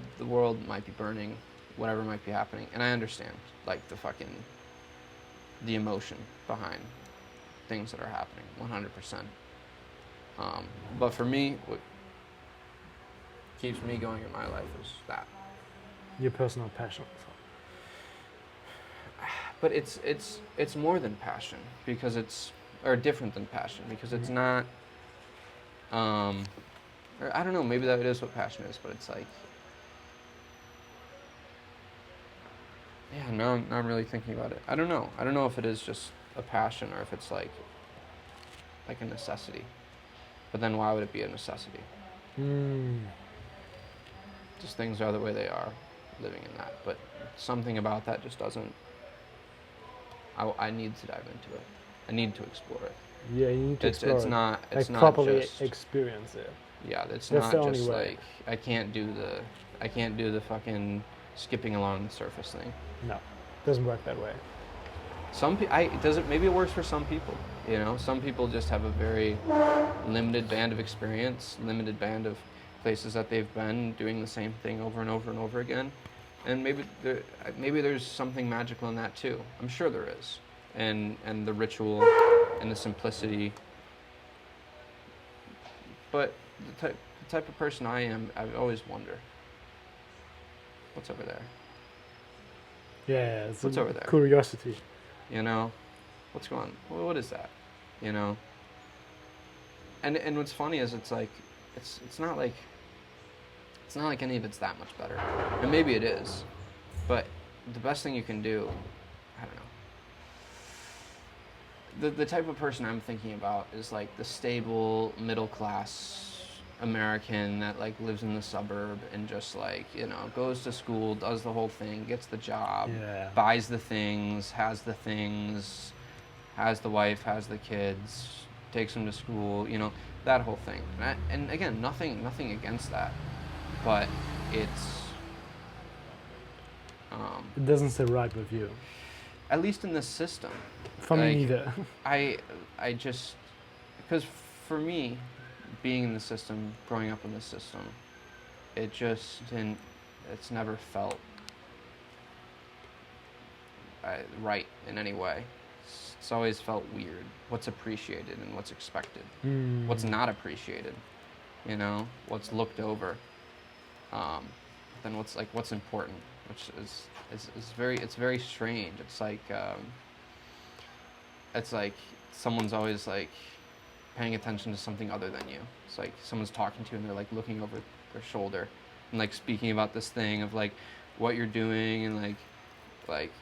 might be burning, whatever might be happening, and I understand like the emotion behind things that are happening 100%. But for me, what keeps me going in my life is that. Your personal passion. But it's more than passion because or different than passion because it's not. Or I don't know. Maybe that is what passion is, but it's like. Yeah, now I'm really thinking about it. I don't know. I don't know if it is just a passion or if it's like a necessity. But then why would it be a necessity? Just things are the way they are, living in that. But something about that just doesn't... I need to dive into it. I need to explore it. Yeah, you need to explore it's it. not properly just, experience it. Yeah, that's not not just way. like I can't do the fucking skipping along the surface thing. No, doesn't work that way. Maybe it works for some people. Some people just have a very limited band of experience, limited band of places that they've been doing the same thing over and over and over again, And maybe there's something magical in that too. I'm sure there is, and the ritual, and the simplicity. But the type of person I am, I always wonder, what's over there? Yeah, it's What's over there? Curiosity. You know, what's going on? Well, what is that? You know. And what's funny is it's like, it's not like any of it's that much better. And maybe it is, but the best thing you can do, I don't know. The type of person I'm thinking about is like the stable middle class American that like lives in the suburb and just like, you know, goes to school, does the whole thing, gets the job, Yeah. buys the things, has the wife, has the kids, takes them to school, you know, that whole thing. And again, nothing against that, but it's It doesn't sit right with you. at least in this system. For me Like, neither. I just, because for me, being in the system, growing up in the system, it just didn't, it's never felt right in any way. It's always felt weird. What's appreciated and what's expected. What's not appreciated, you know, what's looked over. Then what's important, which is very strange. It's like someone's always like paying attention to something other than you. It's like someone's talking to you and they're like looking over their shoulder and like speaking about this thing of like what you're doing and like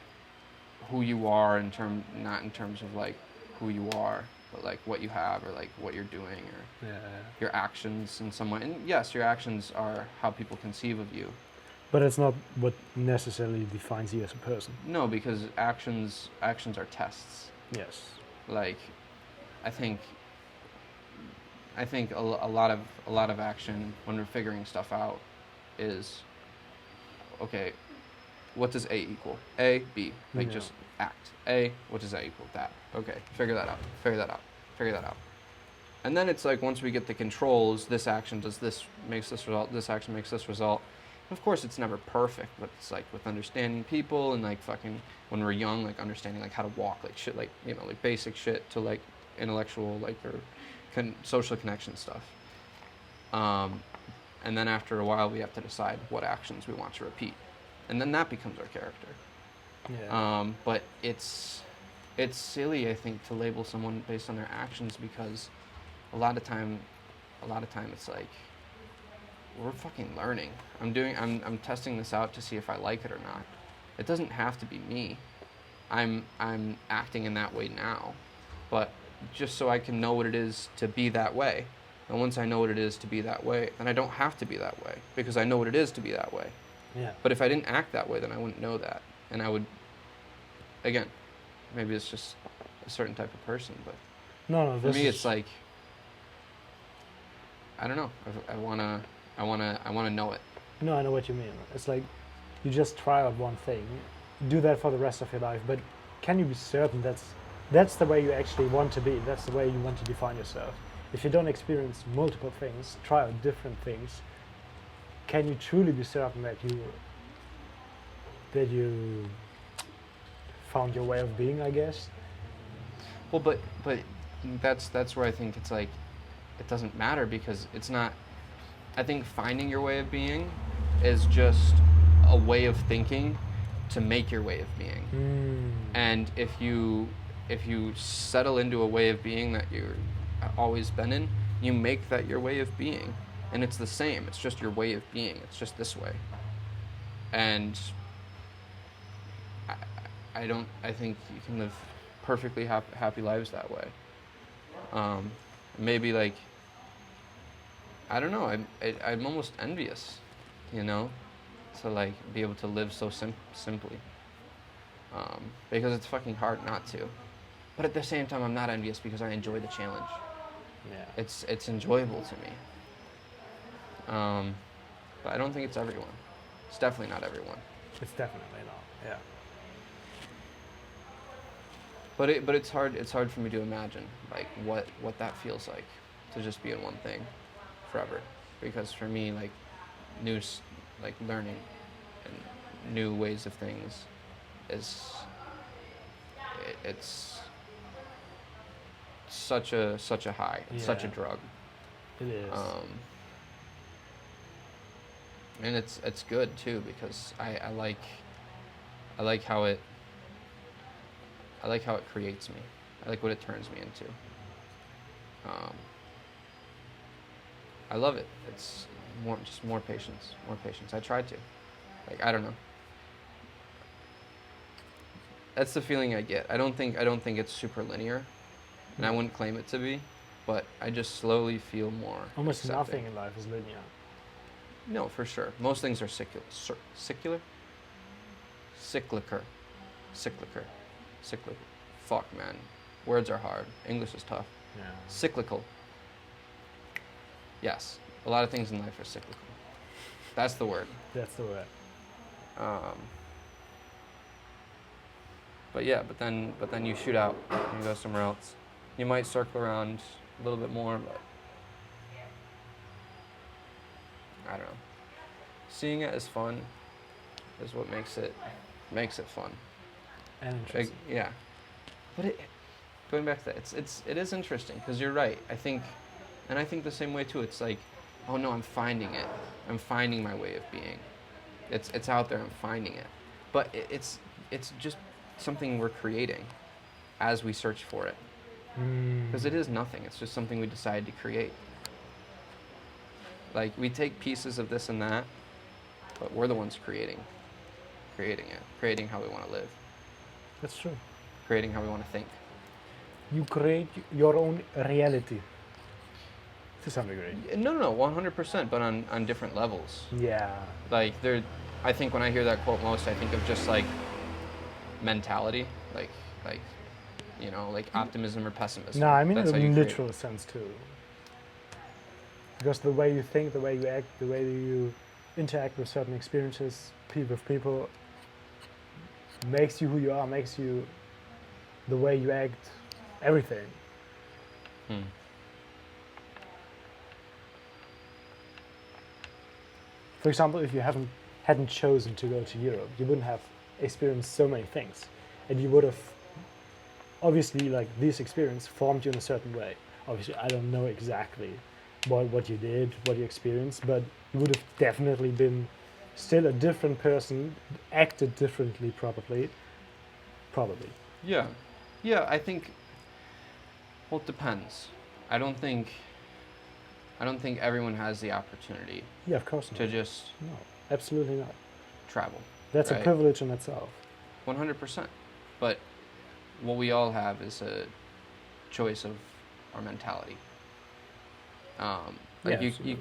who you are not in terms of like who you are, but like what you have or like what you're doing or your actions in some way. And yes, your actions are how people conceive of you. But it's not what necessarily defines you as a person. No, because actions are tests. Yes. Like, I think a lot of action when we're figuring stuff out is, okay, what does A equal? A, B. Like just act. A, what does A equal? That. Okay, figure that out. And then it's like once we get the controls, this action does this, makes this result, this action makes this result. Of course, it's never perfect, but it's like with understanding people and like fucking when we're young, like understanding like how to walk, like shit, like, you know, like basic shit to like intellectual, like or social connection stuff. And then after a while, we have to decide what actions we want to repeat, and then that becomes our character. Yeah. But it's silly, I think, to label someone based on their actions because a lot of time it's like we're fucking learning. I'm testing this out to see if I like it or not. It doesn't have to be me. I'm acting in that way now, but just so I can know what it is to be that way. And once I know what it is to be that way, then I don't have to be that way because I know what it is to be that way. Yeah. But if I didn't act that way, then I wouldn't know that. And I would, again, maybe it's just a certain type of person, but No, for me it's like, I don't know. I wanna know it. No, I know what you mean. It's like you just try out one thing, do that for the rest of your life, but can you be certain that's the way you actually want to be? That's the way you want to define yourself. If you don't experience multiple things, try out different things, can you truly be certain that you found your way of being, I guess? Well, but that's where I think it's like it doesn't matter because it's not. I think finding your way of being is just a way of thinking to make your way of being. And if you settle into a way of being that you're always been in, you make that your way of being, and it's the same. It's just your way of being. It's just this way. And I think you can live perfectly happy lives that way. Maybe like, I don't know, I'm almost envious, you know, to like be able to live so simply. Because it's fucking hard not to. But at the same time, I'm not envious because I enjoy the challenge. Yeah. It's enjoyable to me. But I don't think it's everyone. It's definitely not everyone. It's definitely not. Yeah. But it's hard for me to imagine like what that feels like to just be in one thing forever. Because for me, like learning and new ways of things is it's such a high. It's such a Yeah. drug. It is. And it's good too because I like how it creates me. I like what it turns me into. I love it. It's more patience, more patience. I tried to. Like, I don't know. That's the feeling I get. I don't think it's super linear, and I wouldn't claim it to be, but I just slowly feel more Almost accepting. nothing in life is linear. No, for sure. Most things are cyclical. Fuck, man. Words are hard. English is tough. Yeah. Cyclical. Yes. A lot of things in life are cyclical. That's the word. That's the word. But yeah, but then you shoot out and you go somewhere else. You might circle around a little bit more, but I don't know. Seeing it as fun is what makes it fun. And Like, interesting. yeah. But going back to that, it is interesting because you're right. I think the same way too. It's like, oh no, I'm finding it. I'm finding my way of being. It's out there. I'm finding it. But it's just something we're creating as we search for it. Because it is nothing. It's just something we decide to create. Like, we take pieces of this and that, but we're the ones creating it, creating how we want to live, That's true. creating how we want to think. You create your own reality. To some degree. No, 100%, but on different levels. Yeah. Like, I think when I hear that quote most, I think of just like mentality, like you know, like optimism or pessimism. No, I mean That's in how a you create. literal sense too. Because the way you think, the way you act, the way you interact with certain experiences, with people, makes you who you are, makes you the way you act, everything. For example, if you hadn't chosen to go to Europe, you wouldn't have experienced so many things, and you would have obviously, like, this experience formed you in a certain way. Obviously, I don't know exactly what you did, what you experienced, but you would have definitely been still a different person, acted differently, probably. Yeah, I think. Well, it depends. I don't think everyone has the opportunity Yeah, of course not. to just No, absolutely not. travel. That's a Right. privilege in itself. 100%. But what we all have is a choice of our mentality. Like, Yeah,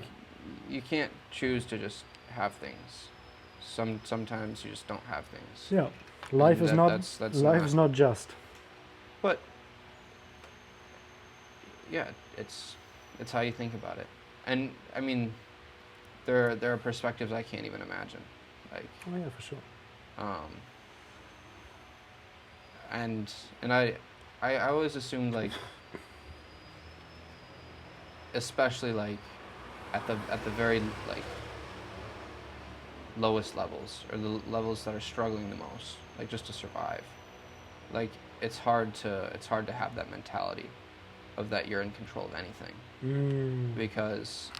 you can't choose to just have things. Sometimes you just don't have things. Yeah, life And is not that's life is not just. But yeah, it's how you think about it. And I mean, there are perspectives I can't even imagine. Like, Oh yeah, for sure. and I always assumed, like, especially like at the very, like, lowest levels, or the levels that are struggling the most, like, just to survive. Like, it's hard to have that mentality of that you're in control of anything, because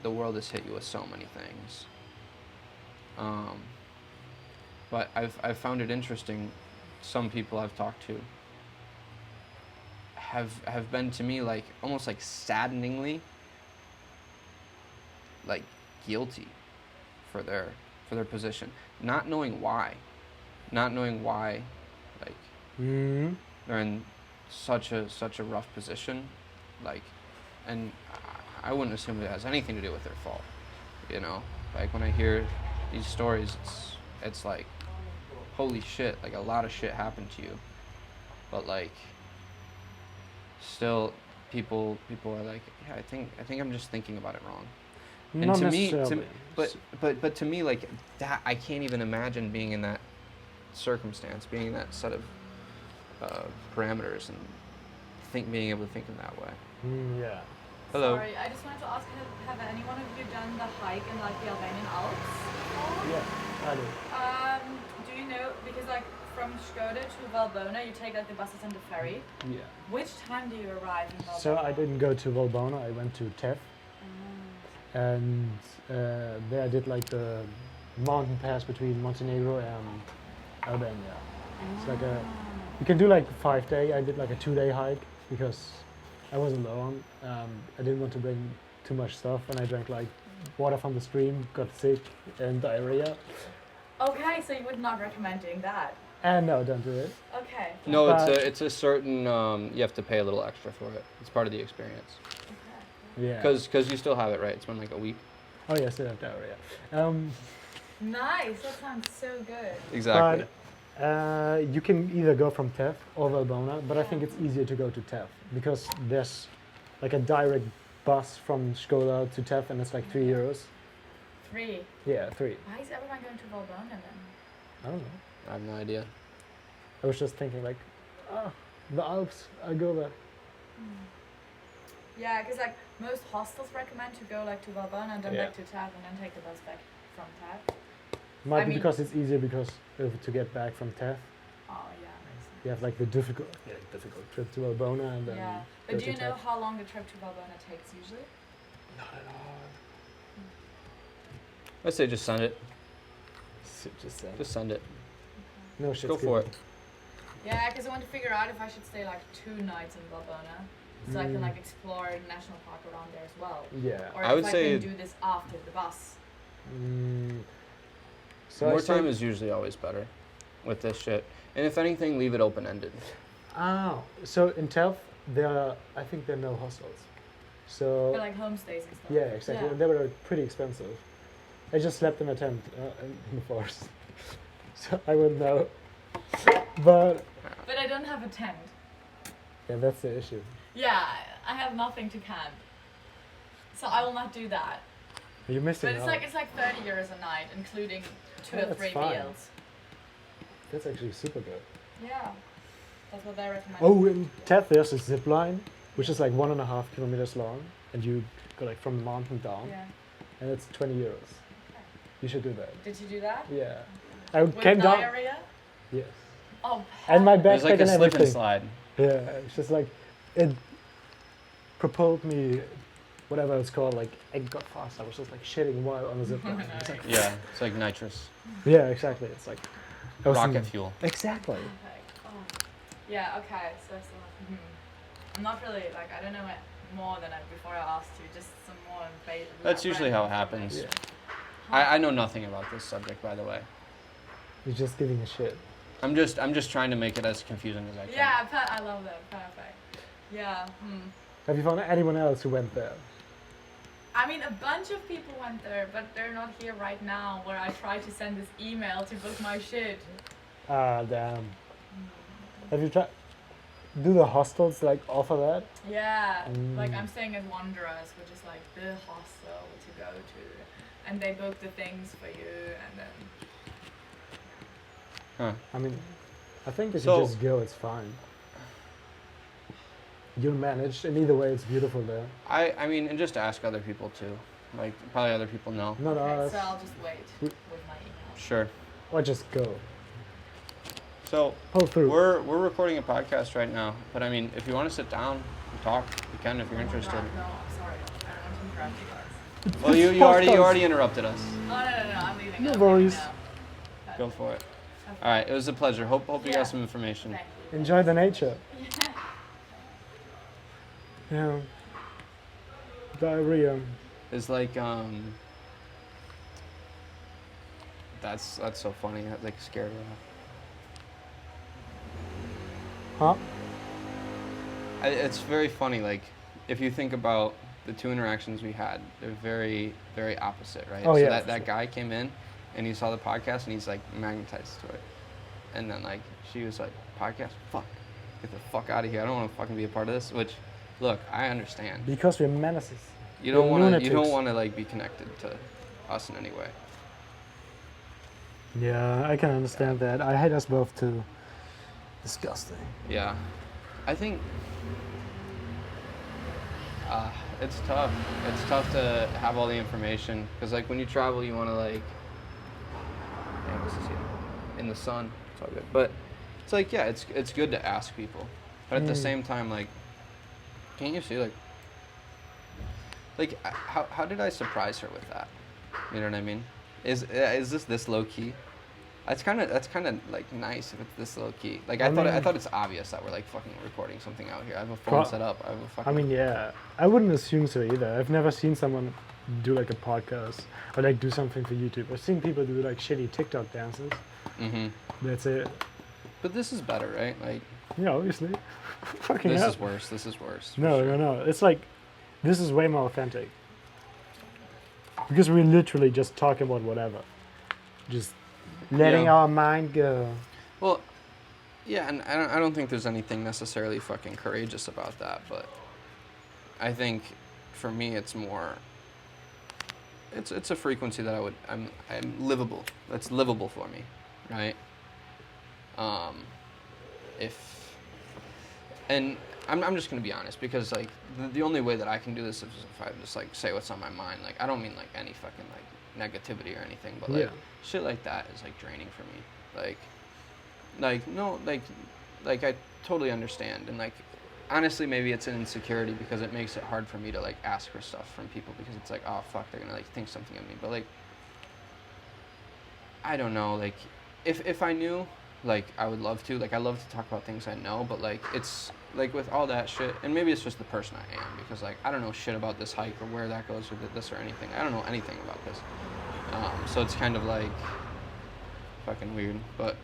the world has hit you with so many things. But I've found it interesting. Some people I've talked to have been to me, like, almost like saddeningly, like, guilty for their position, not knowing why, like, they're in such a rough position, like, and I wouldn't assume it has anything to do with their fault, you know. Like, when I hear these stories, it's like, holy shit, like, a lot of shit happened to you, but, like, still people are like, yeah, I think I'm just thinking about it wrong. And Not to me, necessarily. but to me, like, that, I can't even imagine being in that circumstance, being in that set of parameters, and being able to think in that way. Yeah. Hello. Sorry, I just wanted to ask, have any one of you done the hike in, like, the Albanian Alps? Yeah. I do. Do you know, because like from Skoda to Valbona, you take like the buses and the ferry. Yeah. Which time do you arrive in Valbona? So I didn't go to Valbona. I went to Tef, and there I did like the mountain pass between Montenegro and Albania. It's like you can do like 5 day. I did like a 2 day hike because I was alone. I didn't want to bring too much stuff, and I drank like water from the stream, got sick and diarrhea. Okay, so you would not recommend doing that. And no, don't do it. Okay. No, But- it's a certain. You have to pay a little extra for it. It's part of the experience. Okay. Yeah. Because you still have it, right? It's been like a week. Oh yeah, still have diarrhea. Nice. That sounds so good. Exactly. But you can either go from Tef or Valbona, but I think it's easier to go to Tef because there's like a direct bus from Skoda to Tef, and it's like €3. 3. Yeah, 3. Why is everyone going to Valbona then? I don't know. I have no idea. I was just thinking like, the Alps, I go there. Yeah, because like most hostels recommend to go like to Valbona and then Yeah. back to Tav and then take the bus back from Tav. Might I be mean- because it's easier because to get back from Tef, Oh yeah, makes sense. you have like the difficult trip to Valbona and then Yeah, go but do to you know Tef. how long the trip to Valbona takes usually? Not at all. I'd say just send it. Just say. Just send it. No shit. Go for it. Yeah, because I want to figure out if I should stay like 2 nights in Valbona, so I can like explore the national park around there as well. Yeah. Or I if would I say- can do this after the bus. So I More say- time is usually always better with this shit. And if anything, leave it open-ended. Oh, so in Tef, I think there are no hostels. So But like homestays and stuff. yeah, exactly. Yeah. And they were pretty expensive. I just slept in a tent in the forest, so I wouldn't know. But But I don't have a tent. yeah, that's the issue. Yeah, I have nothing to camp. So I will not do that. You're missing But out. it's like €30 a night, including 2 Yeah, or that's 3 fine. meals. That's actually super good. Yeah, that's what they recommend. Oh, in Tef there's a zip line, which is like 1.5 kilometers long, and you go like from the mountain down, Yeah. and it's €20. You should do that. Did you do that? Yeah, I With came down. diarrhea? Yes, Oh, and my hell. There's backpack like a and slip and everything. slide. Yeah, it's just like it propelled me, whatever it's called. Like I got fast. I was just like shitting while on the zip line. It's like, Yeah, it's like nitrous. yeah, exactly. It's like I was Rocket in- fuel. Exactly. Okay. Oh. Yeah, okay, so I'm not really, like, I don't know it more than before I asked you, just some more That's usually how it random happens. Yeah, I know nothing about this subject, by the way. you're just giving a shit. I'm just trying to make it as confusing as I can. Yeah, I love that. Perfect. Yeah. Have you found anyone else who went there? I mean, a bunch of people went there, but they're not here right now. Where I tried to send this email to book my shit. Ah, damn. Have you tried? Do the hostels like offer that? Yeah, like Mm. I'm staying at Wanderers, which is like the hostel to go to, and they book the things for you, and then Huh. I mean, I think if So- you just go, it's fine. You'll manage, and either way, it's beautiful there. I mean, and just ask other people too. Like, probably other people know. Not okay, us. so I'll just wait We- with my email. Sure. Or just go. So, Pull through. we're recording a podcast right now, but I mean, if you want to sit down and talk, you can if you're Oh my interested. God, no, I'm sorry. I don't want to interrupt you guys. Well, you already interrupted us. Oh no, I'm leaving. No I'm worries. leaving now. Go for it. Okay. All right, it was a pleasure. Hope you Yeah. got some information. Thank you. Enjoy the nature. Yeah. Diarrhea. It's like that's so funny. That like scared her off. Huh? It's very funny. Like if you think about the 2 interactions we had, they're very very opposite, right? Oh, so yeah, that for that sure. guy came in and he saw the podcast and he's like magnetized to it, and then like she was like, podcast, fuck, get the fuck out of here. I don't want to fucking be a part of this. Which, look, I understand. Because we're menaces. You don't We're want to. You don't lunatics. want to like be connected to us in any way. Yeah, I can understand that. I hate us both too. Disgusting. Yeah, I think it's tough. It's tough to have all the information because like when you travel, you want to like Yeah, this is here. In the sun. It's all good. But it's like, yeah, it's good to ask people. But at the same time, like, can't you see, like, how did I surprise her with that? You know what I mean? Is this low key? That's kind of like nice if it's this low key. Like I thought it's obvious that we're like fucking recording something out here. I have a phone set up. I have a fucking. I mean, yeah, I wouldn't assume so either. I've never seen someone do like a podcast or like do something for YouTube. I've seen people do like shitty TikTok dances. Mhm. That's it. But this is better, right? Like. Yeah, obviously. Fucking This hell. is worse. This is worse. for No, sure. no. It's like, this is way more authentic. Because we're literally just talking about whatever. Just letting Yeah. our mind go. Well, yeah, and I don't think there's anything necessarily fucking courageous about that, but I think for me it's more. It's a frequency that I'm livable. That's livable for me, right? And I'm just gonna be honest, because like the only way that I can do this is if I just like say what's on my mind. Like I don't mean like any fucking like negativity or anything, but like Yeah. shit like that is like draining for me. Like I totally understand, and like honestly maybe it's an insecurity because it makes it hard for me to like ask for stuff from people, because it's like, oh fuck, they're gonna like think something of me. But like I don't know, like if I knew, like I would love to, like I love to talk about things I know, but like it's like with all that shit, and maybe it's just the person I am, because like I don't know shit about this hike or where that goes or this or anything. I don't know anything about this, so it's kind of like fucking weird. But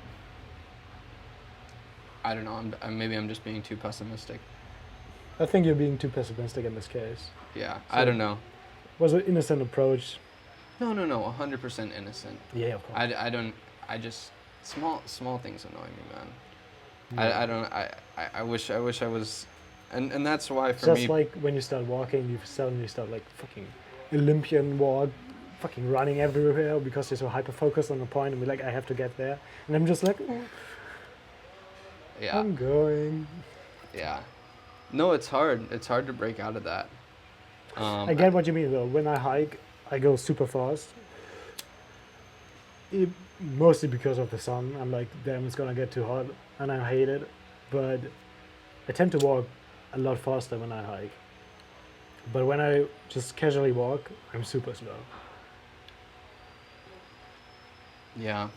I don't know. Maybe I'm just being too pessimistic. I think you're being too pessimistic in this case. Yeah, So- I don't know. Was an innocent approach. No, 100% innocent. Yeah, of course. I don't. I just small things annoy me, man. Yeah. I don't. I wish I was, and that's why for Just me. like when you start walking, you suddenly start like fucking Olympian walk, fucking running everywhere because you're so hyper focused on the point, and be like, I have to get there, and I'm just like, oh, Yeah, I'm going. yeah. No, it's hard. It's hard to break out of that. I get what you mean though. When I hike, I go super fast. Mostly because of the sun. I'm like, damn, it's gonna get too hot, and I hate it. But I tend to walk a lot faster when I hike. But when I just casually walk, I'm super slow. Yeah,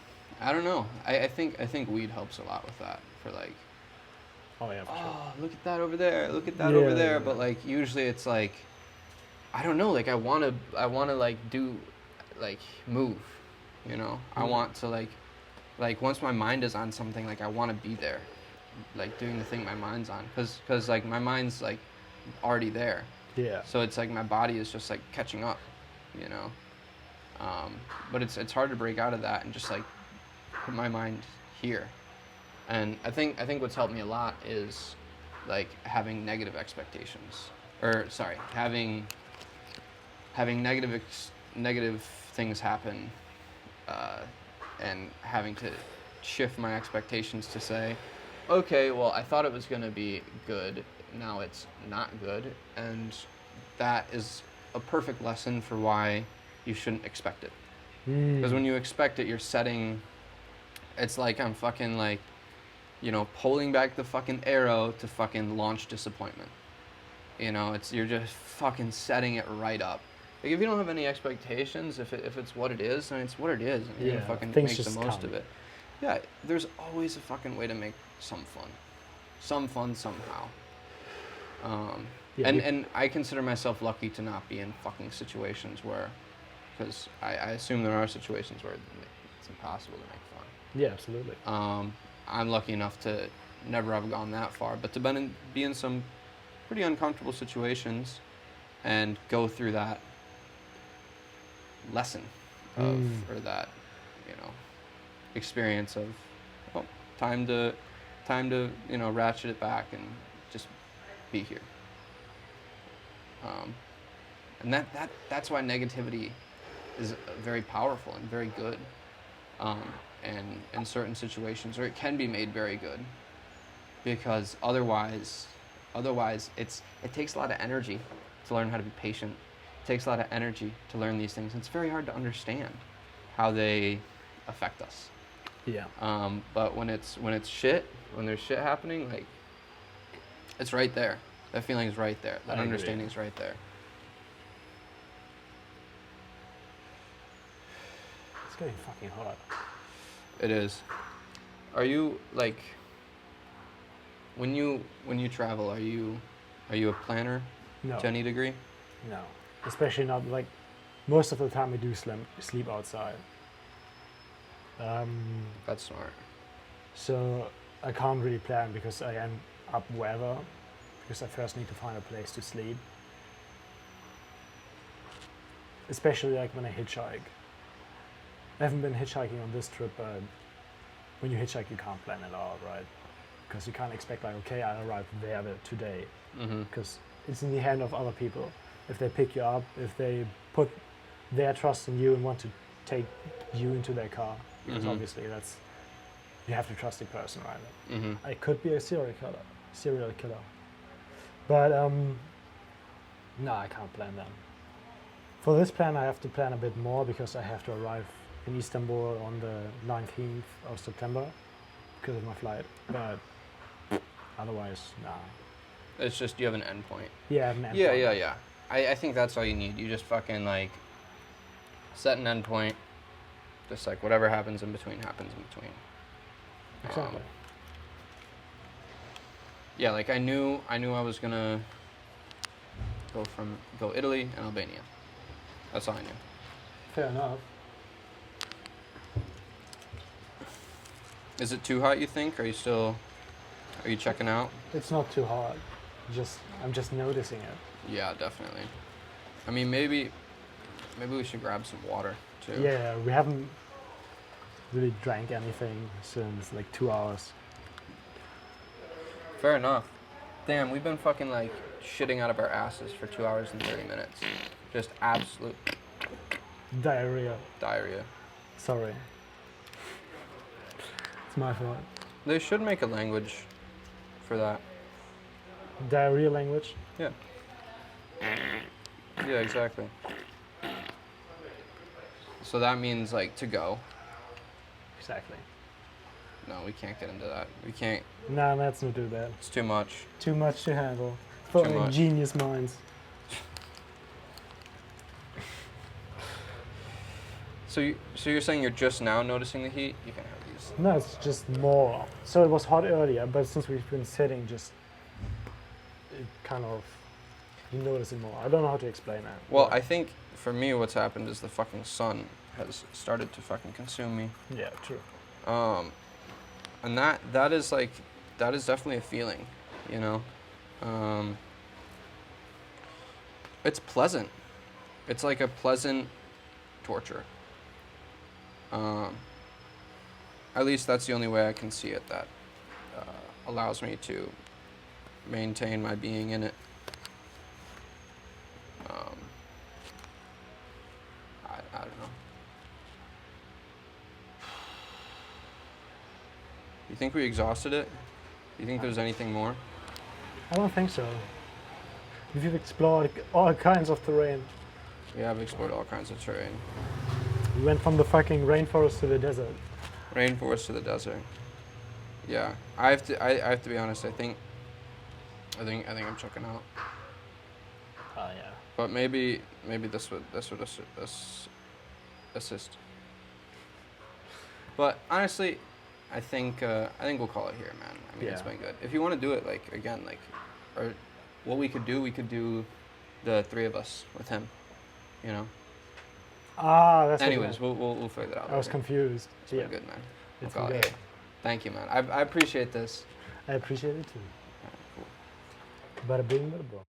I don't know. I think weed helps a lot with that. For like, Oh yeah, for sure. oh, look at that over there. Look at that Yeah, over there. yeah. But like, usually it's like, I don't know. Like, I wanna like do, like move. You know, I want to like once my mind is on something, like I want to be there, like doing the thing my mind's on, cause like my mind's like already there. Yeah. So it's like my body is just like catching up, you know. But it's hard to break out of that and just like put my mind here. And I think what's helped me a lot is like having negative expectations, or sorry, having negative things happen, and having to shift my expectations to say, okay, well, I thought it was gonna be good, now it's not good, and that is a perfect lesson for why you shouldn't expect it. Because when you expect it, you're setting, it's like I'm fucking like, you know, pulling back the fucking arrow to fucking launch disappointment. You know, you're just fucking setting it right up. Like if you don't have any expectations, if it's what it is, then it's what it is, and you're Yeah, gonna fucking things make the just most come. of it. Yeah, there's always a fucking way to make some fun somehow. Yeah, And I consider myself lucky to not be in fucking situations where, because I assume there are situations where it's impossible to make fun. Yeah, absolutely. I'm lucky enough to never have gone that far, but to be in some pretty uncomfortable situations and go through that lesson of, or that, you know, experience of, oh, time to, you know, ratchet it back and just be here. And that's why negativity is very powerful and very good. And in certain situations, or it can be made very good, because otherwise it takes a lot of energy to learn how to be patient. It takes a lot of energy to learn these things. It's very hard to understand how they affect us. Yeah. But when it's shit, when there's shit happening, like, it's right there. That feeling's right there. That understanding's right there. It's getting fucking hot. It is. Are you like when you travel? Are you a planner No. to any degree? No. Especially not like most of the time we do sleep outside. That's smart. So I can't really plan because I end up wherever, because I first need to find a place to sleep. Especially like when I hitchhike. I haven't been hitchhiking on this trip, but when you hitchhike you can't plan it all, right? Because you can't expect like, okay, I arrived there today. Because it's in the hand of other people. If they pick you up, if they put their trust in you and want to take you into their car, because obviously you have to trust the person, right? I could be a serial killer. But no, I can't plan that. For this plan, I have to plan a bit more because I have to arrive in Istanbul on the 19th of September because of my flight. But otherwise, nah. It's just you have an endpoint. Yeah, I have an endpoint. Yeah. I think that's all you need. You just fucking like set an endpoint. Just like whatever happens in between happens in between. Exactly. Yeah, like I knew I was gonna go Italy and Albania. That's all I knew. Fair enough. Is it too hot, you think? Are you checking out? It's not too hot. I'm just noticing it. Yeah, definitely. I mean, maybe we should grab some water too. Yeah, we haven't really drank anything since like 2 hours. Fair enough. Damn, we've been fucking like shitting out of our asses for 2 hours and 30 minutes. Just absolute Diarrhea. Sorry. It's my fault. They should make a language for that. Diarrhea language? Yeah. Yeah, exactly. So that means like to go. Exactly. No, we can't get into that. We can't. Nah, let's not do that. It's too much. Too much to handle. For Too much. genius minds. So you're saying you're just now noticing the heat? You can have these. No, it's just more. So it was hot earlier, but since we've been sitting, it kind of, you notice it more. I don't know how to explain that. Well, I think for me what's happened is the fucking sun has started to fucking consume me. Yeah, true. And that is definitely a feeling, you know? It's pleasant. It's like a pleasant torture. At least that's the only way I can see it that allows me to maintain my being in it. I don't know. You think we exhausted it? You think there's anything more? I don't think so. We've explored all kinds of terrain. We have explored all kinds of terrain. We went from the fucking rainforest to the desert. Rainforest to the desert. Yeah, I have to be honest. I think I'm checking out. Oh yeah. But maybe this would assist. But honestly, I think we'll call it here, man. I mean, it's been good. If you want to do it, like again, like, or what we could do the three of us with him, you know. Ah, that's. Anyways, we'll figure that out. I was later. confused. It's been good, man. We'll It's call been it good. here. Thank you, man. I appreciate this. I appreciate it too. Cool. Bada bing, bada boom.